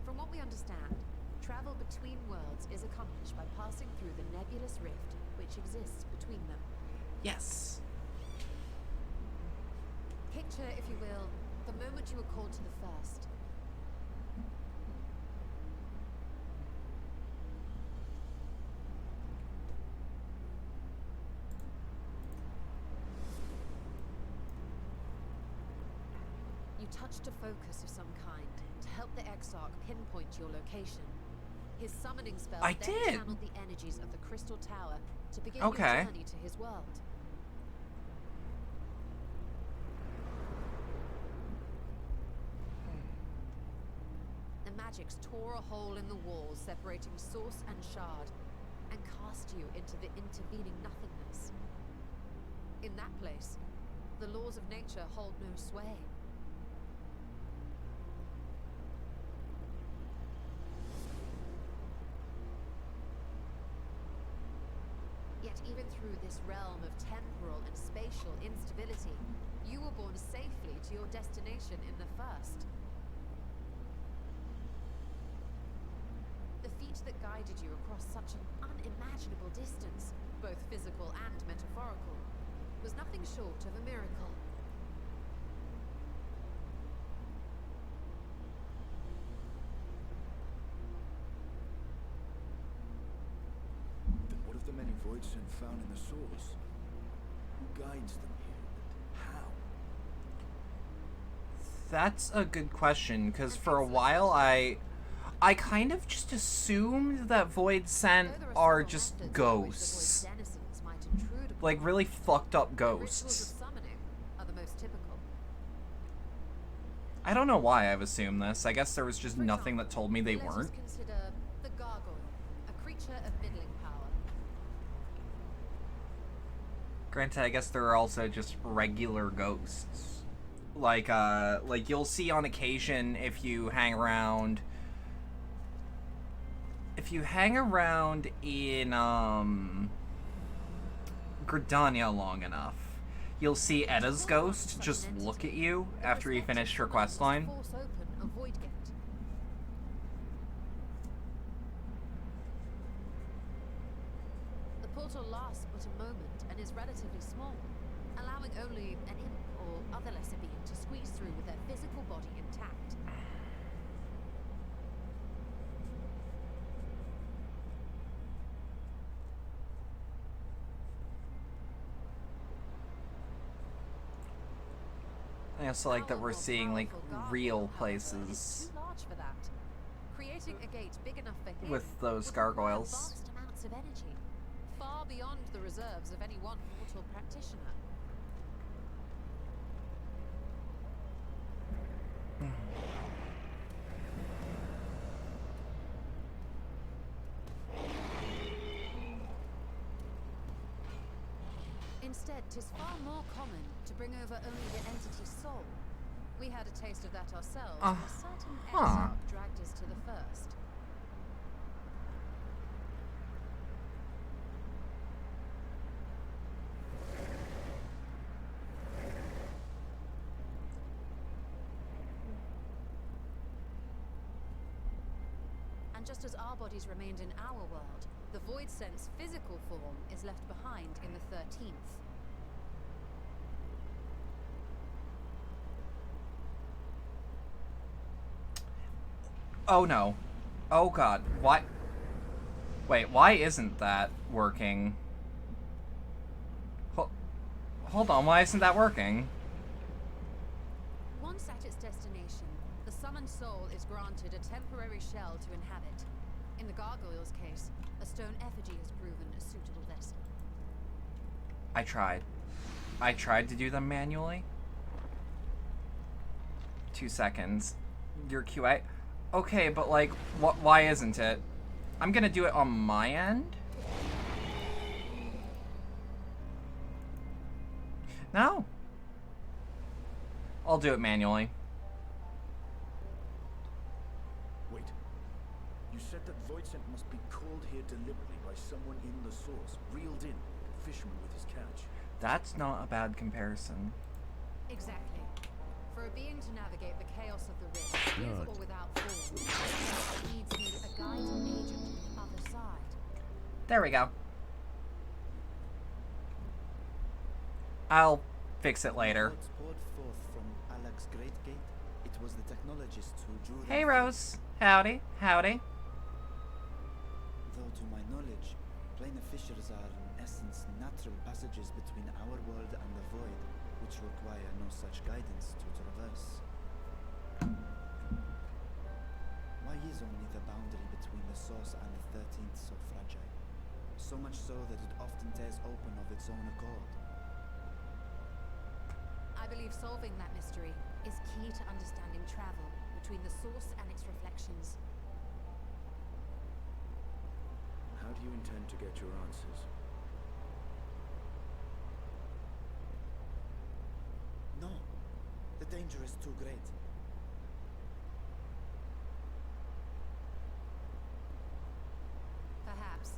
From what we understand, travel between worlds is accomplished by passing through the nebulous rift which exists between them. Yes. Picture, if you will, the moment you were called to the first. You touched a focus of some kind to help the Exarch pinpoint your location. His summoning spell I then did. channeled the energies of the Crystal Tower to begin Okay. your journey to his world. The magics tore a hole in the wall separating source and shard, and cast you into the intervening nothingness. In that place, the laws of nature hold no sway. Yet even through this realm of temporal and spatial instability, you were borne safely to your destination in the first. The feat that guided you across such an unimaginable distance, both physical and metaphorical, was nothing short of a miracle. Then what of the many voids found in the source? Who guides them here? How? That's a good question, because for a while I kind of just assumed that Void Scent Though there are several just methods by which the ghosts. void's denizens might intrude upon Like, you, really fucked up the rituals ghosts. of summoning are the most typical. I don't know why I've assumed this. I guess there was just For nothing that example, told me they let us weren't. consider the gargoyle, a creature of middling power. Granted, I guess there are also just regular ghosts. Like you'll see on occasion if you hang around... If you hang around in, Gridania long enough, you'll see Edda's ghost just look at you after you finish her questline. Force open a void gate. The portal lasts but a moment and is relatively small, allowing only an imp or other lesser being to squeeze through with their physical body intact. I also like that we're Powerful, seeing, like, powerful gargoyle, real however, places is too large for that. Creating a gate big enough for him with those would require gargoyles. vast amounts of energy, far beyond the reserves of any one mortal practitioner. Instead, 'tis far more common to bring over only the entity's soul. We had a taste of that ourselves when a certain exarch dragged us to the first. And just as our bodies remained in our world, the Void Sense physical form is left behind in the 13th. Oh no. Oh god. Why? Wait, why isn't that working? Hold on, why isn't that working? Once at its destination, the summoned soul is granted a temporary shell to inhabit. In the gargoyle's case, a stone effigy has proven a suitable vessel. I tried. I tried to do them manually. 2 seconds. Your QA. Okay, but like, why isn't it? I'm gonna do it on my end. No. I'll do it manually. Wait. You said that void scent must be called here deliberately by someone in the source, reeled in, like a fisherman with his catch. That's not a bad comparison. Exactly. For a being to navigate the chaos of the rift, with or without form, needs me a guiding agent on the other side. There we go. I'll fix it later. Words poured forth from Alex's great gate. It was the technologists who drew them Hey, forth. Rose. Howdy. Howdy. Though to my knowledge, planar fissures are in essence natural passages between our world and the void, which require no such guidance to traverse. Why is only the boundary between the source and the 13th so fragile? So much so that it often tears open of its own accord. I believe solving that mystery is key to understanding travel between the source and its reflections. How do you intend to get your answers? No, the danger is too great. Perhaps.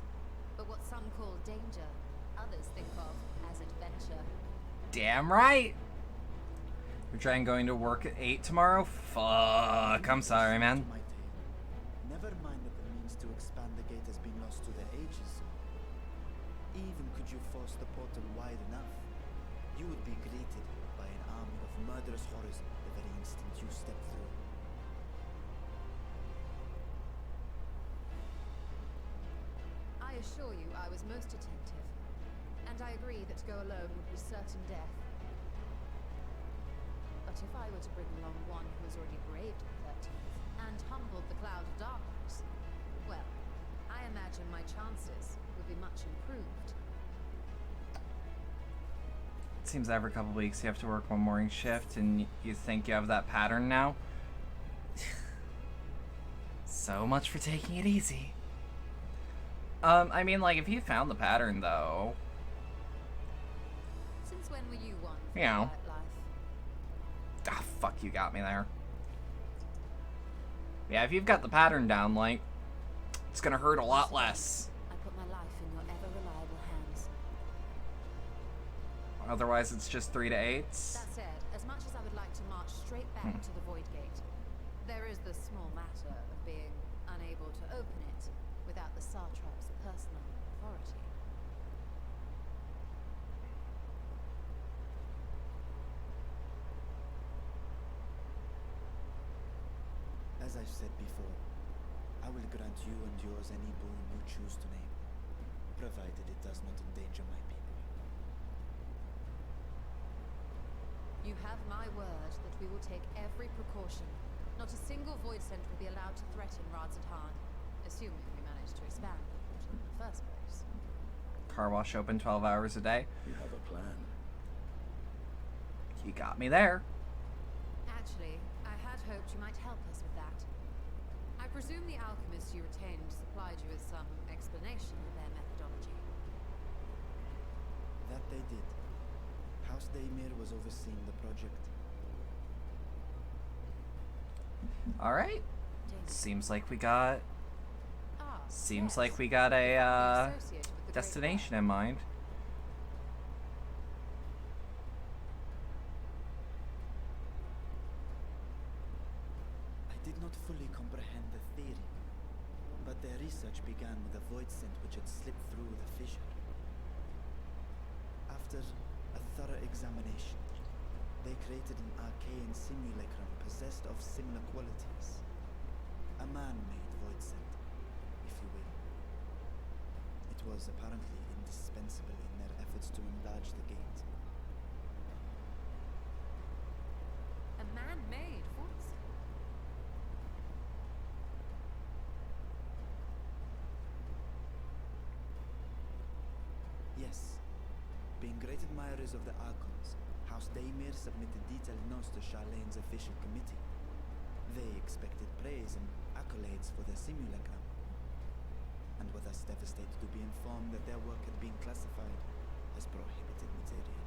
But what some call danger, others think of as adventure. Damn right. You're trying going to work at 8 tomorrow? Fuck. I'm sorry, man. My tale. Never mind that the means to expand the gate has been lost to the ages. Even could you force the portal wide enough, you would be greeted by an army of murderous horrors the very instant you step through. I assure you I was most attentive, and I agree that to go alone would be certain death. But if I were to bring along one who has already braved the 13th and humbled the cloud of darkness, well, I imagine my chances would be much improved. It seems every couple weeks you have to work one morning shift and you think you have that pattern now. So much for taking it easy. I mean, like, if you found the pattern, though... Since when were you one for Yeah. a quiet life? Ah, fuck, you got me there. Yeah, if you've got the pattern down, like, it's gonna hurt a lot less. I put my life in your ever-reliable hands. Otherwise, it's just 3 to 8s. That said, as much as I would like to march straight back to the Void Gate, there is the small matter of being unable to open it without the Satrap's personal authority. As I've said before, I will grant you and yours any boon you choose to name, provided it does not endanger my people. You have my word that we will take every precaution. Not a single void scent will be allowed to threaten Radzatan, assuming we manage to expand the portal in the first place. Car wash open 12 hours a day. You have a plan. You got me there. Actually, I had hoped you might help us with that. I presume the alchemists you retained supplied you with some explanation of their methodology. That they did. House Daymir was overseeing the project. Alright. Seems like we got... Seems Yes. like we got a, Associated with the Great destination in mind. I did not fully comprehend the theory, but their research began with a void scent which had slipped through the fissure. After a thorough examination, they created an arcane simulacrum possessed of similar qualities. A man-made void scent, if you will. It was apparently indispensable in their efforts to enlarge the gate. A man-made void scent. Being great admirers of the Archons, House Daemir submitted detailed notes to Charlene's official committee. They expected praise and accolades for their simulacrum, and were thus devastated to be informed that their work had been classified as prohibited material.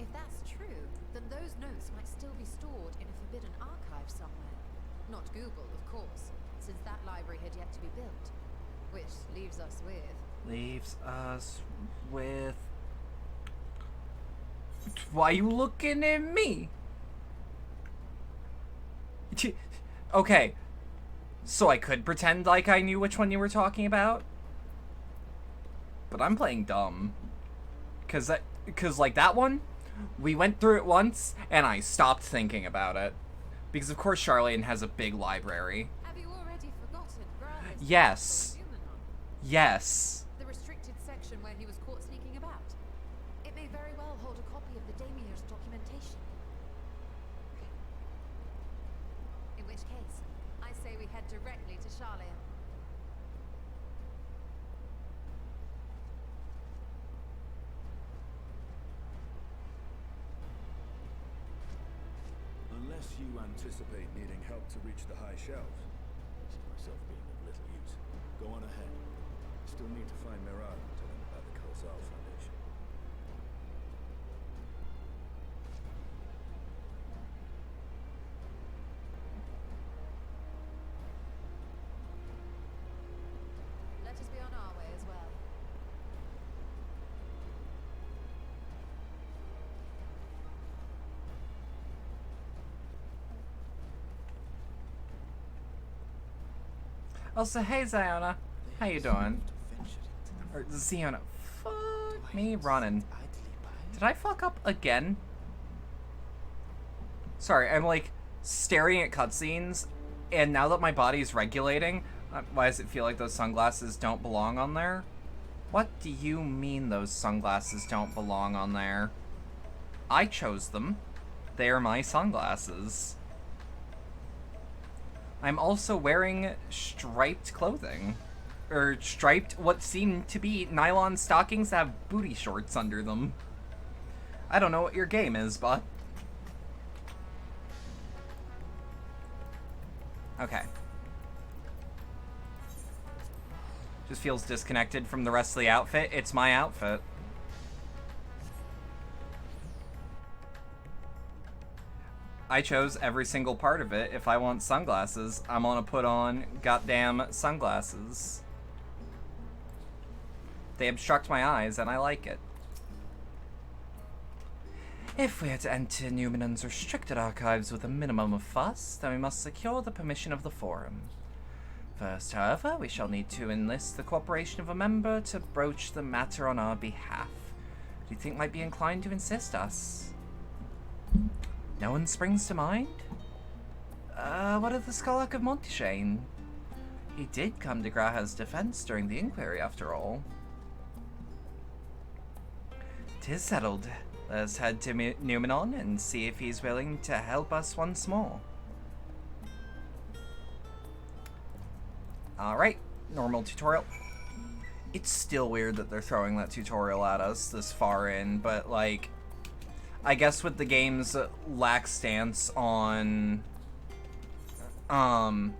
If that's true, then those notes might still be stored in a forbidden archive somewhere. Not Google, of course, since that library had yet to be built. Which leaves us with... Why you looking at me? Okay. So I could pretend like I knew which one you were talking about? But I'm playing dumb. Cause like that one, we went through it once, and I stopped thinking about it. Because of course Charlene has a big library. Have you already forgotten Graha's Yes. Humanon? Yes. The restricted section where he was caught sneaking about. It may very well hold a copy of the Daemir's documentation. In which case, I say we head directly to Charlene. Unless you anticipate needing help to reach the high shelves. I see myself being of little use. Go on ahead. Still need to find Mirage and tell him about the Khalzal Foundation. Let us be on our way as well. Also, hey Ziona. How you doing? To venture into the Or Ziona. Fuck Do I me just running. sit idly by? Did I fuck up again? Sorry, I'm like staring at cutscenes, and now that my body's regulating, why does it feel like those sunglasses don't belong on there? What do you mean those sunglasses don't belong on there? I chose them. They are my sunglasses. I'm also wearing striped clothing. Or striped, what seem to be nylon stockings that have booty shorts under them. I don't know what your game is, but... Okay. Just feels disconnected from the rest of the outfit. It's my outfit. I chose every single part of it. If I want sunglasses, I'm gonna put on goddamn sunglasses. They obstruct my eyes, and I like it. If we are to enter Numenon's restricted archives with a minimum of fuss, then we must secure the permission of the Forum. First, however, we shall need to enlist the cooperation of a member to broach the matter on our behalf. Do you think might be inclined to assist us? No one springs to mind? What of the Skolak of Montishane? He did come to Graha's defense during the inquiry, after all. 'Tis settled. Let us head to Numenon and see if he's willing to help us once more. Alright, normal tutorial. It's still weird that they're throwing that tutorial at us this far in, but like, I guess with the game's lax stance on, oh,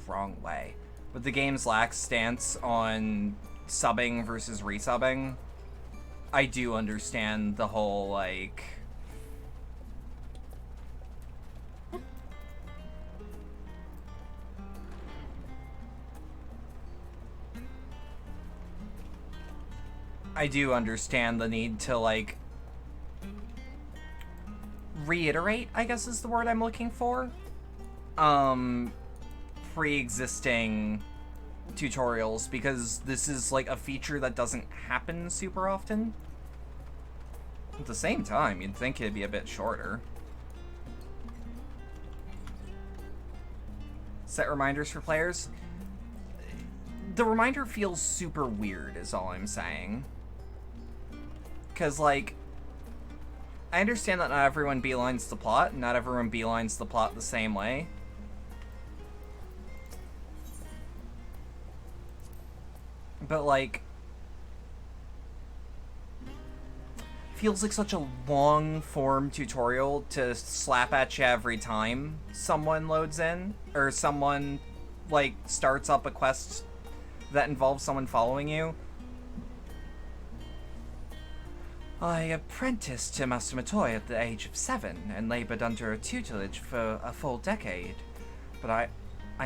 wrong way. With the game's lax stance on subbing versus resubbing, I do understand the whole, like... I do understand the need to, like, reiterate, I guess is the word I'm looking for. Pre-existing tutorials, because this is like a feature that doesn't happen super often. At the same time, you'd think it'd be a bit shorter. Set reminders for players. The reminder feels super weird, is all I'm saying. Because, like, I understand that not everyone beelines the plot, and not everyone beelines the plot the same way. but like, feels like such a long form tutorial to slap at you every time someone loads in, or someone like starts up a quest that involves someone following you. I apprenticed to Master Matoy at the age of 7 and labored under her tutelage for a full decade, but I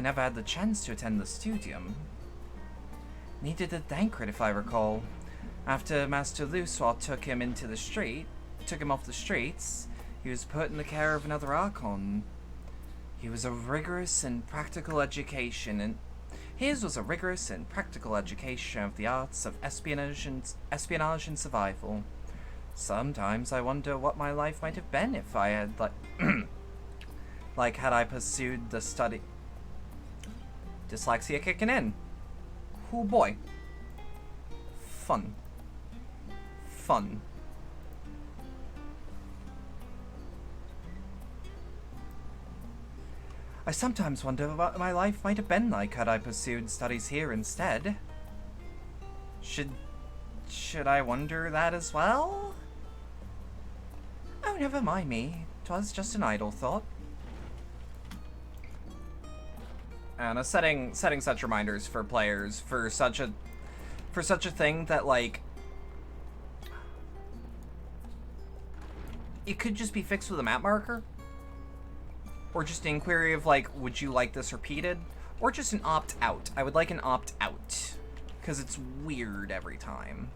never had the chance to attend the studium. Neither did Thancred, if I recall. After Master Luswat took him off the streets, he was put in the care of another Archon. His was a rigorous and practical education of the arts of espionage and survival. Sometimes I wonder what my life might have been if I had, had I pursued the study. Dyslexia kicking in. Oh boy. Fun. I sometimes wonder what my life might have been like had I pursued studies here instead. Should I wonder that as well? Oh, never mind me. 'Twas just an idle thought. And setting such reminders for players for such a thing that, like, it could just be fixed with a map marker, or just an inquiry of like, would you like this repeated, or just an opt-out. I would like an opt-out, because it's weird every time.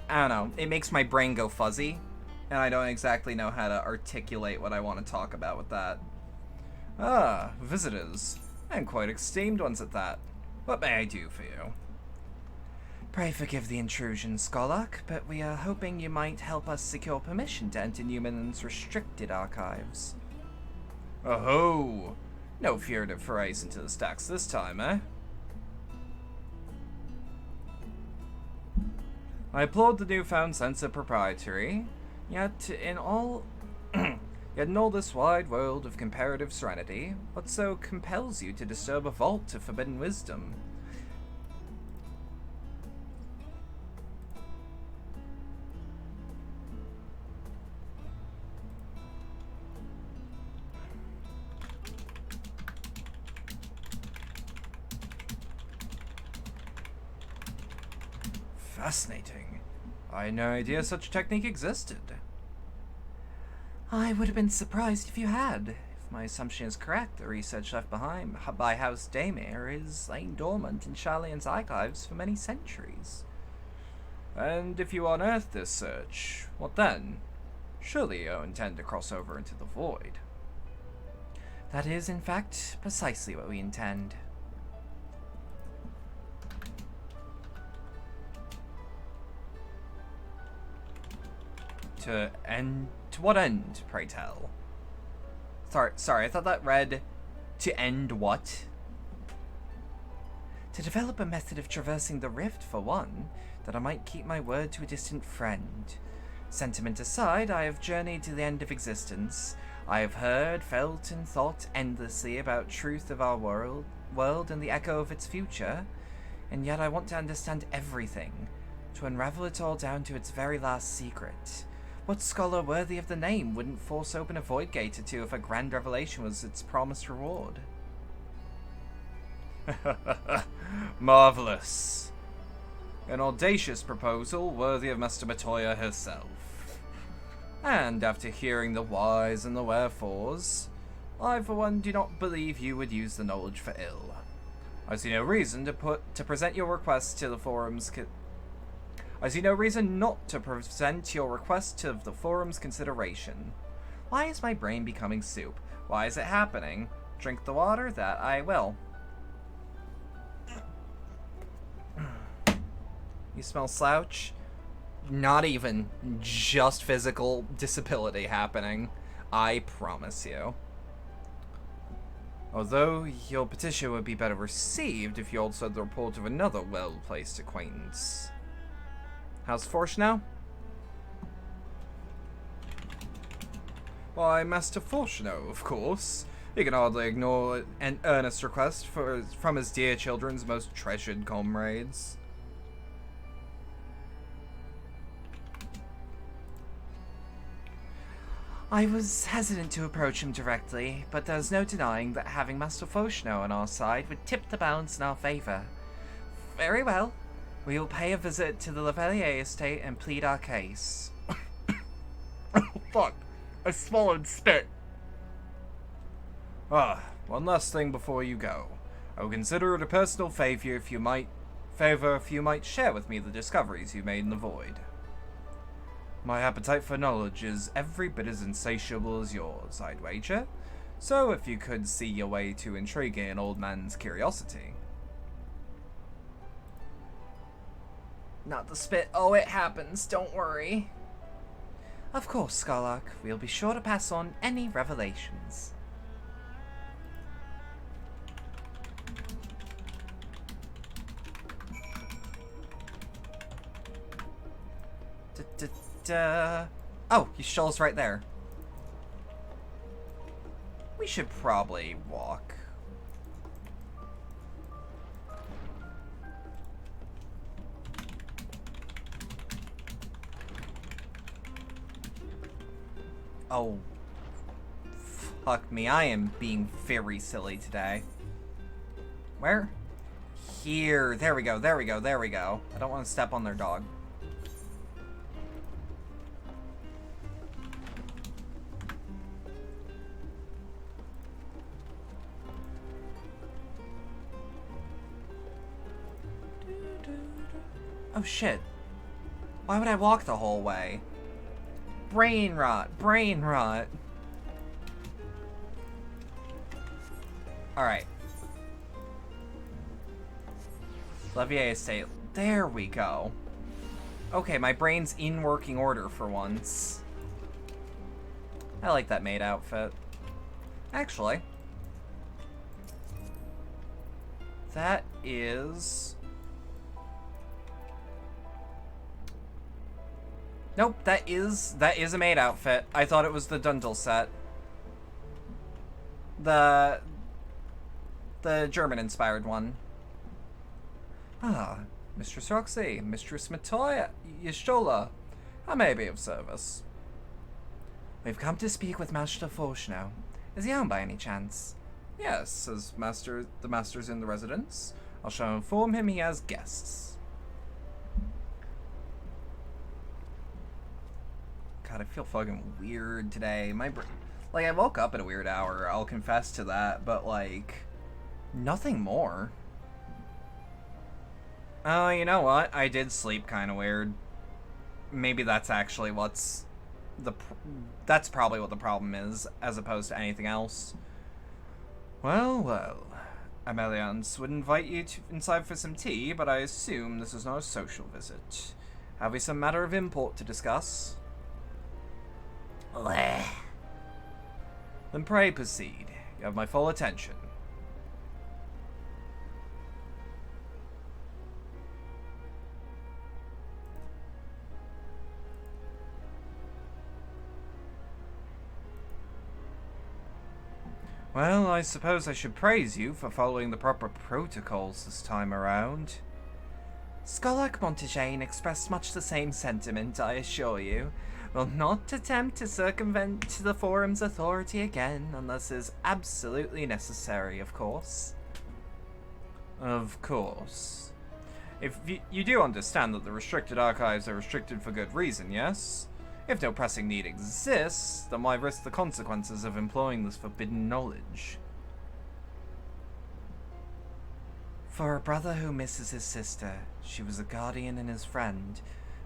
I don't know, it makes my brain go fuzzy, and I don't exactly know how to articulate what I want to talk about with that. Ah, visitors, and quite esteemed ones at that. What may I do for you? Pray forgive the intrusion, Skolak, but we are hoping you might help us secure permission to enter Newman's restricted archives. Oh-ho! No fear to forays into the stacks this time, eh? I applaud the newfound sense of propriety, yet in all this wide world of comparative serenity, what so compels you to disturb a vault of forbidden wisdom? Fascinating. I had no idea such a technique existed. I would have been surprised if you had. If my assumption is correct, the research left behind by House Daymere is laying dormant in Charlian's archives for many centuries. And if you unearth this search, what then? Surely you intend to cross over into the void. That is, in fact, precisely what we intend. To what end, pray tell? Sorry, I thought that read, to end what? To develop a method of traversing the rift, for one, that I might keep my word to a distant friend. Sentiment aside, I have journeyed to the end of existence. I have heard, felt, and thought endlessly about truth of our world and the echo of its future, and yet I want to understand everything, to unravel it all down to its very last secret. What scholar worthy of the name wouldn't force open a void gate or two if a grand revelation was its promised reward? Marvelous. An audacious proposal worthy of Master Matoya herself. And after hearing the whys and the wherefores, I for one do not believe you would use the knowledge for ill. I see no reason to present your request to the forum's I see no reason not to present your request to the forum's consideration. Why is my brain becoming soup? Why is it happening? Drink the water? That I will. You smell slouch? Not even. Just physical disability happening. I promise you. Although your petition would be better received if you also had the report of another well-placed acquaintance. How's Force now? Why, Master Fortuno, of course. He can hardly ignore an earnest request from his dear children's most treasured comrades. I was hesitant to approach him directly, but there's no denying that having Master Foshno on our side would tip the balance in our favor. Very well. We will pay a visit to the Lavalier estate and plead our case. Oh, fuck. I swallowed spit. One last thing before you go. I will consider it a personal favor if you might share with me the discoveries you made in the void. My appetite for knowledge is every bit as insatiable as yours, I'd wager. So if you could see your way to intriguing an old man's curiosity. Not the spit. Oh, it happens. Don't worry. Of course, Scarlark. We'll be sure to pass on any revelations. Oh, Yashol's right there. We should probably walk. Oh, fuck me. I am being very silly today. Where? Here. There we go. There we go. There we go. I don't want to step on their dog. Oh shit. Why would I walk the whole way? Brain rot. Brain rot. Alright. Levier Estate. There we go. Okay, my brain's in working order for once. I like that maid outfit. Actually. That is... Nope, that is a maid outfit. I thought it was the Dundle set. The German-inspired one. Ah, Mistress Roxy, Mistress Matoya, Yashola. How may I be of service? We've come to speak with Master Foshno. Is he home by any chance? Yes, as the master's in the residence. I shall inform him he has guests. God, I feel fucking weird today. Like, I woke up at a weird hour, I'll confess to that, but, like, nothing more. Oh, you know what? I did sleep kind of weird. Maybe that's actually that's probably what the problem is, as opposed to anything else. Well, well. Ameliance would invite you inside for some tea, but I assume this is not a social visit. Have we some matter of import to discuss? Bleh. Then pray proceed. You have my full attention. Well, I suppose I should praise you for following the proper protocols this time around. Scarlark Montaigne expressed much the same sentiment, I assure you. Will not attempt to circumvent the forum's authority again, unless it is absolutely necessary, of course. Of course. If you do understand that the restricted archives are restricted for good reason, yes? If no pressing need exists, then why risk the consequences of employing this forbidden knowledge? For a brother who misses his sister, she was a guardian and his friend,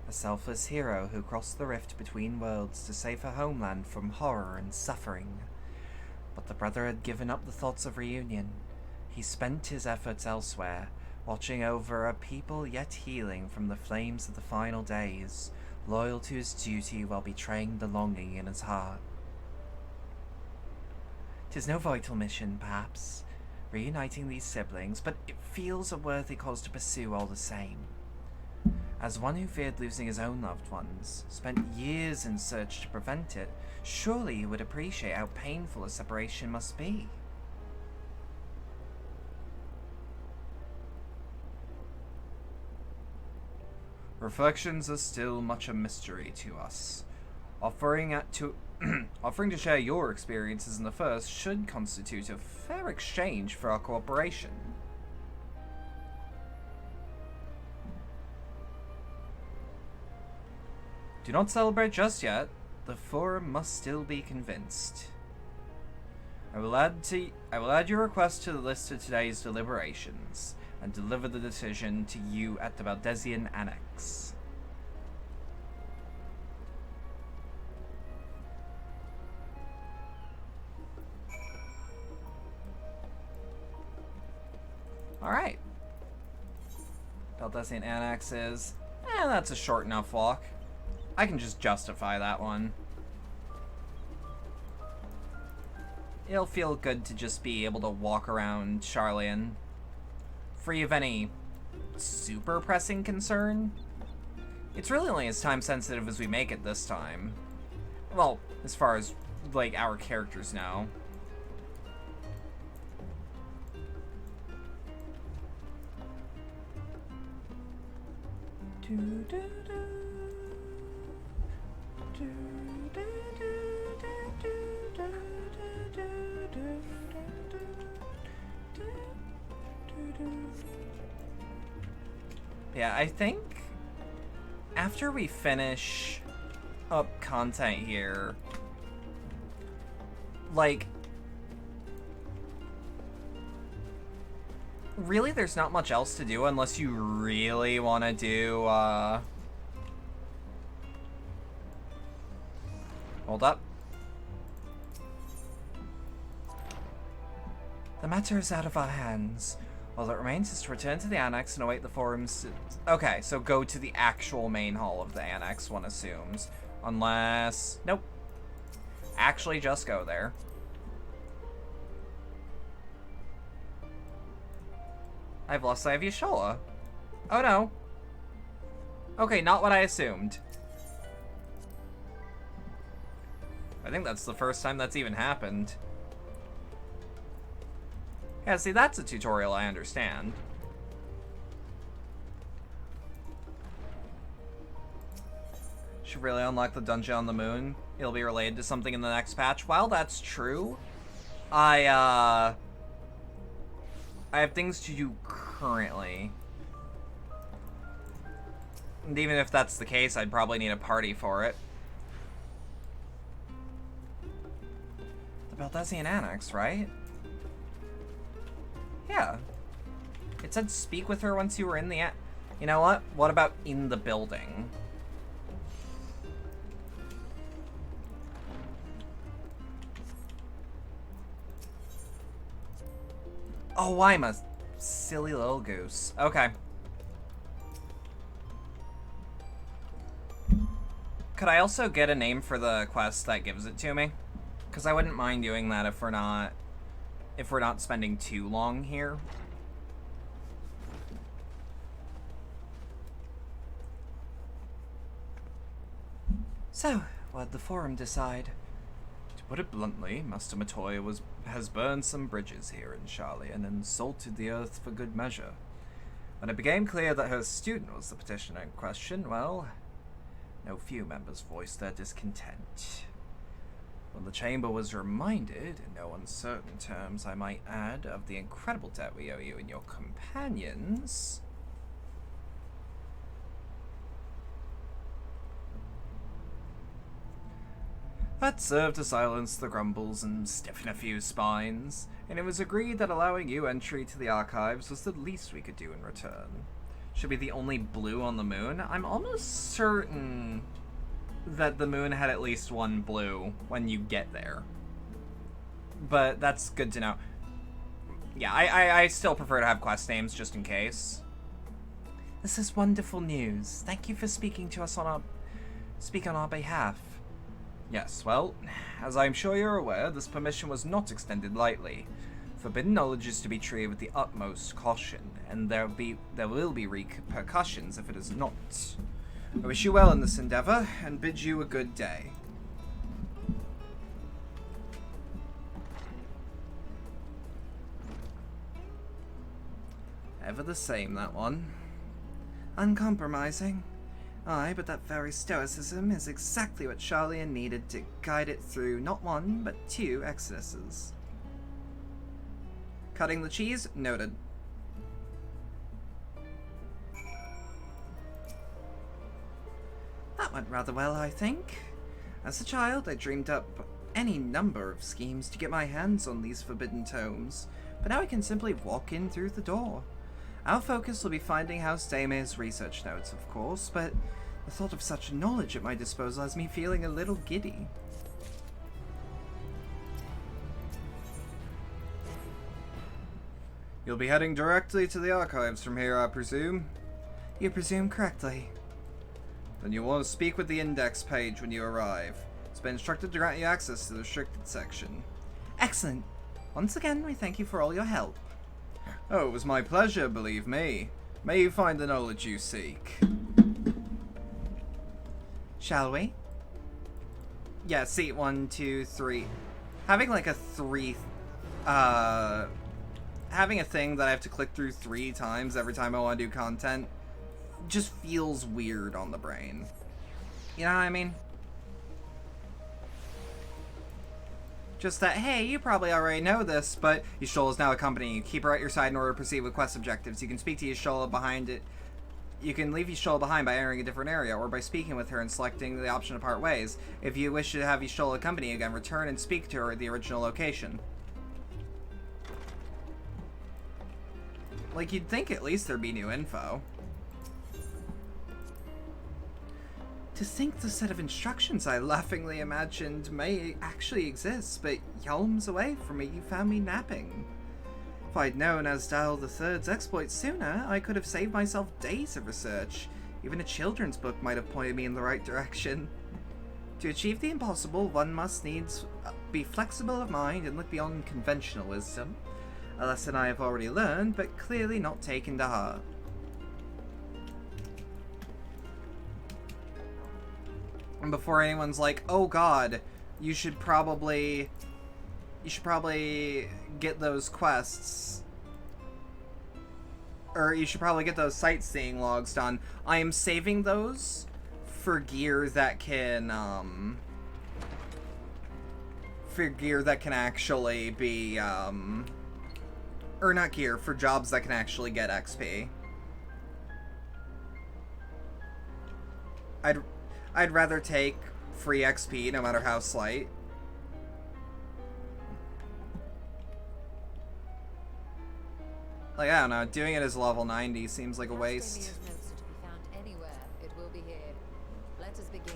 a selfless hero who crossed the rift between worlds to save her homeland from horror and suffering. But the brother had given up the thoughts of reunion. He spent his efforts elsewhere, watching over a people yet healing from the flames of the final days, loyal to his duty while betraying the longing in his heart. 'Tis no vital mission, perhaps, reuniting these siblings, but it feels a worthy cause to pursue all the same. As one who feared losing his own loved ones, spent years in search to prevent it, surely you would appreciate how painful a separation must be. Reflections are still much a mystery to us. Offering to share your experiences in the first should constitute a fair exchange for our cooperation. Do not celebrate just yet. The Forum must still be convinced. I will add your request to the list of today's deliberations, and deliver the decision to you at the Valdesian Annex. Alright. Valdesian Annex is... that's a short enough walk. I can just justify that one. It'll feel good to just be able to walk around Charlian, free of any super pressing concern. It's really only as time sensitive as we make it this time. Well, as far as, like, our characters know. Yeah, I think after we finish up content here, like, really there's not much else to do unless you really want to do, hold up. The matter is out of our hands. All that remains is to return to the Annex and await the Forum's... Okay, so go to the actual main hall of the Annex, one assumes. Unless... Nope. Actually, just go there. I've lost sight of Yashola. Oh no. Okay, not what I assumed. I think that's the first time that's even happened. Yeah, see, that's a tutorial I understand. Should really unlock the dungeon on the moon. It'll be related to something in the next patch. While that's true, I have things to do currently. And even if that's the case, I'd probably need a party for it. The Valdesian Annex, right? Yeah. It said speak with her once you were in the... You know what? What about in the building? Oh, I'm a silly little goose. Okay. Could I also get a name for the quest that gives it to me? Because I wouldn't mind doing that if we're not spending too long here. So, what'd the Forum decide? To put it bluntly, Master Matoya has burned some bridges here in Charlian and salted the earth for good measure. When it became clear that her student was the petitioner in question, well, no few members voiced their discontent. When the Chamber was reminded, in no uncertain terms I might add, of the incredible debt we owe you and your companions... That served to silence the grumbles and stiffen a few spines, and it was agreed that allowing you entry to the archives was the least we could do in return. Should be the only blue on the moon? I'm almost certain that the moon had at least one blue when you get there. But that's good to know. Yeah, I still prefer to have quest names just in case. This is wonderful news. Thank you for speaking to us on our behalf. Yes, well, as I'm sure you're aware, this permission was not extended lightly. Forbidden knowledge is to be treated with the utmost caution, and there will be repercussions if it is not. I wish you well in this endeavor, and bid you a good day. Ever the same, that one. Uncompromising. Aye, but that very stoicism is exactly what Charlian needed to guide it through not one, but 2 exoduses. Cutting the cheese? Noted. That went rather well, I think. As a child, I dreamed up any number of schemes to get my hands on these forbidden tomes, but now I can simply walk in through the door. Our focus will be finding House Daeme's research notes, of course, but the thought of such knowledge at my disposal has me feeling a little giddy. You'll be heading directly to the archives from here, I presume? You presume correctly. Then you'll want to speak with the index page when you arrive. It's been instructed to grant you access to the restricted section. Excellent. Once again, we thank you for all your help. Oh, it was my pleasure, believe me. May you find the knowledge you seek. Shall we? Yeah, seat 1, 2, 3. Having like a 3... having a thing that I have to click through 3 times every time I want to do content just feels weird on the brain. You know what I mean? Just that, hey, you probably already know this, but Y'shtola is now accompanying you. Keep her at your side in order to proceed with quest objectives. You can speak to Y'shtola behind it. You can leave Y'shtola behind by entering a different area, or by speaking with her and selecting the option to part ways. If you wish to have Y'shtola accompany you again, return and speak to her at the original location. Like, you'd think at least there'd be new info. To think the set of instructions I laughingly imagined may actually exist, but yalms away from me, you found me napping. If I'd known Asdal III's exploits sooner, I could have saved myself days of research. Even a children's book might have pointed me in the right direction. To achieve the impossible, one must needs be flexible of mind and look beyond conventional wisdom. A lesson I have already learned, but clearly not taken to heart. And before anyone's like, oh god, you should probably get those quests, or you should probably get those sightseeing logs done. I am saving those for gear that can actually be or not gear, for jobs that can actually get XP. I'd rather take free XP, no matter how slight. Like, I don't know, doing it as level 90 seems like a waste. Notes are to be found anywhere. It will be here. Let us begin.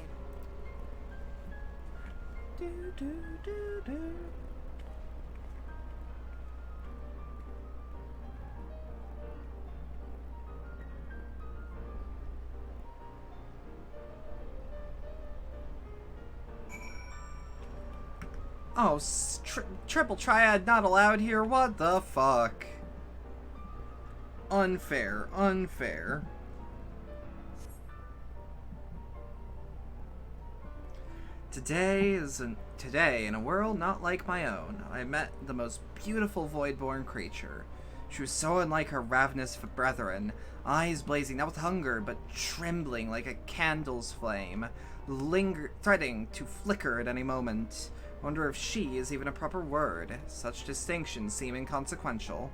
Oh, triple triad not allowed here? What the fuck? Unfair, unfair. Today, in a world not like my own, I met the most beautiful void-born creature. She was so unlike her ravenous brethren, eyes blazing not with hunger, but trembling like a candle's flame, threatening to flicker at any moment. Wonder if she is even a proper word. Such distinctions seem inconsequential.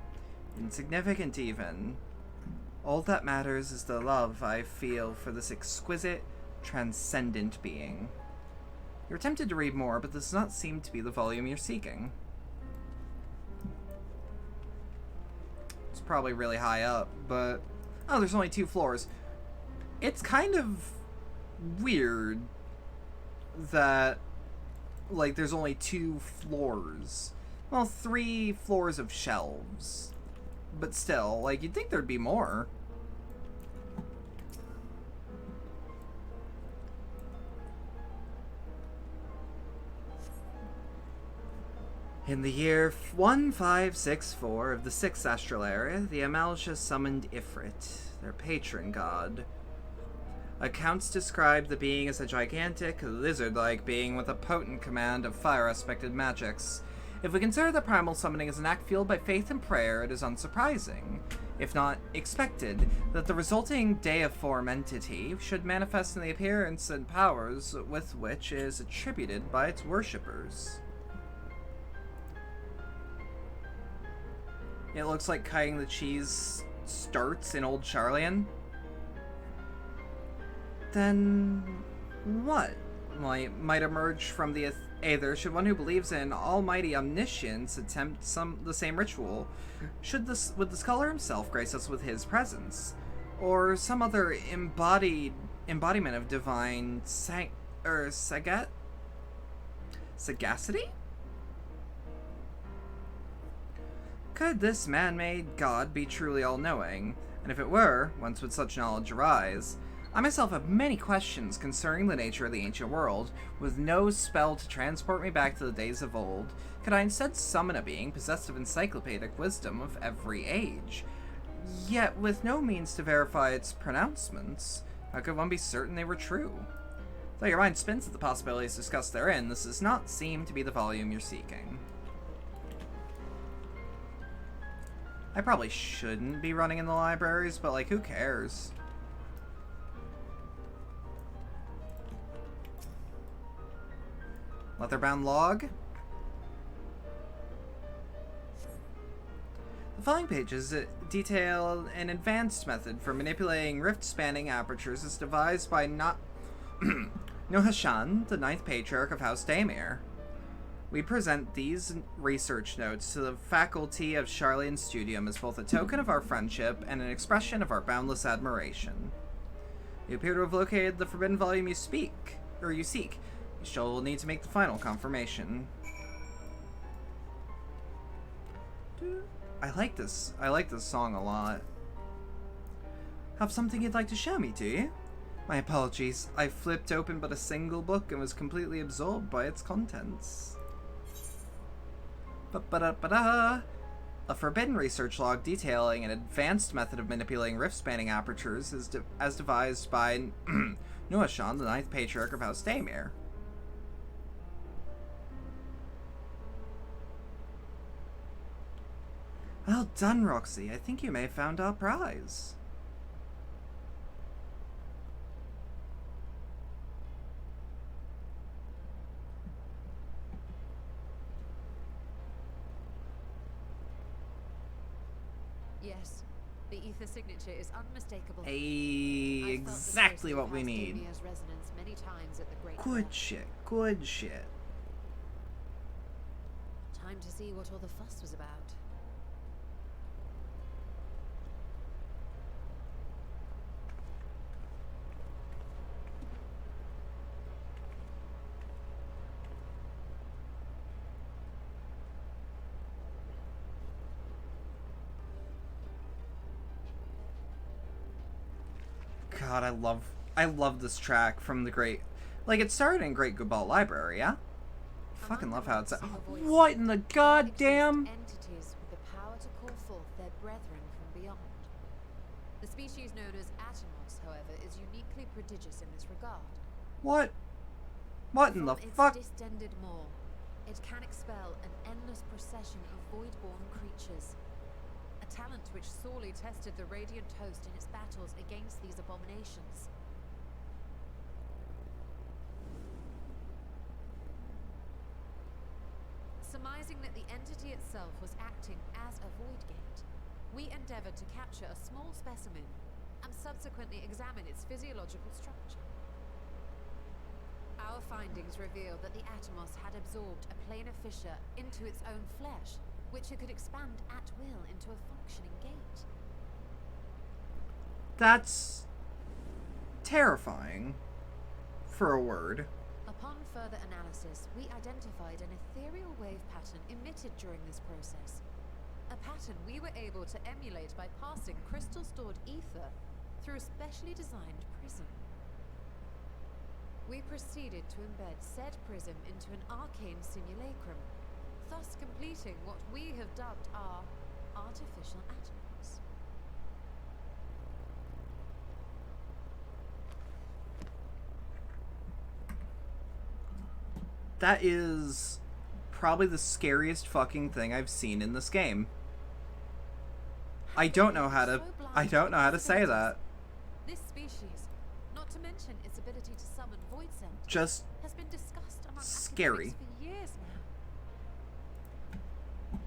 Insignificant, even. All that matters is the love I feel for this exquisite, transcendent being. You're tempted to read more, but this does not seem to be the volume you're seeking. It's probably really high up, but... Oh, there's only 2 floors. It's kind of weird that... like, there's only 2 floors. Well, 3 floors of shelves. But still, like, you'd think there'd be more. In the year 1564 of the 6th astral era, the Amalja summoned Ifrit, their patron god. Accounts describe the being as a gigantic, lizard-like being with a potent command of fire-aspected magics. If we consider the primal summoning as an act fueled by faith and prayer, it is unsurprising, if not expected, that the resulting deiform entity should manifest in the appearance and powers with which it is attributed by its worshippers. It looks like cutting the cheese starts in Old Charlian. Then what might emerge from the Aether should one who believes in almighty omniscience attempt the same ritual? Would the scholar himself grace us with his presence? Or some other embodiment of divine sagacity? Could this man-made god be truly all-knowing? And if it were, whence would such knowledge arise? I myself have many questions concerning the nature of the ancient world. With no spell to transport me back to the days of old, could I instead summon a being possessed of encyclopedic wisdom of every age? Yet with no means to verify its pronouncements, how could one be certain they were true? Though your mind spins at the possibilities discussed therein, this does not seem to be the volume you're seeking. I probably shouldn't be running in the libraries, but like, who cares? Leatherbound log. The following pages detail an advanced method for manipulating rift-spanning apertures as devised by Nohashan, the 9th Patriarch of House Daemir. We present these research notes to the faculty of Charlian Studium as both a token of our friendship and an expression of our boundless admiration. You appear to have located the forbidden volume you seek. You shall need to make the final confirmation. I like this song a lot. Have something you'd like to show me, do you? My apologies. I flipped open but a single book and was completely absorbed by its contents. A forbidden research log detailing an advanced method of manipulating rift-spanning apertures as devised by Nohashan, the 9th Patriarch of House Daemir. Well done, Roxy. I think you may have found our prize. Yes, the ether signature is unmistakable. Exactly what we need. Resonance many times at the Great Good shit. Good shit. Time to see what all the fuss was about. God, I love this track from the Great... Like, it started in Great Gubal Library, yeah? Fucking love how it's... What in the goddamn... Entities with the power to call forth their brethren from beyond. The species known as Atomos, however, is uniquely prodigious in this regard. What? What in the fuck? From its distended maw, it can expel an endless procession of void-born creatures. A talent which sorely tested the Radiant Host in its battles against these abominations. Surmising that the entity itself was acting as a void gate, we endeavored to capture a small specimen and subsequently examine its physiological structure. Our findings revealed that the Atomos had absorbed a planar fissure into its own flesh, which it could expand at will into a functioning gate. That's terrifying, for a word. Upon further analysis, we identified an ethereal wave pattern emitted during this process. A pattern we were able to emulate by passing crystal-stored ether through a specially designed prism. We proceeded to embed said prism into an arcane simulacrum, thus completing what we have dubbed our artificial atoms. That is probably the scariest fucking thing I've seen in this game. I don't know how to say that. This species, not to mention its ability to summon void scent, Just has been discussed among scary. academics for years now.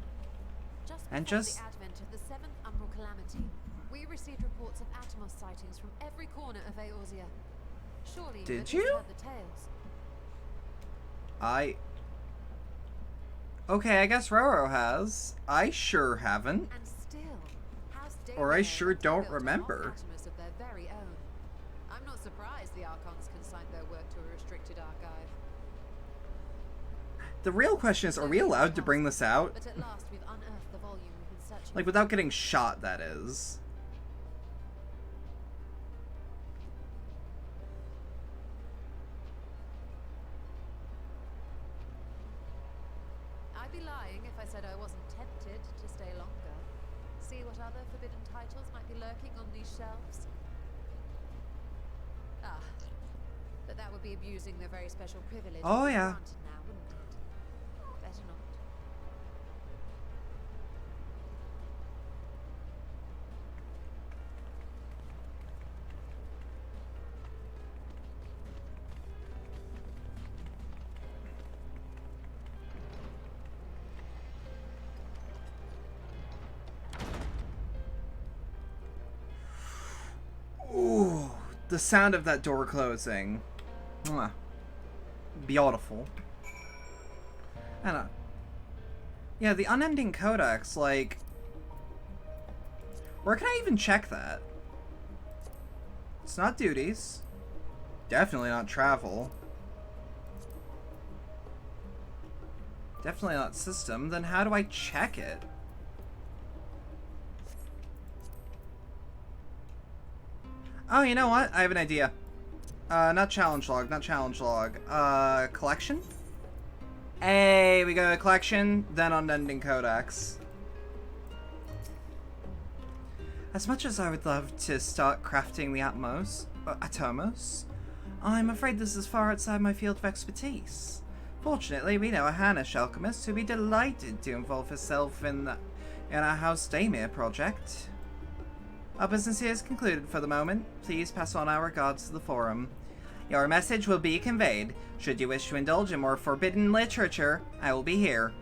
Just And before just- the advent of the Seventh Umbral Calamity, we received reports of Atomos sightings from every corner of Eorzea. Surely Did you've you? heard the tales. Okay, I guess Roro has. I sure haven't. And still, House Or I Daemon sure have don't built a remember. Atomos of their very own. I'm not surprised the Archons consigned their work to a restricted archive. The real question is, are we allowed to bring this out? But at last we've unearthed the volume we've been searching Like, for. without getting shot, that is. I'd be lying if I said I wasn't tempted to stay longer. See what other forbidden titles might be lurking on these shelves. Ah, but that would be abusing their very special privilege. Oh, we've yeah. granted now, wouldn't it? Better not. Ooh, the sound of that door closing. Mwah. Beautiful. And yeah, the unending codex, like, where can I even check that? It's not duties. Definitely not travel. Definitely not system. Then how do I check it? Oh, you know what? I have an idea. Not challenge log, not challenge log. Collection? Hey, we go to collection, then unending codex. As much as I would love to start crafting the Atomos, I'm afraid this is far outside my field of expertise. Fortunately, we know a Hannish alchemist who'd be delighted to involve herself in our House Daemir project. Our business here is concluded for the moment. Please pass on our regards to the forum. Your message will be conveyed. Should you wish to indulge in more forbidden literature, I will be here.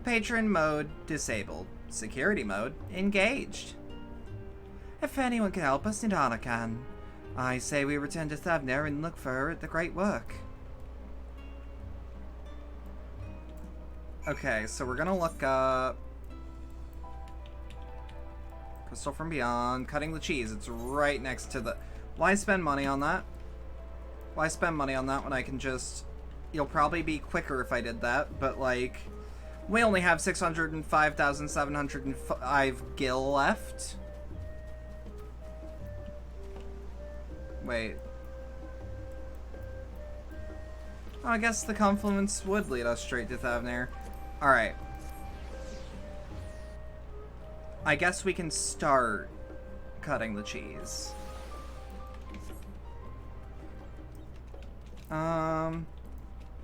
Patron mode disabled. Security mode engaged. If anyone can help us, Nidana can. I say we return to Thavner and look for her at the great work. Okay, so we're gonna look up Crystal from Beyond, cutting the cheese. It's right next to the... Why spend money on that? Why spend money on that when I can just... You'll probably be quicker if I did that, but like... We only have 605,705 gil left. Wait. Oh, I guess the confluence would lead us straight to Thavner. Alright. I guess we can start cutting the cheese.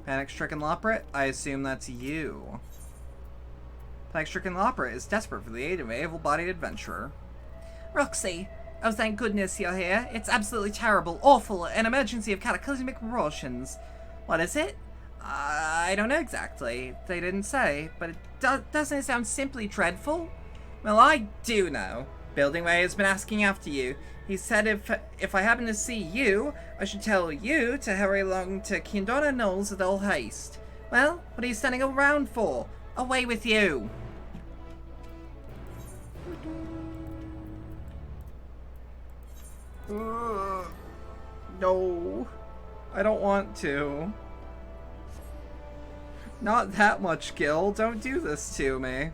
Panic-stricken Loprit? I assume that's you. Panic-stricken Loprit is desperate for the aid of an able-bodied adventurer. Roxy! Oh, thank goodness you're here. It's absolutely terrible, awful, an emergency of cataclysmic proportions. What is it? I don't know exactly. They didn't say, but doesn't it sound simply dreadful? Well, I do know. Buildingway has been asking after you. He said if I happen to see you, I should tell you to hurry along to Kindona Knolls with all haste. Well, what are you standing around for? Away with you! No. I don't want to. Not that much, Gil. Don't do this to me.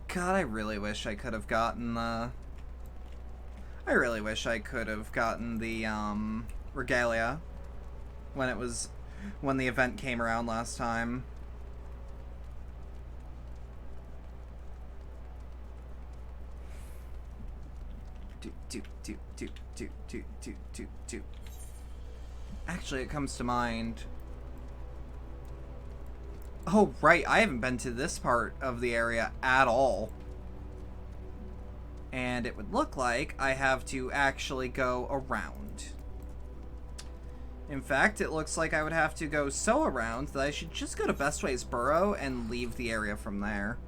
God, I really wish I could have gotten the... I really wish I could have gotten the, Regalia. when the event came around last time. Actually, it comes to mind. Oh, right, I haven't been to this part of the area at all. And it would look like I have to actually go around. In fact, it looks like I would have to go so around that I should just go to Bestways Burrow and leave the area from there.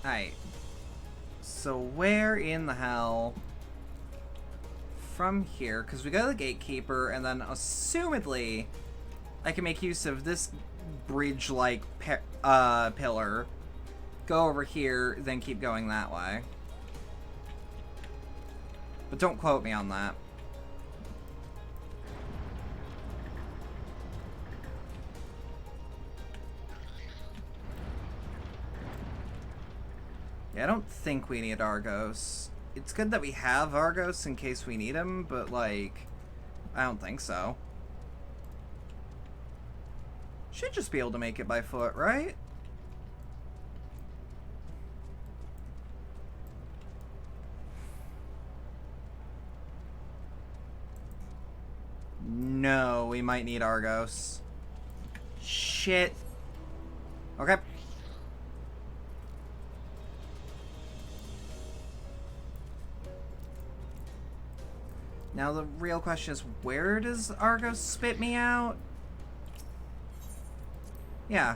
Alright. So where in the hell from here? Because we go to the Gatekeeper, and then assumedly I can make use of this bridge-like pillar, go over here, then keep going that way. But don't quote me on that. Yeah, I don't think we need Argos. It's good that we have Argos in case we need him, but, like, I don't think so. Should just be able to make it by foot, right? No, we might need Argos. Shit. Okay. Now the real question is, where does Argos spit me out? Yeah.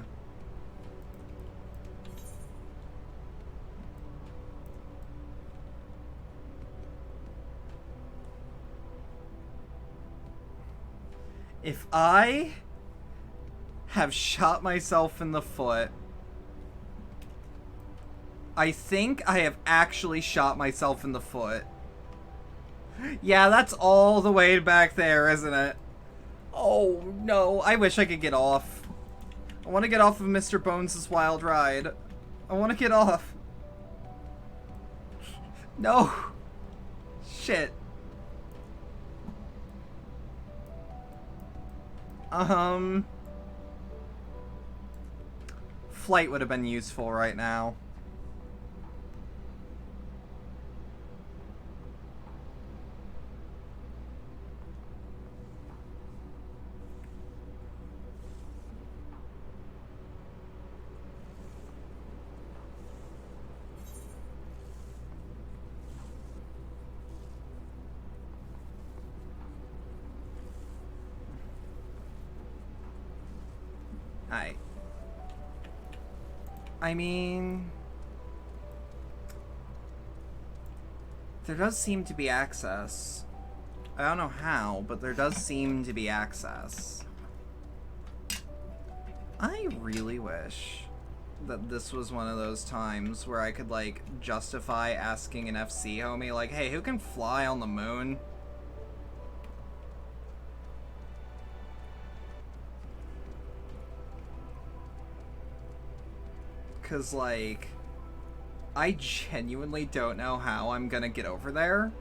If I have shot myself in the foot, I think I have actually shot myself in the foot. Yeah, that's all the way back there, isn't it? Oh, no. I wish I could get off. I want to get off of Mr. Bones' wild ride. I want to get off. No. Shit. Flight would have been useful right now. I mean, there does seem to be access. I don't know how, but there does seem to be access. I really wish that this was one of those times where I could, like, justify asking an FC homie, like, hey, who can fly on the moon? Because, like, I genuinely don't know how I'm gonna get over there.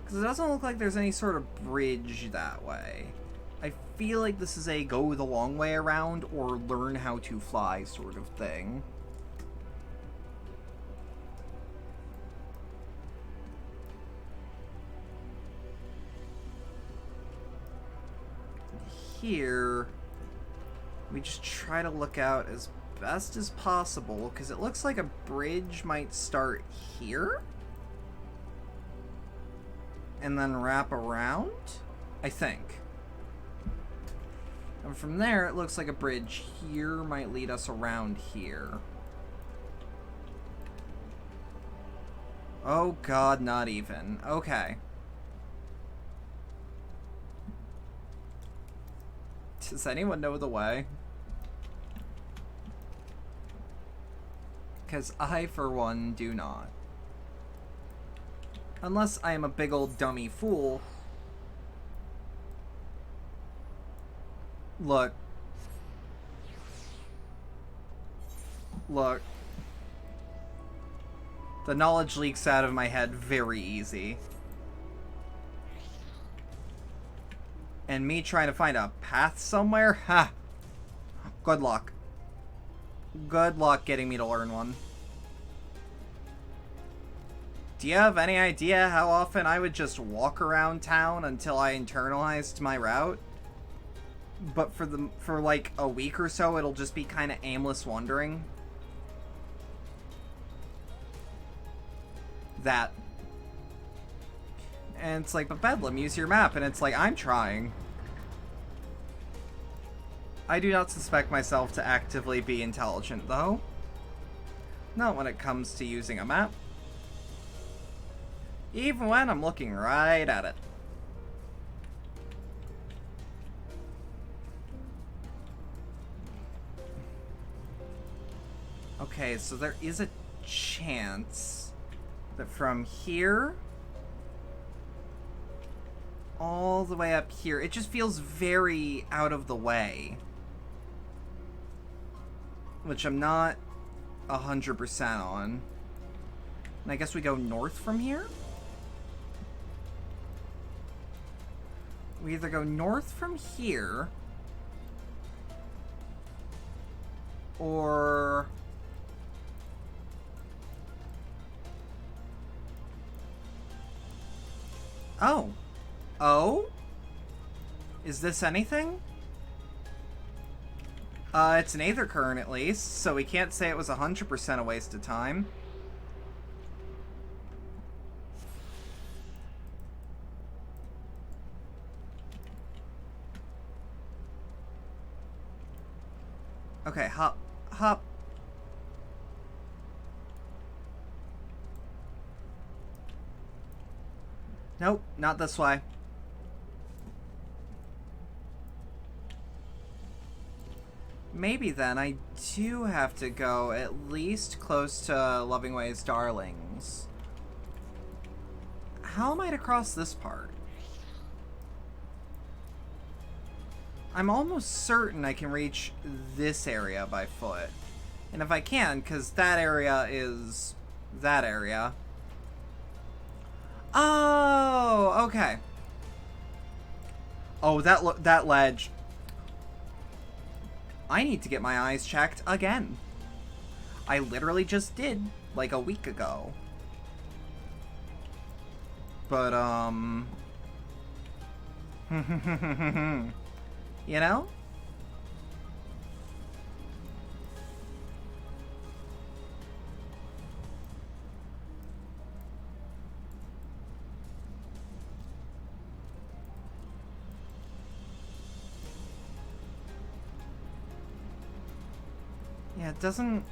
Because it doesn't look like there's any sort of bridge that way. I feel like this is a go the long way around or learn how to fly sort of thing. Here, we just try to look out as best as possible, because it looks like a bridge might start here and then wrap around, I think. And from there, it looks like a bridge here might lead us around here. Oh god, not even. Okay. Does anyone know the way? Because I, for one, do not. Unless I am a big old dummy fool. Look. Look. The knowledge leaks out of my head very easy. And me trying to find a path somewhere? Ha! Good luck. Good luck getting me to learn one. Do you have any idea how often I would just walk around town until I internalized my route? But for like a week or so, it'll just be kind of aimless wandering. That. And it's like, but Bedlam, use your map. And it's like, I'm trying. I do not suspect myself to actively be intelligent, though. Not when it comes to using a map. Even when I'm looking right at it. Okay, so there is a chance that from here all the way up here, it just feels very out of the way. Which I'm not 100% on. And I guess we go north from here? We either go north from here, or... Oh. Oh? Is this anything? It's an aether current at least, so we can't say it was 100% a waste of time. Okay, hop, hop. Nope, not this way. Maybe then I do have to go at least close to Loving Ways Darlings. How am I to cross this part? I'm almost certain I can reach this area by foot. And if I can, because that area is that area. Oh, okay. Oh, that ledge. I need to get my eyes checked again. I literally just did, like a week ago. But, you know? Yeah, it doesn't...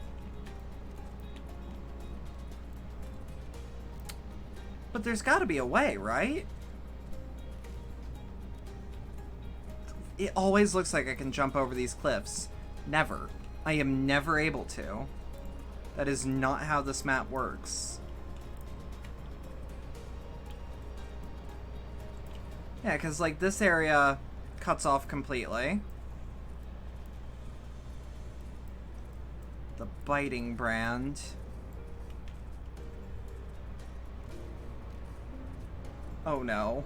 But there's gotta be a way, right? It always looks like I can jump over these cliffs. Never. I am never able to. That is not how this map works. Yeah, because, like, this area cuts off completely. The biting brand. Oh no.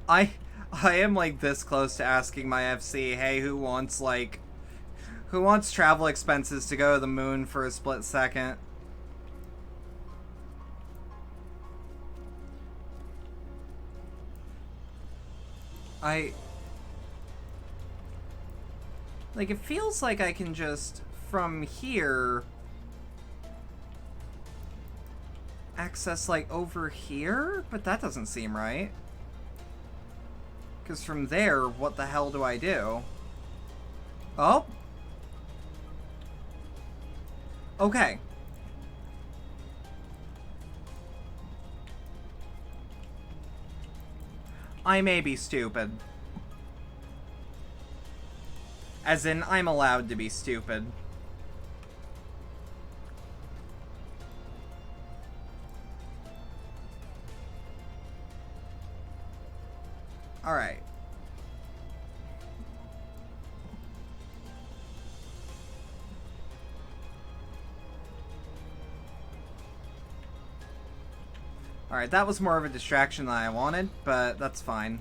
I am like this close to asking my FC, hey, who wants travel expenses to go to the moon for a split second? Like, it feels like I can just, from here, access, like, over here? But that doesn't seem right. Because from there, what the hell do I do? Oh? Okay. I may be stupid. As in, I'm allowed to be stupid. Alright. Alright, that was more of a distraction than I wanted, but that's fine.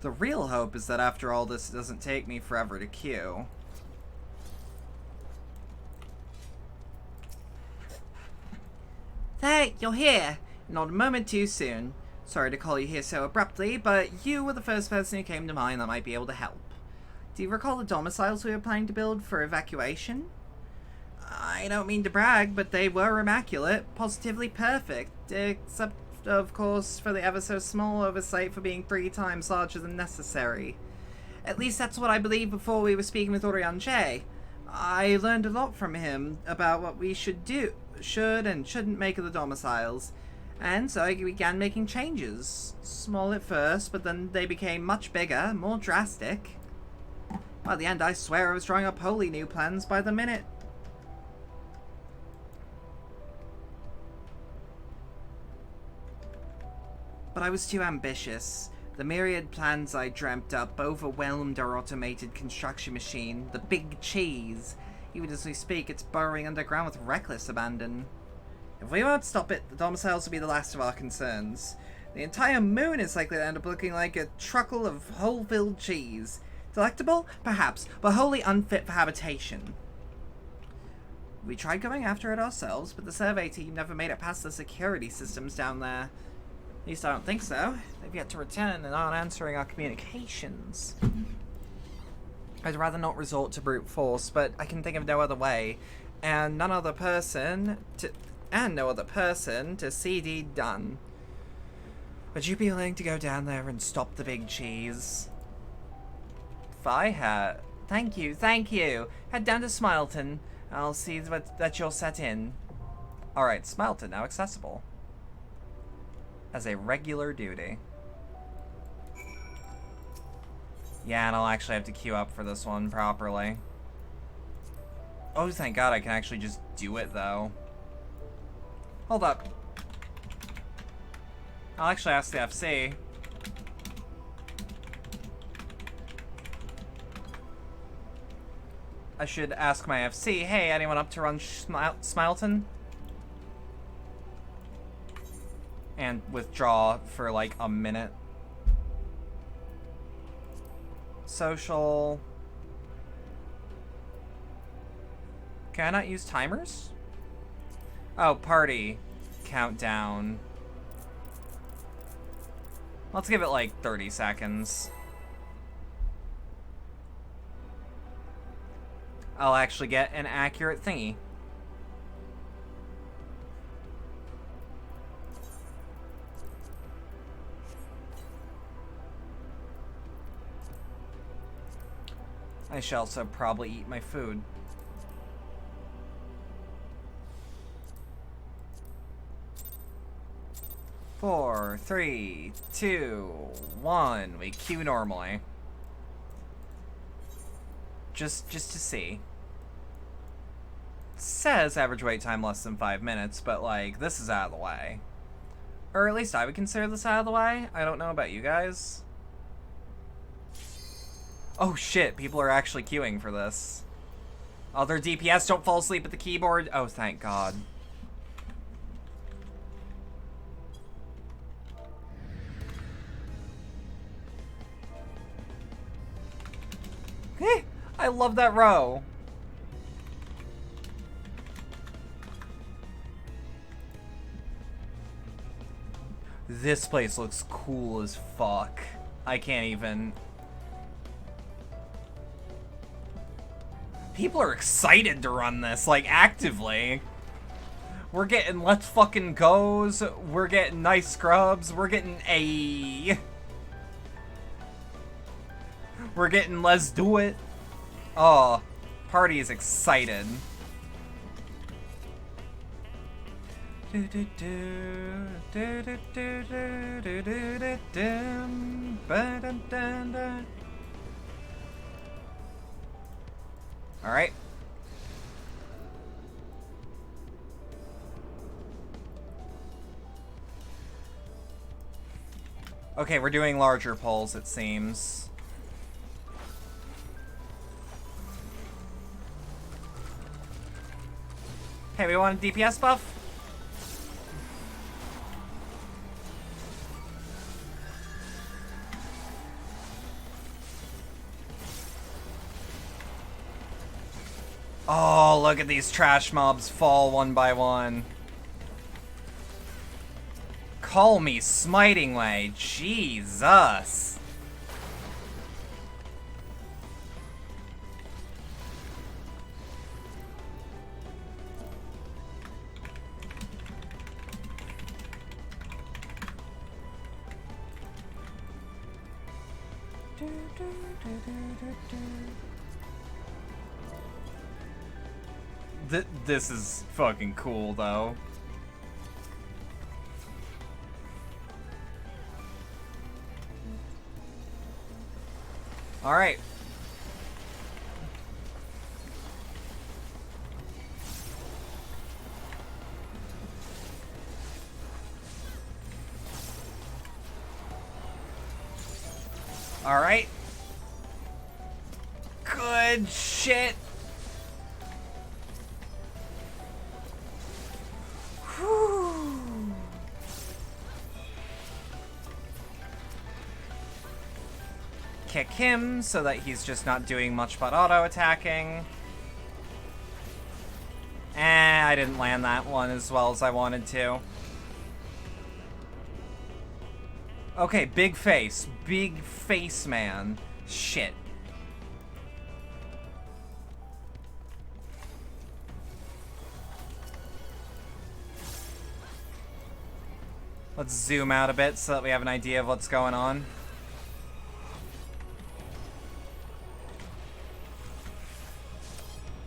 The real hope is that after all this, it doesn't take me forever to queue. Hey, you're here! Not a moment too soon. Sorry to call you here so abruptly, but you were the first person who came to mind that might be able to help. Do you recall the domiciles we were planning to build for evacuation? I don't mean to brag, but they were immaculate, positively perfect, except, of course, for the ever so small oversight for being 3 times larger than necessary. At least that's what I believed before we were speaking with Orion J. I learned a lot from him about what we should and shouldn't make of the domiciles, and so I began making changes. Small at first, but then they became much bigger, more drastic. By the end, I swear I was drawing up wholly new plans by the minute. But I was too ambitious. The myriad plans I dreamt up overwhelmed our automated construction machine, the Big Cheese. Even as we speak, it's burrowing underground with reckless abandon. If we won't stop it, the domiciles will be the last of our concerns. The entire moon is likely to end up looking like a truckle of hole-filled cheese. Delectable? Perhaps, but wholly unfit for habitation. We tried going after it ourselves, but the survey team never made it past the security systems down there. At least I don't think so. They've yet to return and aren't answering our communications. I'd rather not resort to brute force, but I can think of no other way. And no other person to see deed done. Would you be willing to go down there and stop the Big Cheese? If I had... Thank you. Head down to Smileton. I'll see that you're set in. Alright, Smileton now accessible. As a regular duty. Yeah, and I'll actually have to queue up for this one properly. Oh, thank God I can actually just do it, though. Hold up. I'll actually ask the FC. I should ask my FC, hey, anyone up to run Smileton? And withdraw for like a minute. Social. Can I not use timers? Oh, party. Countdown. Let's give it like 30 seconds. I'll actually get an accurate thingy. I shall also probably eat my food. Four, 3, 2, 1. We queue normally. Just to see. It says average wait time less than 5 minutes, but like, this is out of the way. Or at least I would consider this out of the way. I don't know about you guys. Oh shit, people are actually queuing for this. Other DPS don't fall asleep at the keyboard. Oh, thank God. I love that row. This place looks cool as fuck. I can't even... People are excited to run this, like, actively. We're getting Let's Fucking Goes. We're getting Nice Scrubs. We're getting a... We're getting Let's Do It. Oh, party is excited. Alright. Okay, we're doing larger pulls, it seems. Hey, we want a DPS buff? Oh, look at these trash mobs fall one by one. Call me Smiting Way. Jesus. This is fucking cool, though. Alright. Alright. Good shit. Whew. Kick him so that he's just not doing much but auto-attacking. I didn't land that one as well as I wanted to. Okay, big face. Big face, man. Shit. Let's zoom out a bit so that we have an idea of what's going on.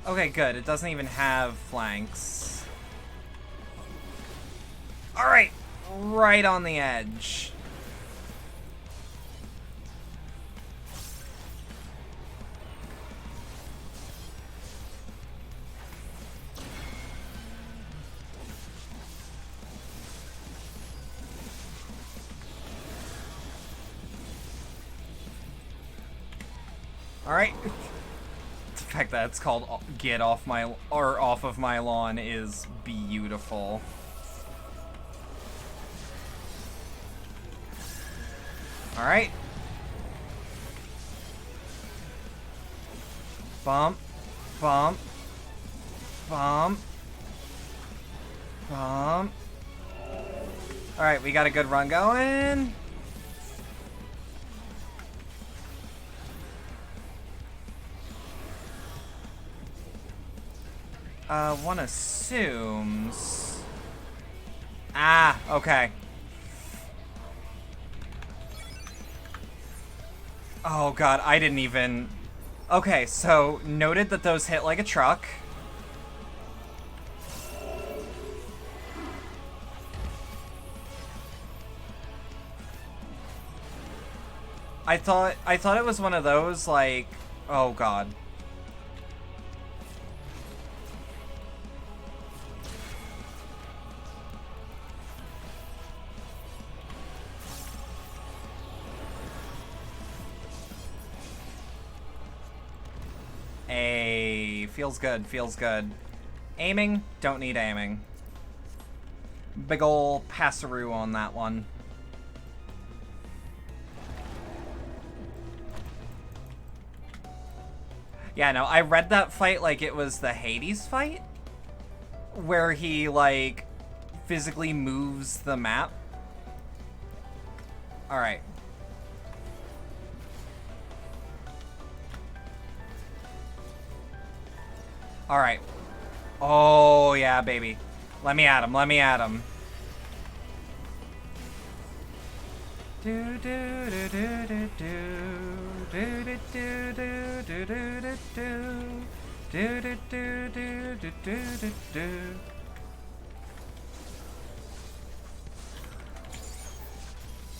Okay, good. It doesn't even have flanks. Alright! Right on the edge. Alright. The fact that it's called Get Off My... or Off of My Lawn is beautiful. Alright. Bump. Bump. Bump. Bump. Alright, we got a good run going. One assumes... Ah, okay. Oh god, I didn't even... Okay, so, noted that those hit like a truck. I thought it was one of those, like... Oh god. Feels good, feels good. Aiming, don't need aiming. Big ol' passeroo on that one. Yeah, no, I read that fight like it was the Hades fight, where he, like, physically moves the map. Alright. Alright. Oh, yeah, baby. Let me at him, let me at him.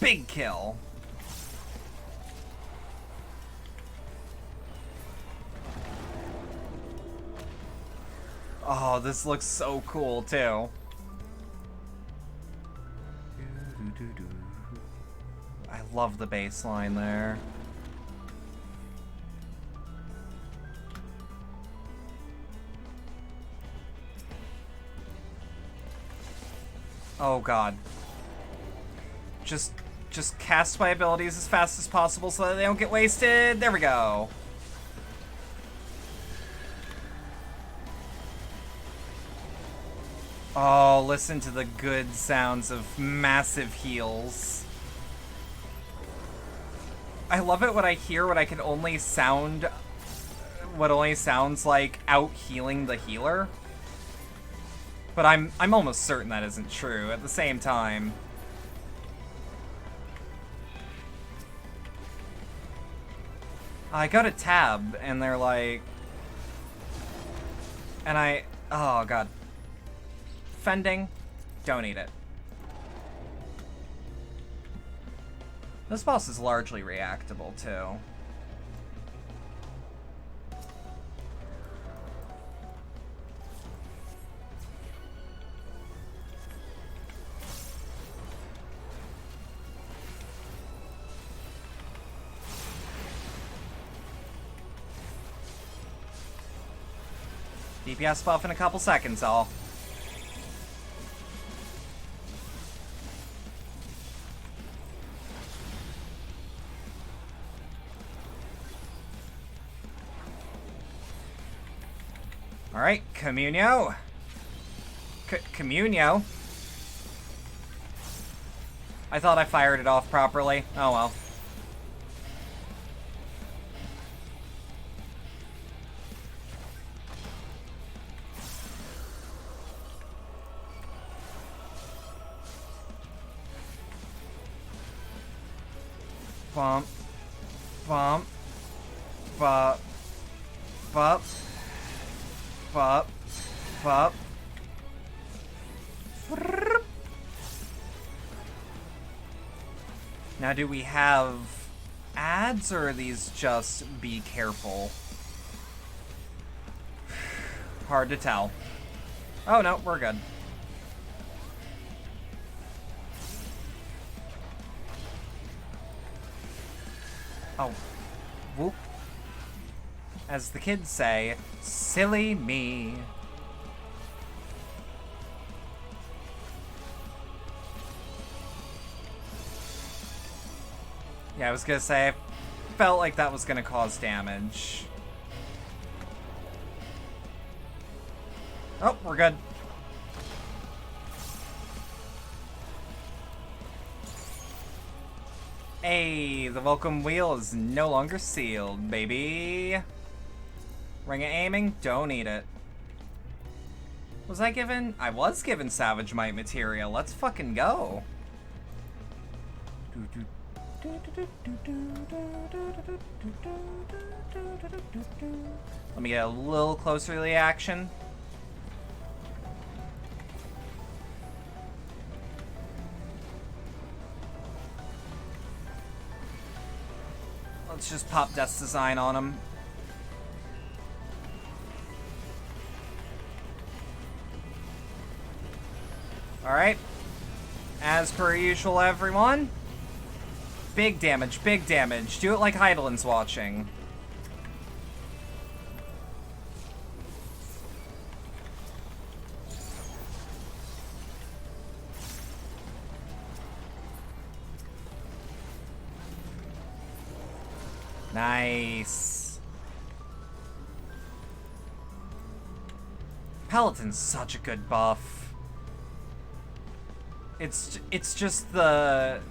Big kill. Oh, this looks so cool, too. I love the bass line there. Oh god. Just cast my abilities as fast as possible so that they don't get wasted. There we go. Oh, listen to the good sounds of massive heals. I love it when I hear what I can only sound... what only sounds like out healing the healer. But I'm almost certain that isn't true at the same time. I got a tab and they're like... and I... oh god. Fending, don't eat it. This boss is largely reactable, too. DPS buff in a couple seconds, all. Alright, Communio. Communio. I thought I fired it off properly. Oh well. Bump. Bump. Bop. Bop. Bop. Bop. Now, do we have ads, or are these just be careful? Hard to tell. Oh, no, we're good. Oh. Whoop. As the kids say, silly me. Yeah, I was gonna say, I felt like that was gonna cause damage. Oh, we're good. Hey, the welcome wheel is no longer sealed, baby. Ring of aiming, don't need it. Was I given? I was given Savage Might material. Let's fucking go. Let me get a little closer to the action. Let's just pop Death's Design on him. Alright. As per usual, everyone. Big damage, big damage. Do it like Heidelin's watching. Nice. Paladin's such a good buff. It's just the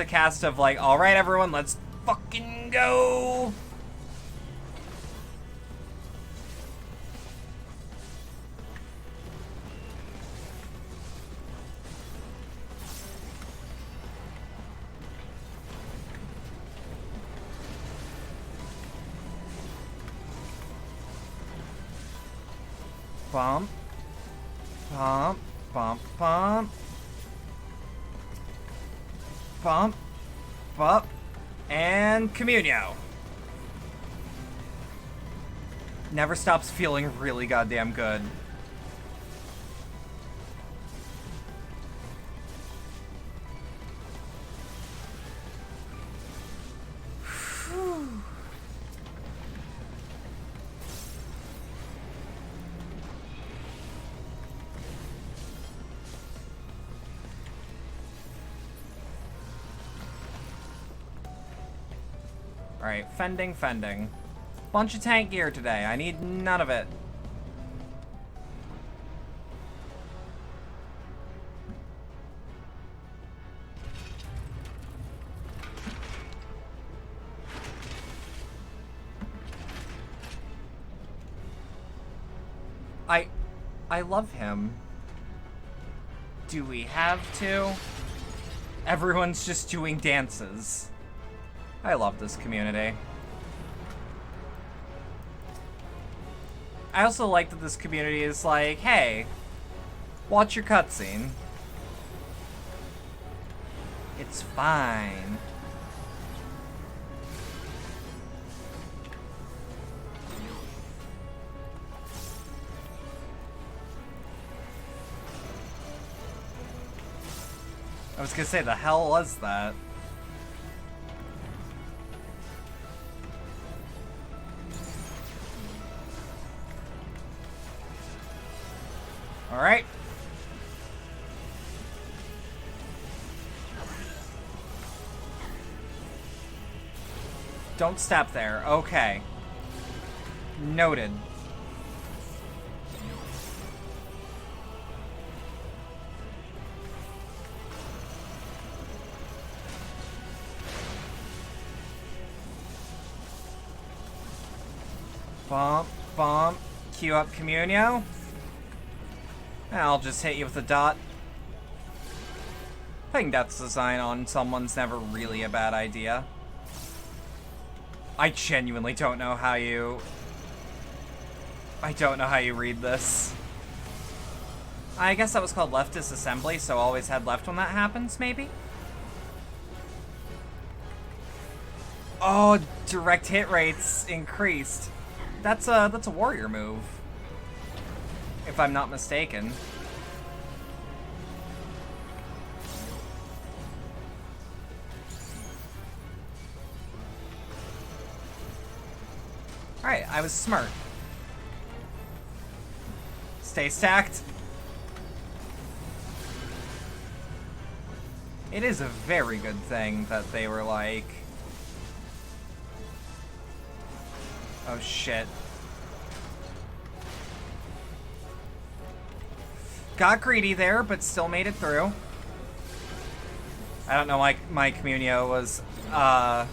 cast of like, all right, everyone, let's fucking go. Bump, bump, bump, bump. Bump. Bump. And Communio. Never stops feeling really goddamn good. Alright, fending. Bunch of tank gear today. I need none of it. I love him. Do we have to? Everyone's just doing dances. I love this community. I also like that this community is like, hey, watch your cutscene. It's fine. I was gonna say, the hell was that? All right. Don't step there. Okay. Noted. Bump, bump. Queue up Communio. I'll just hit you with a dot. Putting Death's Design on someone's never really a bad idea. I genuinely don't know how you... I don't know how you read this. I guess that was called left disassembly, so always head left when that happens, maybe? Oh, direct hit rates increased. That's a warrior move, if I'm not mistaken. Alright, I was smart. Stay stacked. It is a very good thing that they were like... Oh shit. Got greedy there, but still made it through. I don't know why my Communio was, I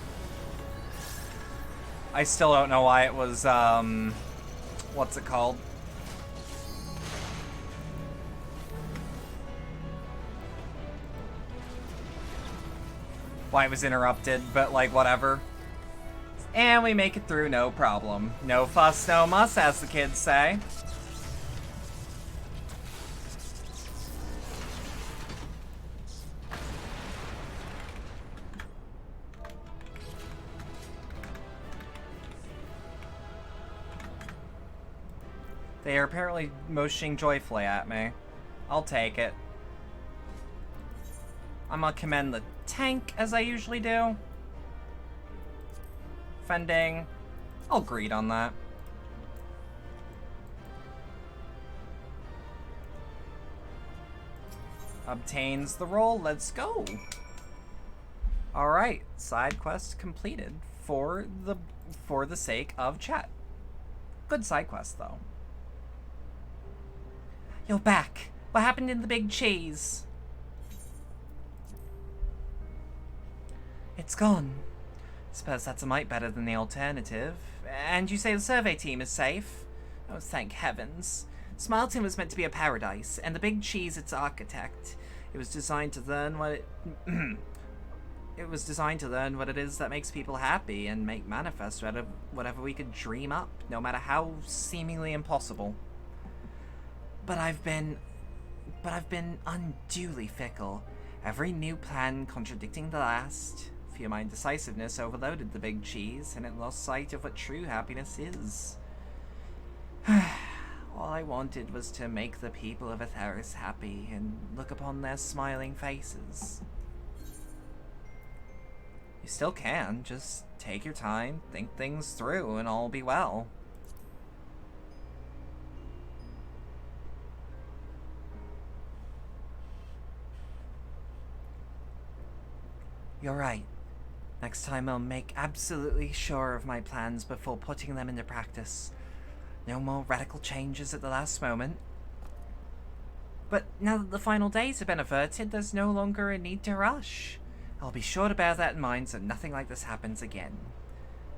still don't know why it was, what's it called? Why it was interrupted, but like, whatever. And we make it through, no problem. No fuss, no muss, as the kids say. They are apparently motioning joyfully at me. I'll take it. I'm gonna commend the tank, as I usually do. Fending. I'll greet on that. Obtains the roll. Let's go. Alright. Side quest completed for the sake of chat. Good side quest, though. You're back. What happened in the big cheese? It's gone. Suppose that's a mite better than the alternative. And you say the survey team is safe? Oh, thank heavens. Smileton was meant to be a paradise, and the big cheese its architect. It was designed to learn what it... It was designed to learn what it is that makes people happy and make manifest whatever we could dream up, no matter how seemingly impossible. But I've been unduly fickle, Every new plan contradicting the last. Fear my indecisiveness overloaded the big cheese, and it lost sight of what true happiness is. All I wanted was to make the people of Atheris happy and look upon their smiling faces. You still can, just take your time, think things through, and all will be well. You're right. Next time I'll make absolutely sure of my plans before putting them into practice. No more radical changes at the last moment. But now that the final days have been averted, there's no longer a need to rush. I'll be sure to bear that in mind so nothing like this happens again.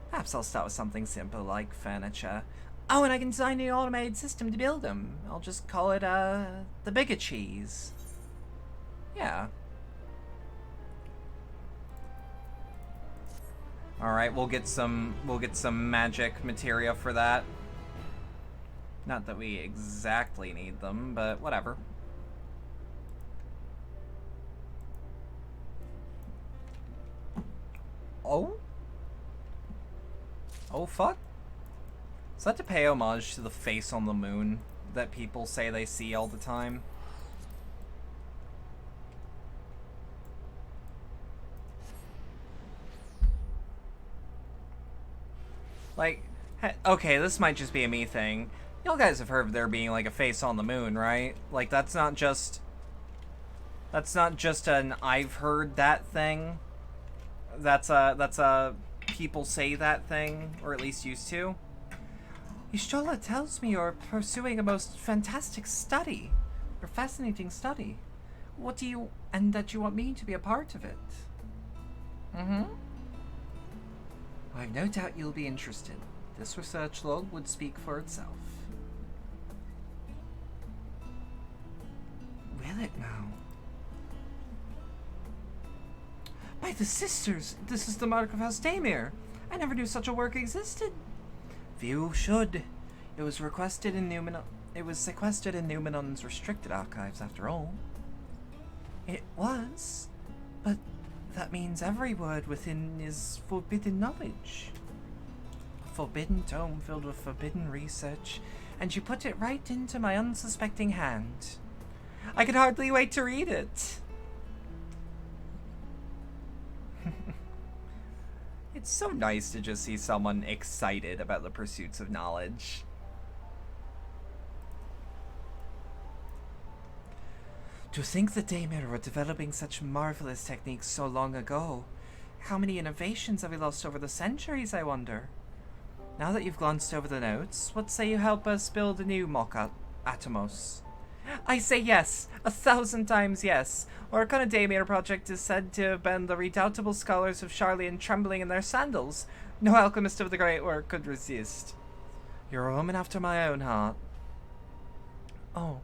Perhaps I'll start with something simple like furniture. Oh, and I can design an automated system to build them. I'll just call it, the bigger cheese. Yeah. Alright, we'll get some magic materia for that. Not that we exactly need them, but whatever. Oh? Oh, fuck? Is that to pay homage to the face on the moon that people say they see all the time? Like, okay, this might just be a me thing. Y'all guys have heard of there being like a face on the moon, right? Like, that's not just an I've heard that thing. That's a people say that thing, or at least used to. Ishtola tells me you're pursuing a most fantastic study, or fascinating study. And that you want me to be a part of it. Mm-hmm. I've no doubt you'll be interested. This research log would speak for itself. Will it now? By the sisters, this is the mark of House Daemir. I never knew such a work existed. Few should. It was sequestered in Numenon's restricted archives, after all. It was, but that means every word within is forbidden knowledge. A forbidden tome filled with forbidden research, and you put it right into my unsuspecting hand. I could hardly wait to read it. It's so nice to just see someone excited about the pursuits of knowledge. To think the Daemir were developing such marvelous techniques so long ago. How many innovations have we lost over the centuries, I wonder? Now that you've glanced over the notes, what say you help us build a new mock-up Atomos? I say yes, 1,000 times yes. Orkana Daemir project is said to have been the redoubtable scholars of Charlian trembling in their sandals. No alchemist of the great work could resist. You're a woman after my own heart. Oh,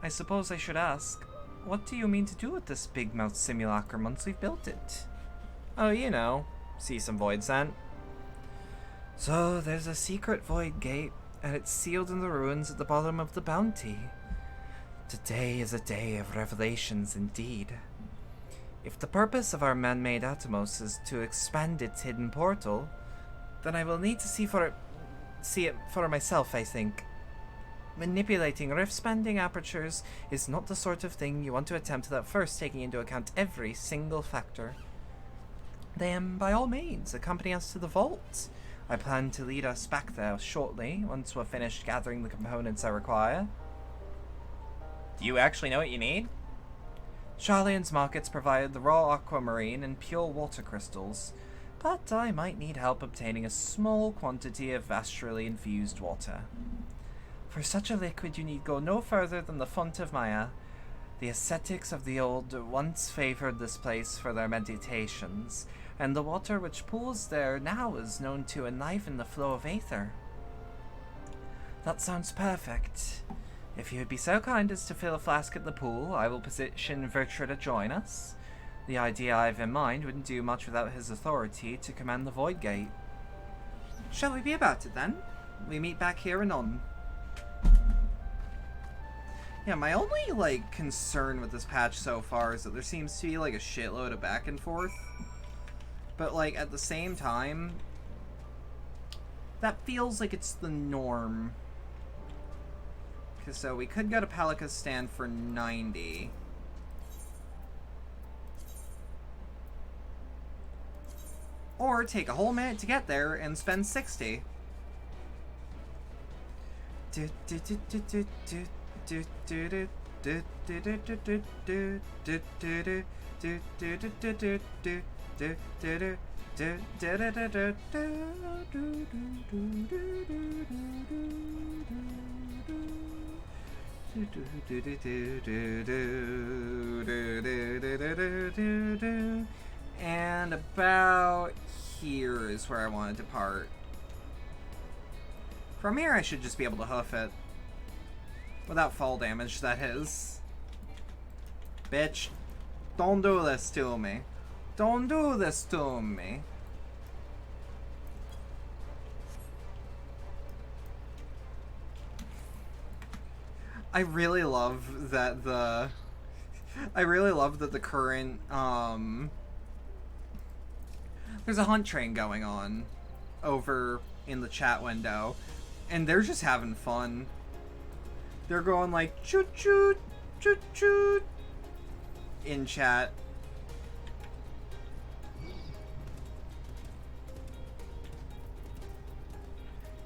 I suppose I should ask, what do you mean to do with this big-mouthed simulacrum once we've built it? Oh, you know, see some void sent. So, there's a secret void gate, and it's sealed in the ruins at the bottom of the Bounty. Today is a day of revelations indeed. If the purpose of our man-made Atomos is to expand its hidden portal, then I will need to see it for myself, I think. Manipulating rift-spanning apertures is not the sort of thing you want to attempt without first taking into account every single factor. Then, by all means, accompany us to the vault. I plan to lead us back there shortly, once we're finished gathering the components I require. Do you actually know what you need? Charlian's markets provided the raw aquamarine and pure water crystals, but I might need help obtaining a small quantity of astrally infused water. For such a liquid you need go no further than the font of Maya. The ascetics of the old once favored this place for their meditations, and the water which pools there now is known to enliven the flow of aether. That sounds perfect. If you would be so kind as to fill a flask at the pool, I will position Vertra to join us. The idea I have in mind wouldn't do much without his authority to command the Void Gate. Shall we be about it then? We meet back here anon. Yeah, my only, like, concern with this patch so far is that there seems to be, like, a shitload of back and forth. But, like, at the same time, that feels like it's the norm. Okay, so we could go to Palika's stand for 90. Or take a whole minute to get there and spend 60. And about here is where I want to depart. From here I should just be able to hoof it. Without fall damage, that is. Bitch, don't do this to me. Don't do this to me. I really love that the current, there's a hunt train going on over in the chat window, and they're just having fun. They're going like, choot choot, choot choot, in chat.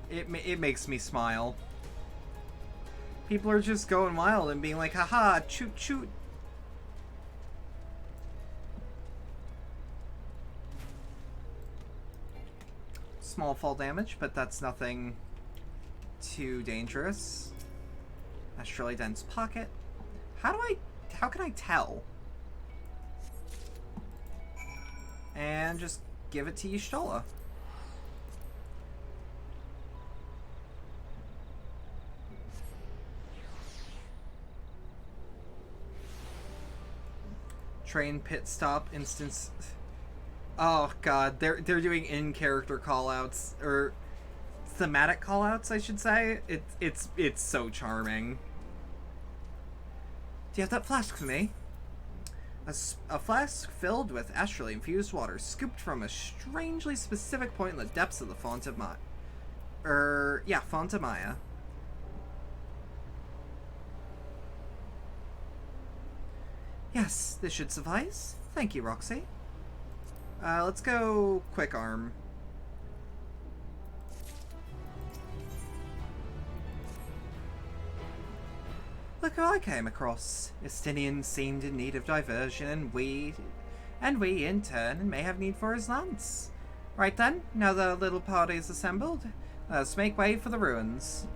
It makes me smile. People are just going wild and being like, haha, choot choot. Small fall damage, but that's nothing too dangerous. Astrally dense pocket. How can I tell? And just give it to Y'shtola. Train pit stop instance. Oh god, they're doing in-character callouts, or thematic callouts, I should say. It's so charming. Do you have that flask for me? A flask filled with astrally infused water, scooped from a strangely specific point in the depths of the Font of Maya. Font of Maya. Yes, this should suffice. Thank you, Roxy. Let's go quick arm. Look who I came across. Estinian seemed in need of diversion, and we in turn may have need for his lance. Right then, now the little party's assembled, let's make way for the ruins.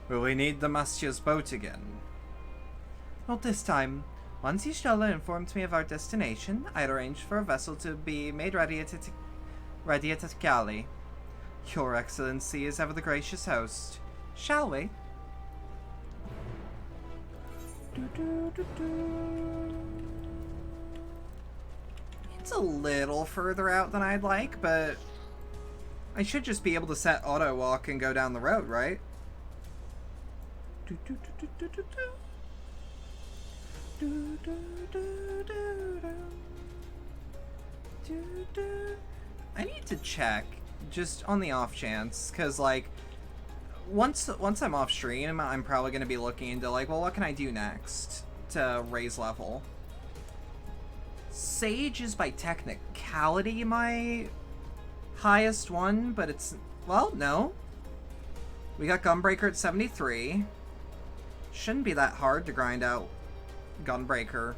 Will we need the Master's boat again? Not this time. Once Y'shtola informed me of our destination, I had arranged for a vessel to be made ready at Tkali. Your Excellency is ever the gracious host. Shall we? It's a little further out than I'd like, but I should just be able to set auto walk and go down the road, right? I need to check, just on the off chance, because, like, once I'm off stream, I'm probably going to be looking into, like, well, what can I do next to raise level? Sage is, by technicality, my highest one, but it's, well, no. We got Gunbreaker at 73. Shouldn't be that hard to grind out Gunbreaker.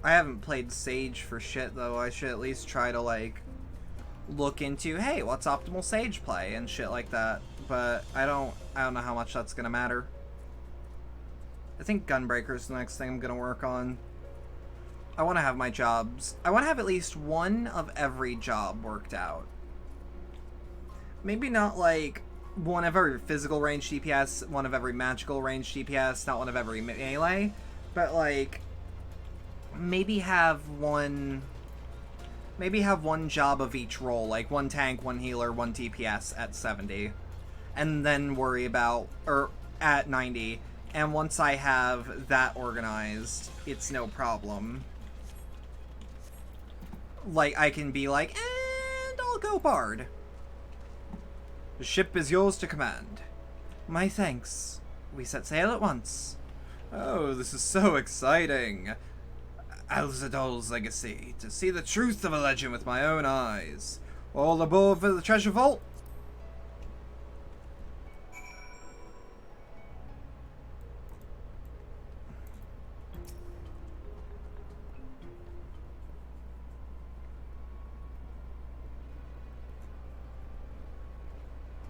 I haven't played Sage for shit, though. I should at least try to, like, look into, hey, what's optimal Sage play and shit like that. But I don't know how much that's gonna matter. I think Gunbreaker's the next thing I'm gonna work on. I want to have my jobs. I want to have at least one of every job worked out. Maybe not, like, one of every physical range DPS, one of every magical range DPS, not one of every melee, but, like, maybe have one Maybe have one job of each role, like one tank, one healer, one DPS at 70. And then worry about, or at 90. And once I have that organized, it's no problem. Like, I can be like, and I'll go Bard. The ship is yours to command. My thanks. We set sail at once. Oh, this is so exciting. Alzadol's legacy. To see the truth of a legend with my own eyes. All aboard for the treasure vault.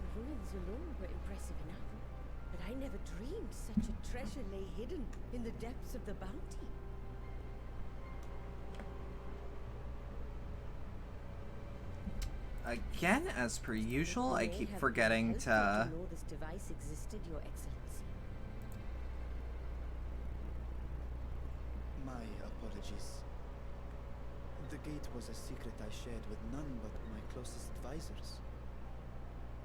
The ruins alone were impressive enough, but I never dreamed such a treasure lay hidden in the depths of the bounty. Again, as per usual, I keep May have forgetting been to... helpful know this device existed, Your Excellency. My apologies. The gate was a secret I shared with none but my closest advisors.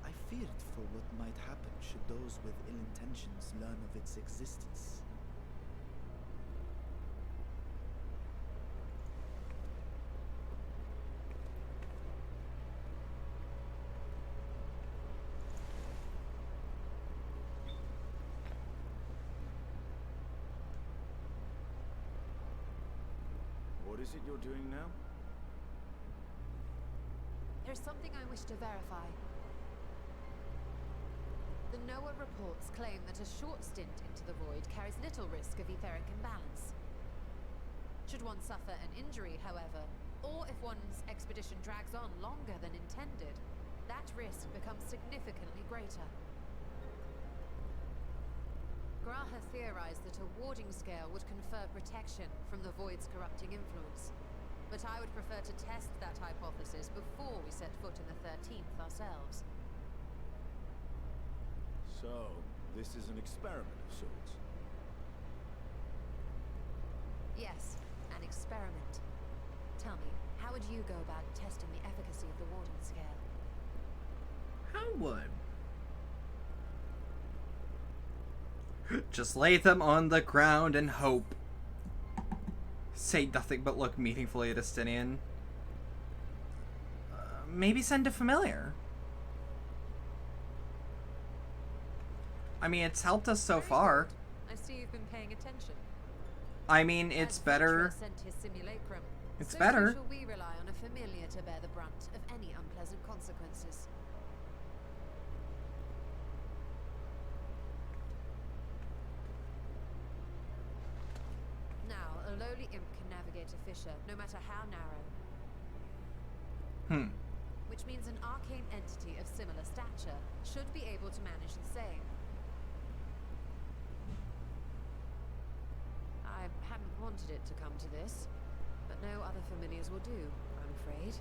I feared for what might happen should those with ill intentions learn of its existence. What is it you're doing now? There's something I wish to verify. The NOAA reports claim that a short stint into the void carries little risk of etheric imbalance. Should one suffer an injury, however, or if one's expedition drags on longer than intended, that risk becomes significantly greater. Graha theorized that a warding scale would confer protection from the void's corrupting influence. But I would prefer to test that hypothesis before we set foot in the 13th ourselves. So, this is an experiment of sorts. Yes, an experiment. Tell me, how would you go about testing the efficacy of the warding scale? How would? Just lay them on the ground and hope. Say nothing but look meaningfully at Estinian. Maybe send a familiar. I mean, it's helped us so far. I see you've been paying attention. I mean, it's As better. Vitra sent his simulacrum, It's so better. shall we rely on a familiar to bear the brunt of any unpleasant consequences. Now, a lowly imp can navigate a fissure, no matter how narrow. Which means an arcane entity of similar stature should be able to manage the same. I hadn't wanted it to come to this, but no other familiars will do, I'm afraid.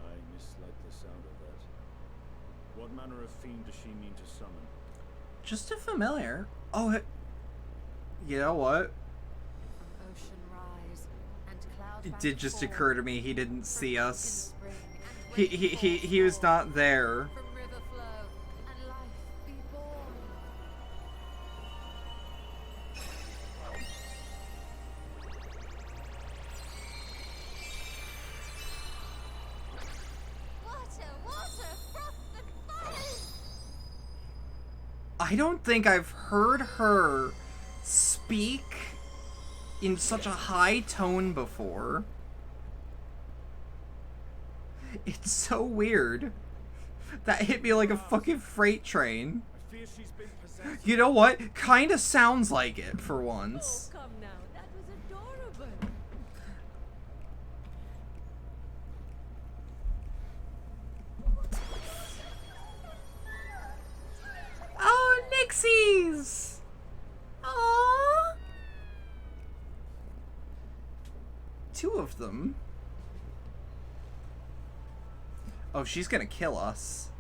I mislike the sound of that. What manner of fiend does she mean to summon? Just a familiar. Oh, you know what? From ocean rise and cloud It bank did just fall, occur to me he didn't from see mountain us. spring and He was rainfall not there. from river flow and life be born. Water, froth and fire! I don't think I've heard her speak in such a high tone before. It's so weird. That hit me like a fucking freight train. I fear she's been possessed. You know what? Kinda sounds like it for Oh, once. come now, that was adorable. Oh, Nixies! Aww! Two of them. Oh, she's gonna kill us.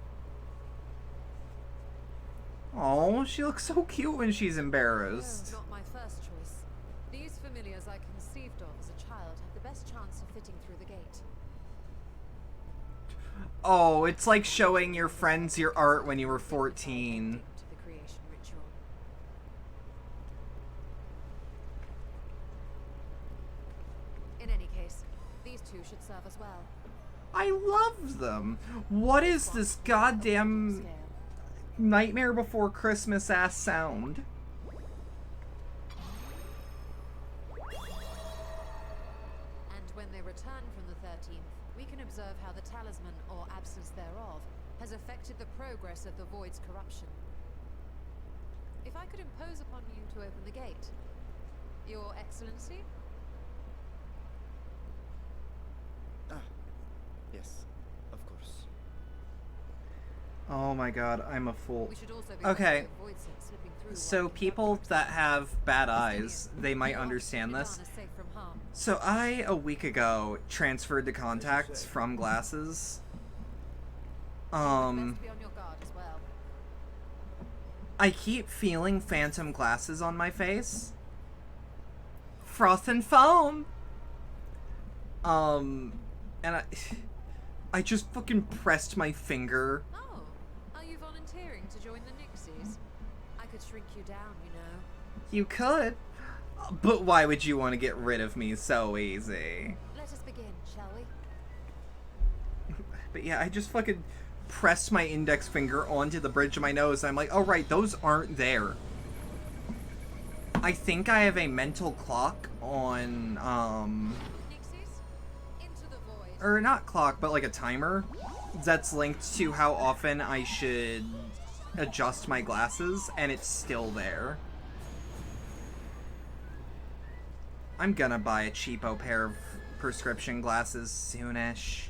Oh, she looks so cute when she's embarrassed. No, not my first choice. These familiars I conceived of as a child have the best chance of fitting through the gate. Oh, it's like showing your friends your art when you were 14. To the creation ritual. In any case, these two should serve as well. I love them. What is this goddamn Scale. Nightmare Before Christmas ass sound? And when they return from the 13th, we can observe how the talisman, or absence thereof, has affected the progress of the Void's corruption. If I could impose upon you to open the gate. Your Excellency? Ah, yes, of course. Oh my god, I'm a fool. We should also be Okay, avoid slipping through so while people conducting that have bad eyes, they might Your understand Idan this. is safe from harm. So I, a week ago, transferred to contacts from glasses. Best be on your guard as well. I keep feeling phantom glasses on my face. Froth and foam! And I just fucking pressed my finger. Oh, are you volunteering to join the Nixies? I could shrink you down, you know. You could. But why would you want to get rid of me so easy? Let us begin, shall we? But yeah, I just fucking pressed my index finger onto the bridge of my nose. I'm like, oh right, those aren't there. I think I have a mental clock on, Nixies, into the void. or not clock, but like a timer that's linked to how often I should adjust my glasses, and it's still there. I'm gonna buy a cheapo pair of prescription glasses soonish.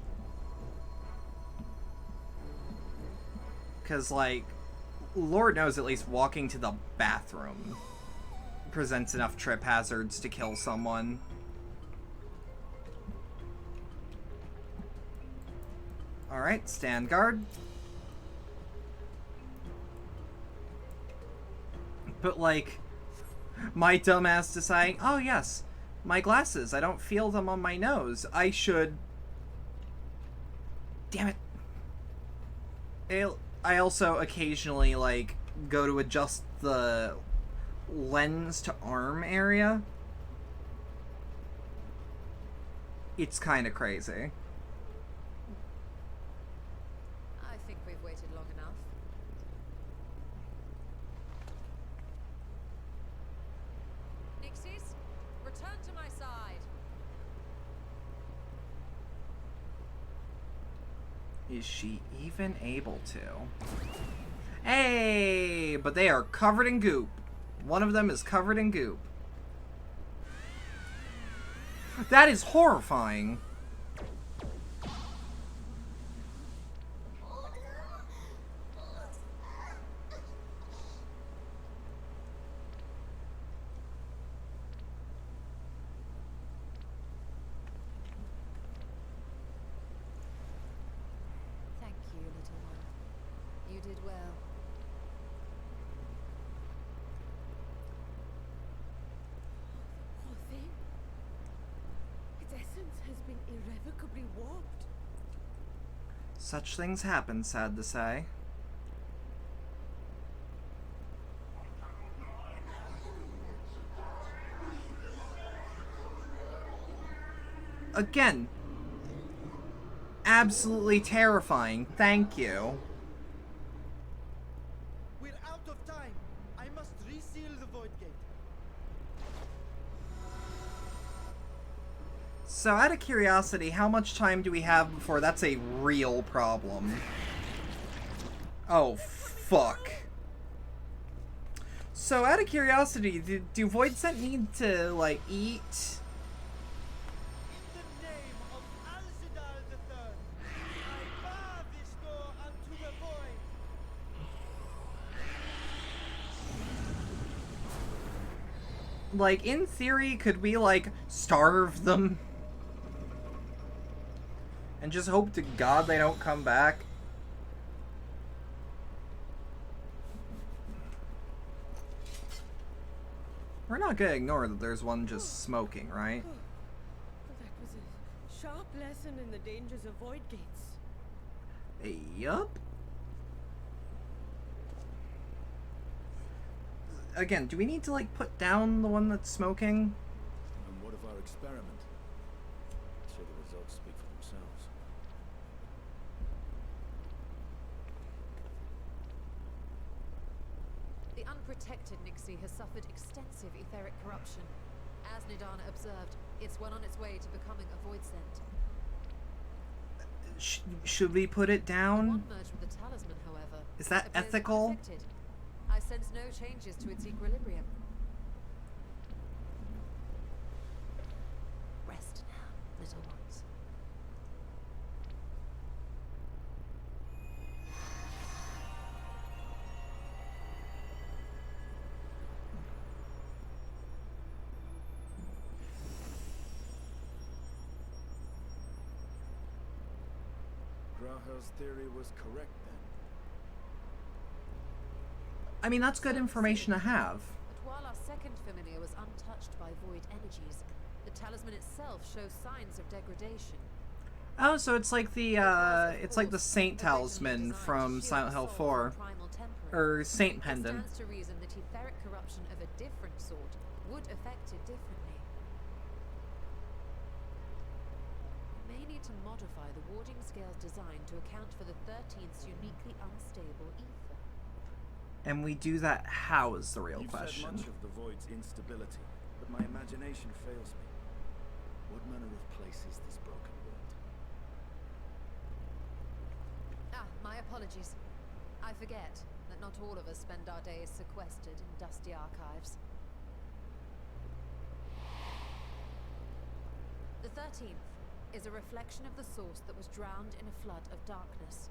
Because, like, Lord knows at least walking to the bathroom presents enough trip hazards to kill someone. Alright, stand guard. But, like, my dumbass deciding, oh yes, my glasses, I don't feel them on my nose. I should... Damn it. I also occasionally, like, go to adjust the lens to arm area. It's kind of crazy. I think we've waited long enough. Nixies, return to my side. Is she even able to? Hey, but they are covered in goop. One of them is covered in goop. That is horrifying. Thank you, little one. You did well. Poor thing. Its essence has been irrevocably warped. Such things happen, sad to say. Again, absolutely terrifying. Thank you. We're out of time. I must reseal the void gate. So, out of curiosity, how much time do we have before that's a real problem? Oh, fuck. So, out of curiosity, do Void Scent need to, like, eat? In the name of Al-Zidal III, I bar this door unto the void. Like, in theory, could we, like, starve them? And just hope to God they don't come back? We're not gonna ignore that there's one just smoking, right? Well, that was a sharp lesson in the dangers of void gates. Yup. Again, do we need to, like, put down the one that's smoking? And what of our experiment? I'd say the results speak for themselves. The unprotected Nixie has suffered extensive etheric corruption. As Nidana observed, it's well on its way to becoming a void scent. Should we put it down? One merged with the talisman, however. Is that appears ethical? unaffected. I sense no changes to its equilibrium. Rest now, little ones. Graha's theory was correct then. I mean, that's good information to have. But while our second familiar was untouched by void energies, the talisman itself shows signs of degradation. Oh, so it's like the Saint Talisman from Silent Hill 4. Or Saint Pendant. It stands to reason that etheric corruption of a different sort would affect it differently. We may need to modify the warding scale's design to account for the 13th's uniquely unstable ether. And we do that how is the real You've question. said much of the void's instability, but my imagination fails me. What manner of place is this broken world? Ah, my apologies. I forget that not all of us spend our days sequestered in dusty archives. The 13th is a reflection of the source that was drowned in a flood of darkness.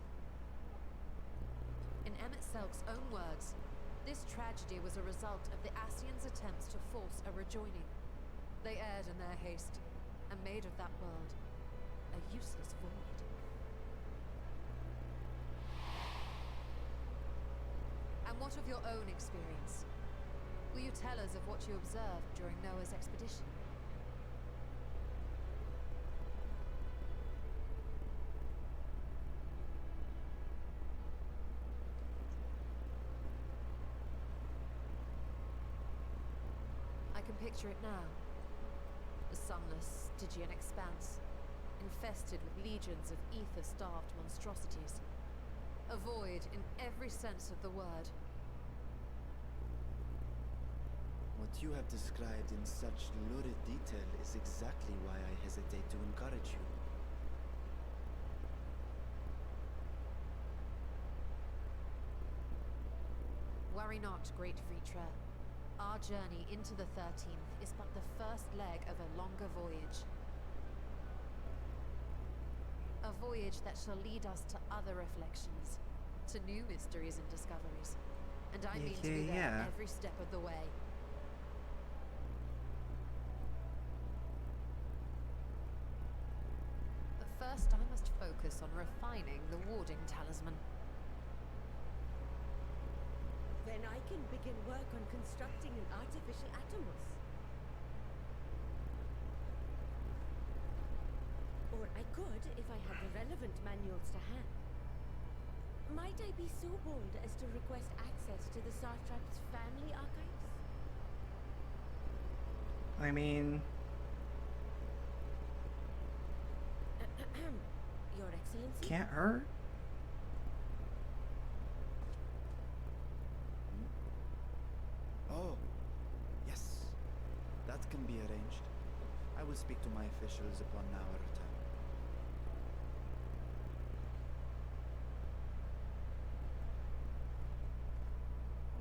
In Emmett Selk's own words, this tragedy was a result of the Ascians' attempts to force a rejoining. They erred in their haste, and made of that world a useless void. And what of your own experience? Will you tell us of what you observed during Noah's expedition? I can picture it now. The sunless, Stygian expanse, infested with legions of ether-starved monstrosities. A void in every sense of the word. What you have described in such lurid detail is exactly why I hesitate to encourage you. Worry not, great Vritra. Our journey into the 13th is but the first leg of a longer voyage. A voyage that shall lead us to other reflections, to new mysteries and discoveries. And I mean to be there every step of the way. But first I must focus on refining the warding talisman. Then I can begin work on constructing an artificial atomos. Or I could, if I had the relevant manuals to hand. Might I be so bold as to request access to the Sartrap's family archives? I mean... Your Excellency? Can't hurt. Oh, yes. That can be arranged. I will speak to my officials upon our return.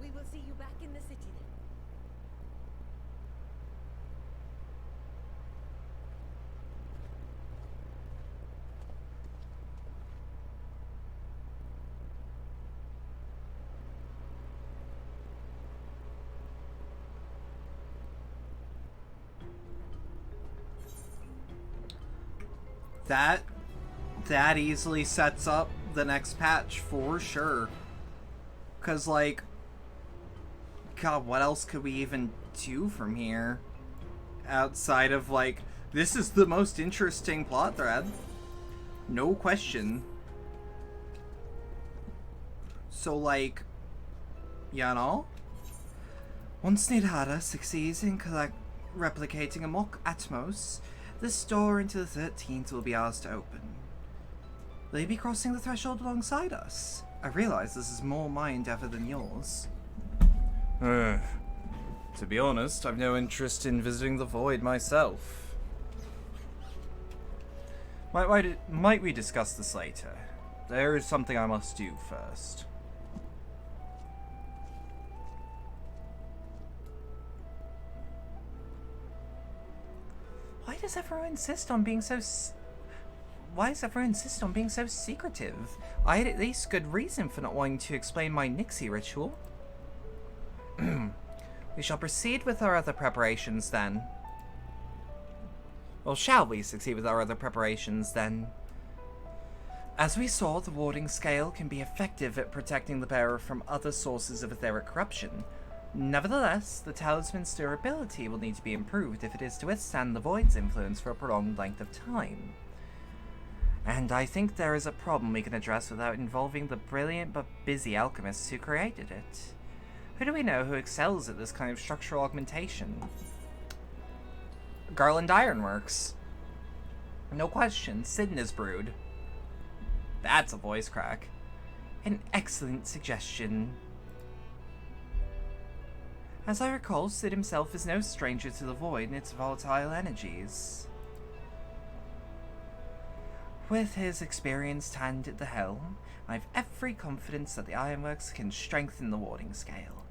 We will see you back in the city then. That easily sets up the next patch for sure. 'Cause, like, God, what else could we even do from here? Outside of, like, this is the most interesting plot thread. No question. So, like, you know? Once Nidhara succeeds in replicating a mock Atmos, this door into the 13th will be ours to open. Will you be crossing the threshold alongside us? I realize this is more my endeavor than yours. To be honest, I've no interest in visiting the void myself. Might we discuss this later? There is something I must do first. Why does everyone insist on being so secretive? I had at least good reason for not wanting to explain my Nixie ritual. We shall proceed with our other preparations then. Or shall we succeed with our other preparations then? As we saw, the warding scale can be effective at protecting the bearer from other sources of etheric corruption. Nevertheless, the talisman's durability will need to be improved if it is to withstand the void's influence for a prolonged length of time. And I think there is a problem we can address without involving the brilliant but busy alchemists who created it. Who do we know who excels at this kind of structural augmentation? Garland Ironworks. No question, Sidon is brewed. That's a voice crack. An excellent suggestion. As I recall, Sid himself is no stranger to the void and its volatile energies. With his experienced hand at the helm, I have every confidence that the Ironworks can strengthen the warding scale.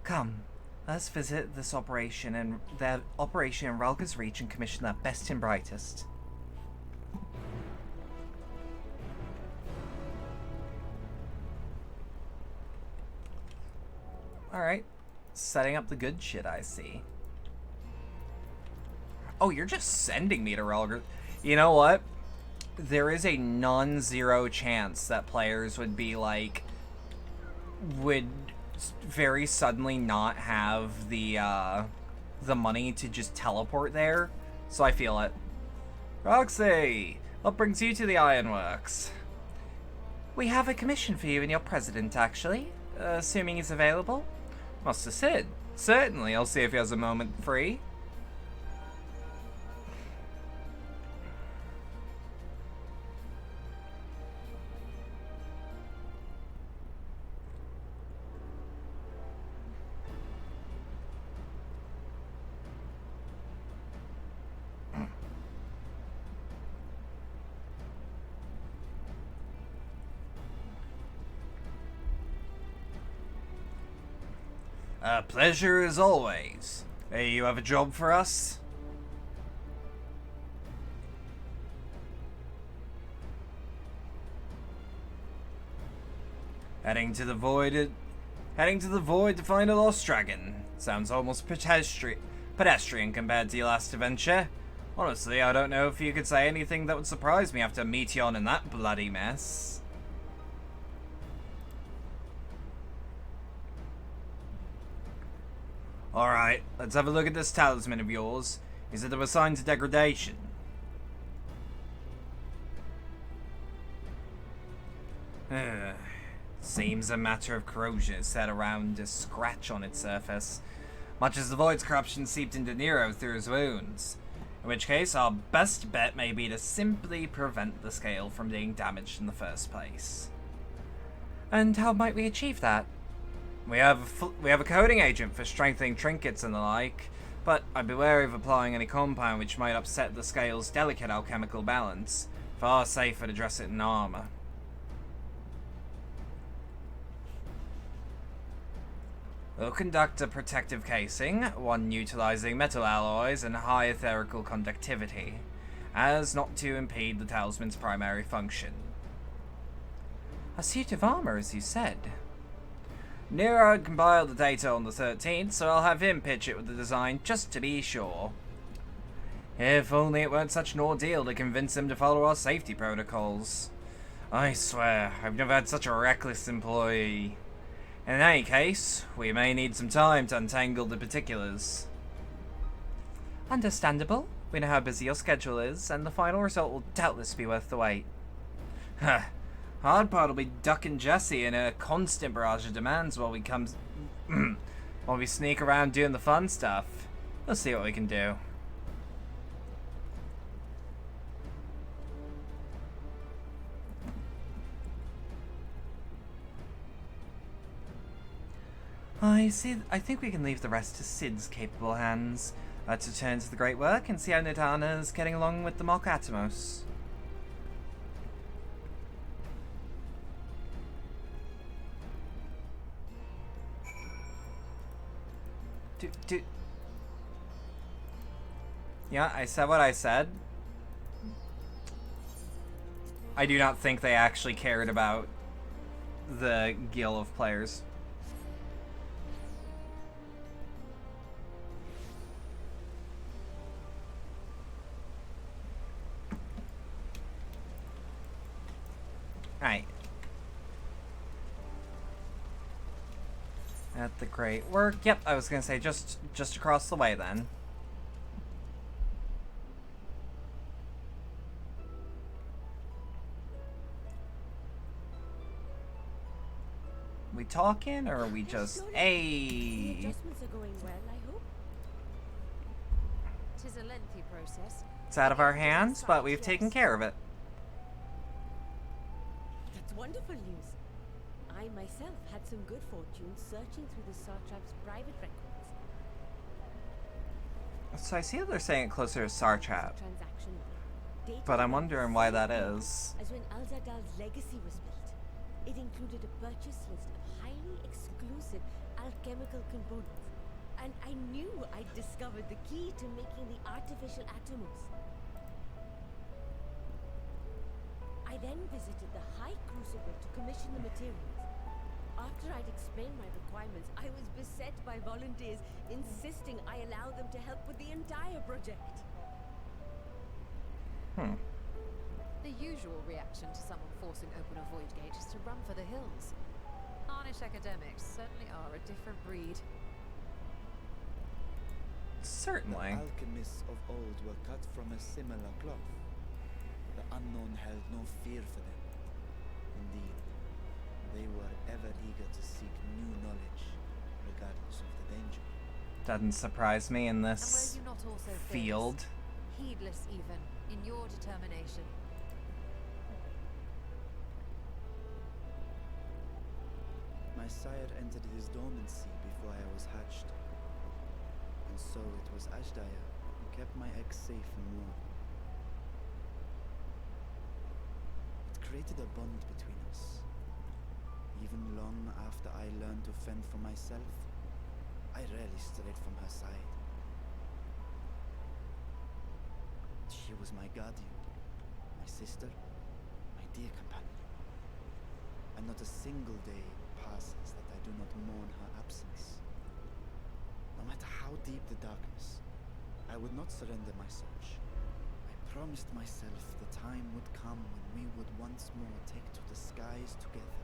Come, let's visit this operation and their operation in Ralga's Reach and commission their best and brightest. Alright, setting up the good shit, I see. Oh, you're just sending me to Ralga. You know what? There is a non-zero chance that players would be like, would very suddenly not have the money to just teleport there. So I feel it. Roxy, what brings you to the Ironworks? We have a commission for you and your president, actually. Assuming he's available. Master Sid. Certainly, I'll see if he has a moment free. A pleasure as always. Hey, you have a job for us? Heading to the void to find a lost dragon. Sounds almost pedestrian compared to your last adventure. Honestly, I don't know if you could say anything that would surprise me after Meteon in that bloody mess. Alright, let's have a look at this talisman of yours. Is it a sign to degradation? Seems a matter of corrosion is set around a scratch on its surface, much as the void's corruption seeped into Nero through his wounds. In which case, our best bet may be to simply prevent the scale from being damaged in the first place. And how might we achieve that? We have a coding agent for strengthening trinkets and the like, but I'd be wary of applying any compound which might upset the scale's delicate alchemical balance. Far safer to dress it in armor. We'll conduct a protective casing, one utilizing metal alloys and high etherical conductivity, as not to impede the talisman's primary function. A suit of armor, as you said. Nero compiled the data on the 13th, so I'll have him pitch it with the design just to be sure. If only it weren't such an ordeal to convince him to follow our safety protocols. I swear, I've never had such a reckless employee. In any case, we may need some time to untangle the particulars. Understandable. We know how busy your schedule is, and the final result will doubtless be worth the wait. Hard part will be ducking Jesse in a constant barrage of demands while we sneak around doing the fun stuff. We'll see what we can do. I think we can leave the rest to Sid's capable hands. Let's return to the great work and see how Nidana's getting along with the Mock Atomos. Yeah, I said what I said. I do not think they actually cared about the guild of players. Right. At the great work. Yep, I was gonna say just across the way then. We talking or are we just The hey? adjustments are going well, I hope. Tis a lengthy process. It's out of our hands, but we've taken care of it. That's wonderful news. I myself had some good fortune searching through the Sartrap's private records. So I see that they're saying it closer to Sartrap, Transaction dated but I'm around wondering the why same that time is. as when Al-Zadal's legacy was built. It included a purchase list of highly exclusive alchemical components, and I knew I'd discovered the key to making the artificial atomos. I then visited the High Crucible to commission the materials. After I'd explained my requirements, I was beset by volunteers insisting I allow them to help with the entire project. The usual reaction to someone forcing open a void gate is to run for the hills. Harnish academics certainly are a different breed. Certainly. The alchemists of old were cut from a similar cloth. The unknown held no fear for them. Indeed, they were ever eager to seek new knowledge, regardless of the danger. Doesn't surprise me in And were this you not also field. fearless, heedless even, in your determination? My sire entered his dormancy before I was hatched. And so it was Ashdaya who kept my eggs safe and warm. It created a bond between us. Even long after I learned to fend for myself, I rarely strayed from her side. She was my guardian, my sister, my dear companion. And not a single day passes that I do not mourn her absence. No matter how deep the darkness, I would not surrender my search. I promised myself the time would come when we would once more take to the skies together.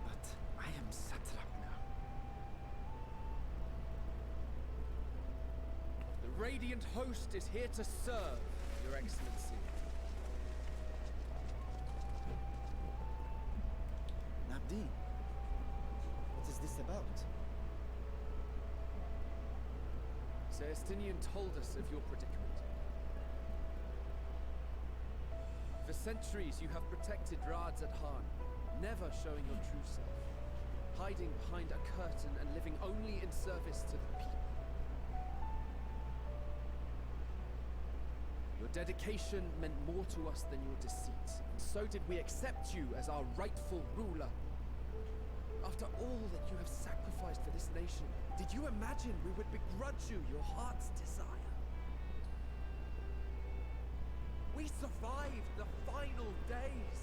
But I am satrap now. The Radiant Host is here to serve, Your Excellency. Nabdeen, what is this about? Celestinian told us of your predicament. For centuries you have protected Rads at Han, never showing your true self, hiding behind a curtain and living only in service to the people. Your dedication meant more to us than your deceit, and so did we accept you as our rightful ruler. After all that you have sacrificed for this nation, did you imagine we would begrudge you your heart's desire? We survived the final days.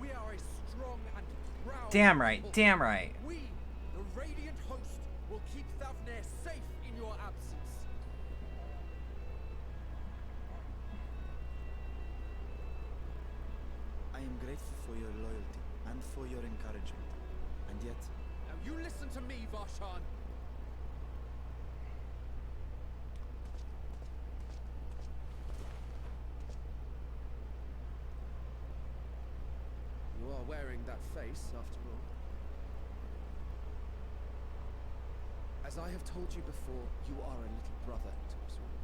We are a strong and proud Damn right, people. damn right. We, the Radiant Host, will keep Thavnair safe in your absence. for your loyalty and for your encouragement. And yet, Now you listen to me, Varshan. You are wearing that face, after all. As I have told you before, you are a little brother to us all.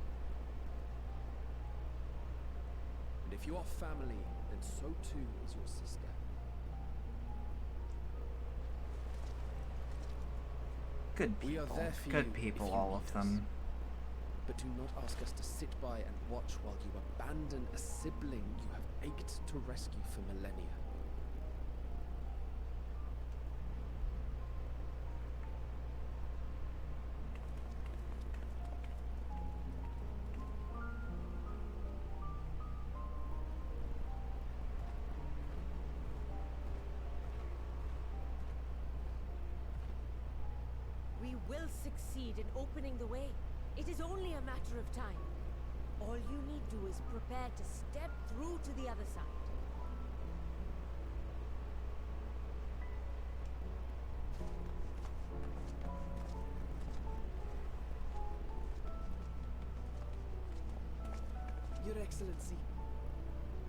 And if you are family, then so too is your sister. Good We are people. there for Good you people, if you all need of us. them. But do not ask us to sit by and watch while you abandon a sibling you have ached to rescue for millennia. We will succeed in opening the way. It is only a matter of time. All you need do is prepare to step through to the other side. Your Excellency,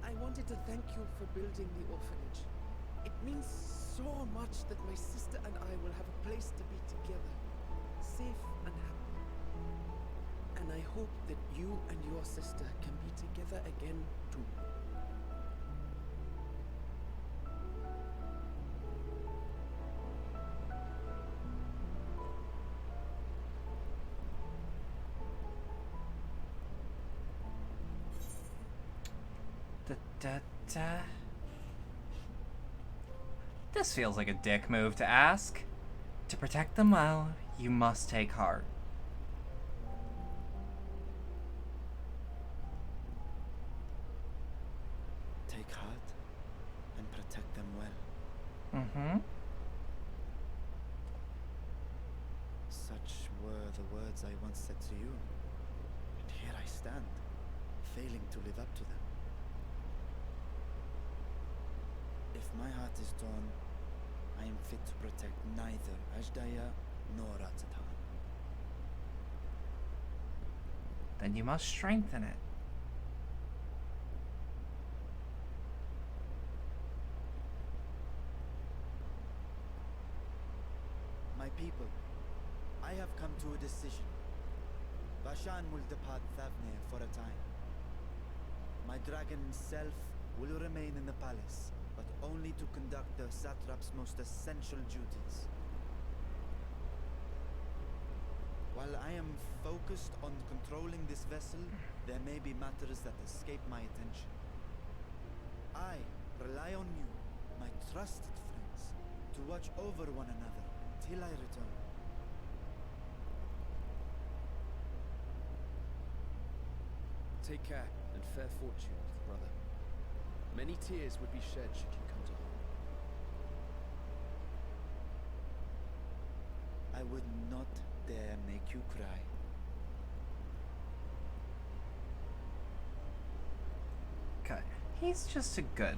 I wanted to thank you for building the orphanage. It means so much that my sister and I will have a place to be together, safe and happy. And I hope that you and your sister can be together again too. Da-da-da. This feels like a dick move to ask. To protect them well, you must take heart. take heart and protect them well. Mm-hmm. Such were the words I once said to you. And here I stand, failing to live up to them. If my heart is torn, I am fit to protect neither Ajdaya nor Ratatan. Then you must strengthen it. My people, I have come to a decision. Bashan will depart Thavne for a time. My dragon self will remain in the palace, but only to conduct the satrap's most essential duties. While I am focused on controlling this vessel, there may be matters that escape my attention. I rely on you, my trusted friends, to watch over one another until I return. Take care and fair fortune, brother. Many tears would be shed should you come to harm. I would not dare make you cry. Okay. He's just a good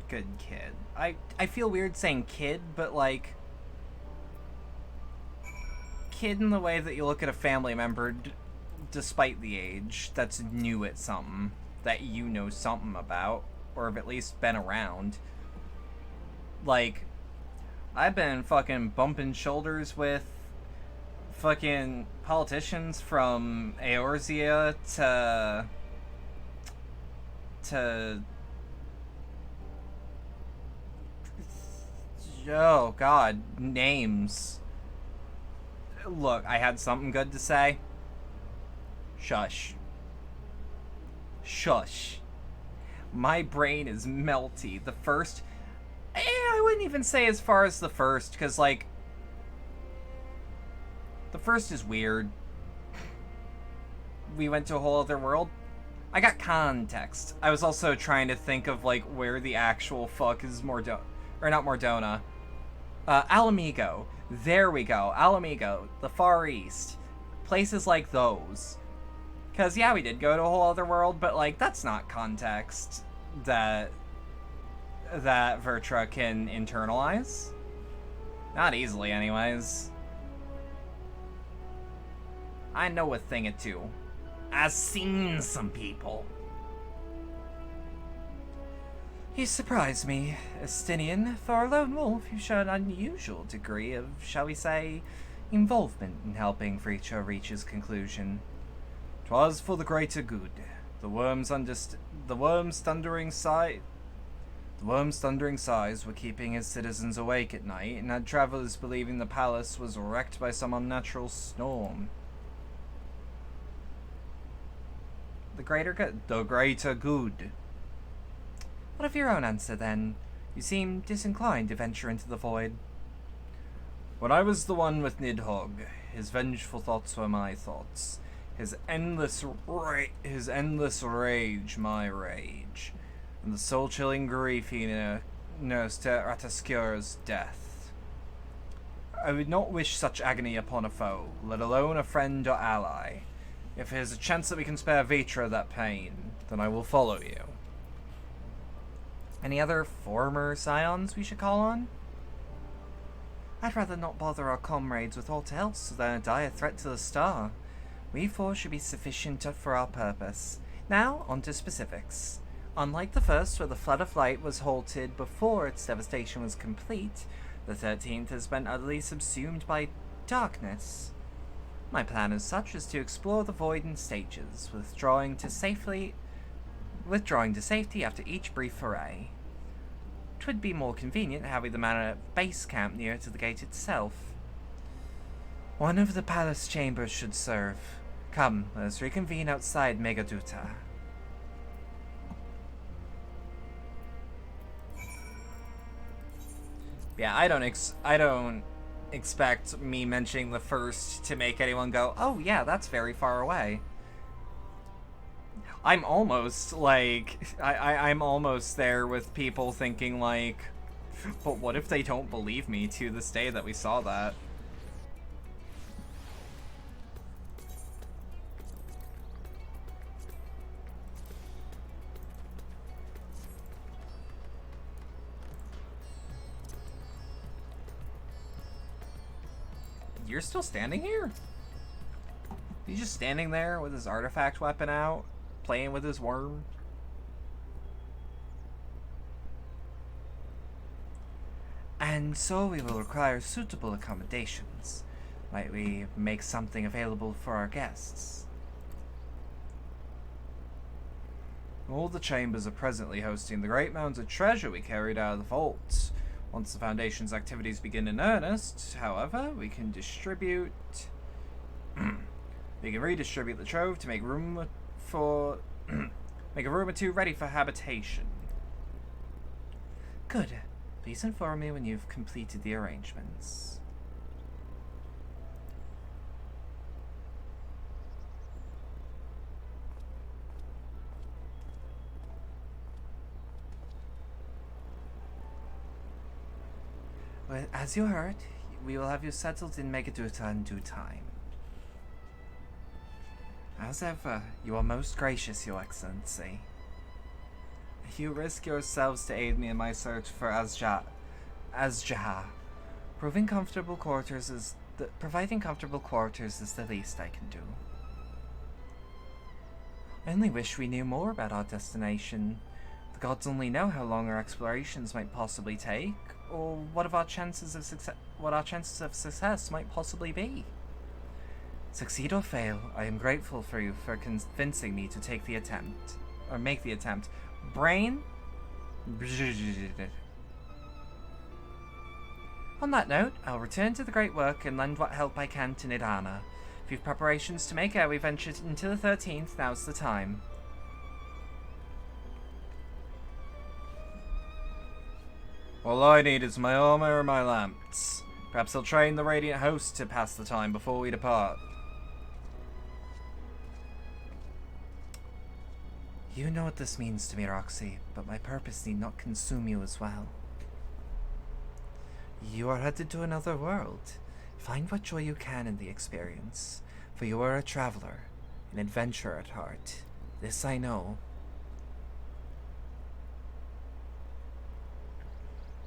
kid. I feel weird saying kid, but like kid in the way that you look at a family member despite the age that's new at something that you know something about or have at least been around. Like I've been fucking bumping shoulders with fucking politicians from Eorzea to oh god, names. Look, I had something good to say. Shush. Shush. My brain is melty. The first... I wouldn't even say as far as the first, because, like... The first is weird. We went to a whole other world. I got context. I was also trying to think of, like, where the actual fuck is Mordona. Or not Mordona. Alamigo. There we go. Alamigo. The Far East. Places like those. Because, yeah, we did go to a whole other world, but, like, that's not context that that Vertra can internalize. Not easily, anyways. I know a thing or two. I've seen some people. You surprise me, Estinian. For a lone wolf, you show an unusual degree of, shall we say, involvement in helping Vreacher reach his conclusion. 'Twas for the greater good. The worm's thundering sighs were keeping his citizens awake at night, and had travelers believing the palace was wrecked by some unnatural storm. The greater good. The greater good. What of your own answer, then? You seem disinclined to venture into the void. When I was the one with Nidhogg, his vengeful thoughts were my thoughts. His endless rage, my rage. And the soul-chilling grief he nursed at Rataskir's death. I would not wish such agony upon a foe, let alone a friend or ally. If there's a chance that we can spare Vitra that pain, then I will follow you. Any other former scions we should call on? I'd rather not bother our comrades with aught else than a dire threat to the star. We four should be sufficient for our purpose. Now, on to specifics. Unlike the first, where the flood of light was halted before its devastation was complete, the 13th has been utterly subsumed by darkness. My plan as such is to explore the void in stages, withdrawing to safety after each brief foray. 'Twould be more convenient having the manor base camp near to the gate itself. One of the palace chambers should serve. Come, let us reconvene outside Megaduta. Yeah, I don't expect me mentioning the first to make anyone go, oh yeah, that's very far away. I'm almost, like, I'm almost there with people thinking, like, but what if they don't believe me to this day that we saw that? You're still standing here? He's just standing there with his artifact weapon out, playing with his worm. And so we will require suitable accommodations. Might we make something available for our guests? All the chambers are presently hosting the great mounds of treasure we carried out of the vault. Once the Foundation's activities begin in earnest, however, we can redistribute the trove to make room for make a room or two ready for habitation. Good. Please inform me when you've completed the arrangements. Well, as you heard, we will have you settled in Megaduta in due time. As ever, you are most gracious, Your Excellency. You risk yourselves to aid me in my search for Azjaha. Providing comfortable quarters is the least I can do. I only wish we knew more about our destination. The gods only know how long our explorations might possibly take, or what our chances of success might possibly be. Succeed or fail, I am grateful for you for convincing me to make the attempt. Brain? On that note, I'll return to the great work and lend what help I can to Nidana. If you've preparations to make ere we venture into the 13th, now's the time. All I need is my armor and my lamps. Perhaps I'll train the Radiant Host to pass the time before we depart. You know what this means to me, Roxy, but my purpose need not consume you as well. You are headed to another world. Find what joy you can in the experience, for you are a traveler, an adventurer at heart. This I know.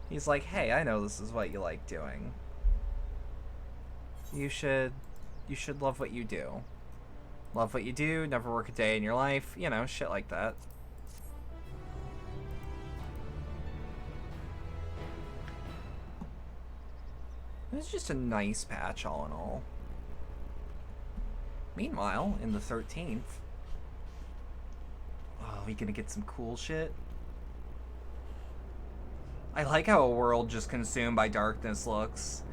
He's like, hey, I know this is what you like doing. You should love what you do. Love what you do, never work a day in your life, you know, shit like that. It was just a nice patch, all in all. Meanwhile, in the 13th... Oh, we gonna get some cool shit? I like how a world just consumed by darkness looks.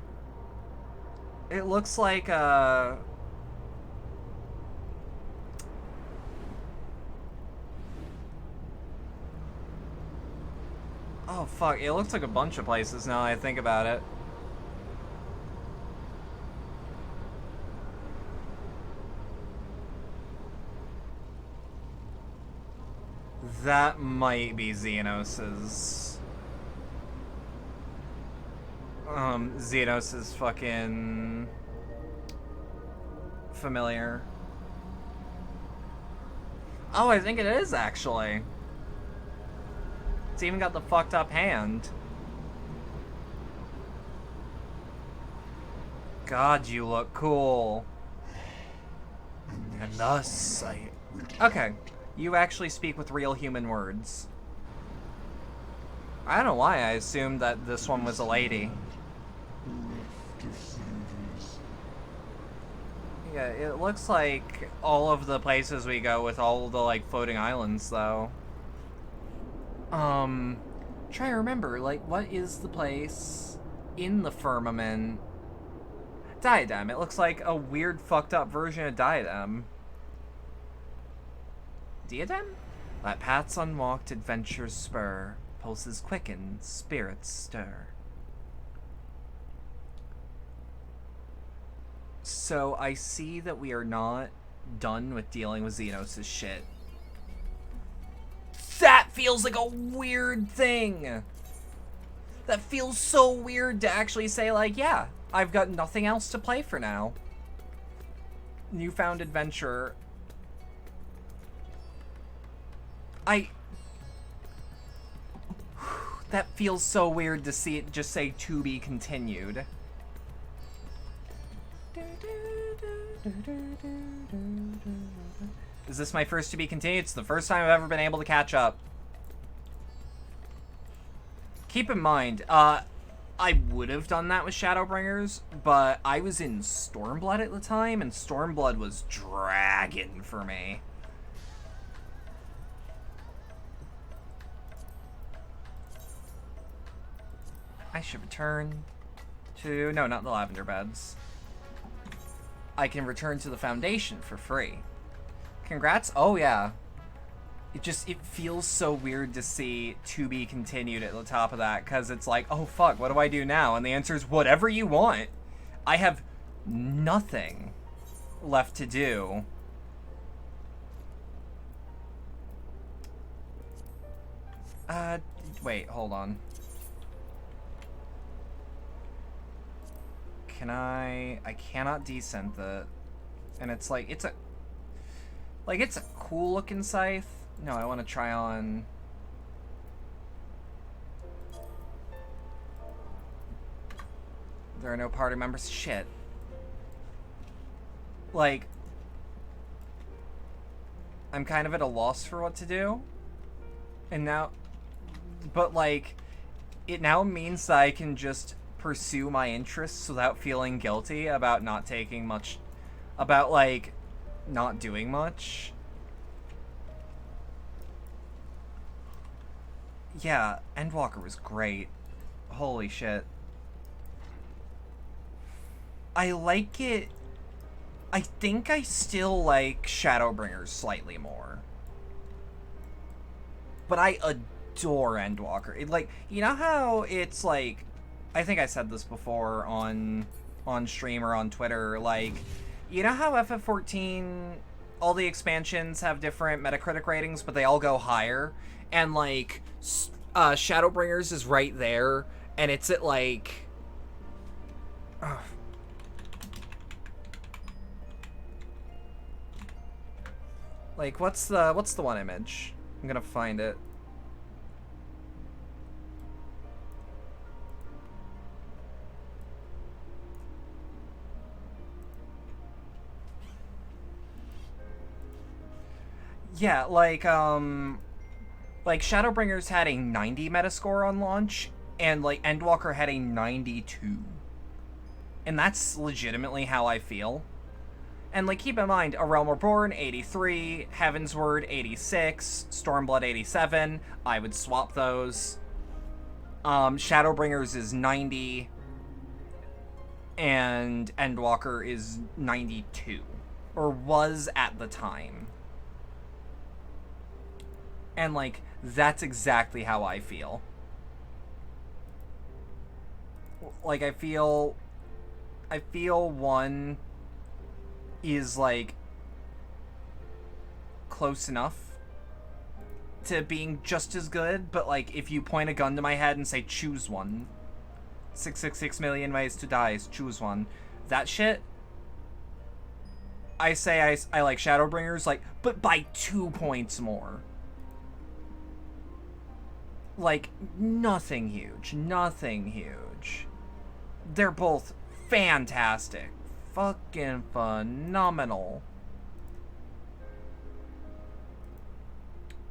It looks like, Oh, fuck. It looks like a bunch of places now that I think about it. That might be Xenos's. Xenos's fucking familiar. Oh, I think it is, actually. It's even got the fucked up hand. God, you look cool. And thus, Okay. You actually speak with real human words. I don't know why I assumed that this one was a lady. Yeah, it looks like all of the places we go with all the, like, floating islands, though. Try to remember, like, what is the place in the firmament? Diadem. It looks like a weird, fucked up version of Diadem. Diadem? Let paths unwalked, adventures spur, pulses quicken, spirits stir. So I see that we are not done with dealing with Xenos' shit. That feels like a weird thing! That feels so weird to actually say, like, yeah, I've got nothing else to play for now. Newfound adventure. That feels so weird to see it just say to be continued. Is this my first to be continued? It's the first time I've ever been able to catch up. Keep in mind, I would have done that with Shadowbringers, but I was in Stormblood at the time, and Stormblood was dragging for me. I should return to... No, not the Lavender Beds. I can return to the Foundation for free. Congrats. Oh, yeah. It feels so weird to see to be continued at the top of that, because it's like, oh, fuck, what do I do now? And the answer is whatever you want. I have nothing left to do. Wait, hold on. I cannot descent it. And it's like, it's a cool looking scythe. No, I want to try on... There are no party members. Shit. Like, I'm kind of at a loss for what to do. And now, but like, it now means that I can just pursue my interests without feeling guilty about not taking much, about like not doing much. Yeah, Endwalker was great. Holy shit. I like it. I think I still like Shadowbringers slightly more. But I adore Endwalker. It, like, you know how it's like, I think I said this before on stream or on Twitter, like, you know how FF14, all the expansions have different Metacritic ratings, but they all go higher? And, like, Shadowbringers is right there, and it's at, like... Like, what's the one image? I'm gonna find it. Yeah, like Shadowbringers had a 90 Metascore on launch, and like Endwalker had a 92. And that's legitimately how I feel. And like keep in mind, A Realm Reborn 83, Heavensward 86, Stormblood 87. I would swap those. Shadowbringers is 90, and Endwalker is 92, or was at the time. And like that's exactly how I feel. Like I feel one is like close enough to being just as good, but like if you point a gun to my head and say choose one, 666 million ways to die, choose one, that shit, I say I like Shadowbringers, like, but by 2 points more. Like, nothing huge, nothing huge. They're both fantastic. Fucking phenomenal.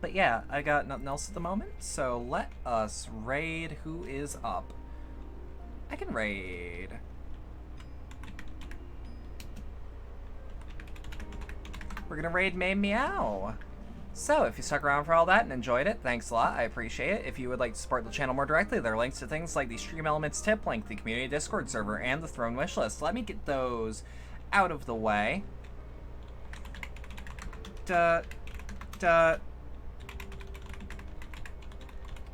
But yeah, I got nothing else at the moment, so let us raid who is up. I can raid. We're gonna raid May Meow. So, if you stuck around for all that and enjoyed it, thanks a lot, I appreciate it. If you would like to support the channel more directly, there are links to things like the Stream Elements tip link, the community Discord server, and the Throne wishlist. Let me get those out of the way.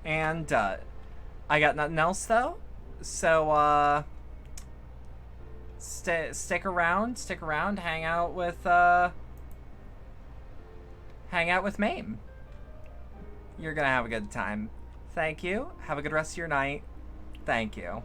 And, I got nothing else, though. So, stick around, hang out with Mame. You're gonna have a good time. Thank you. Have a good rest of your night. Thank you.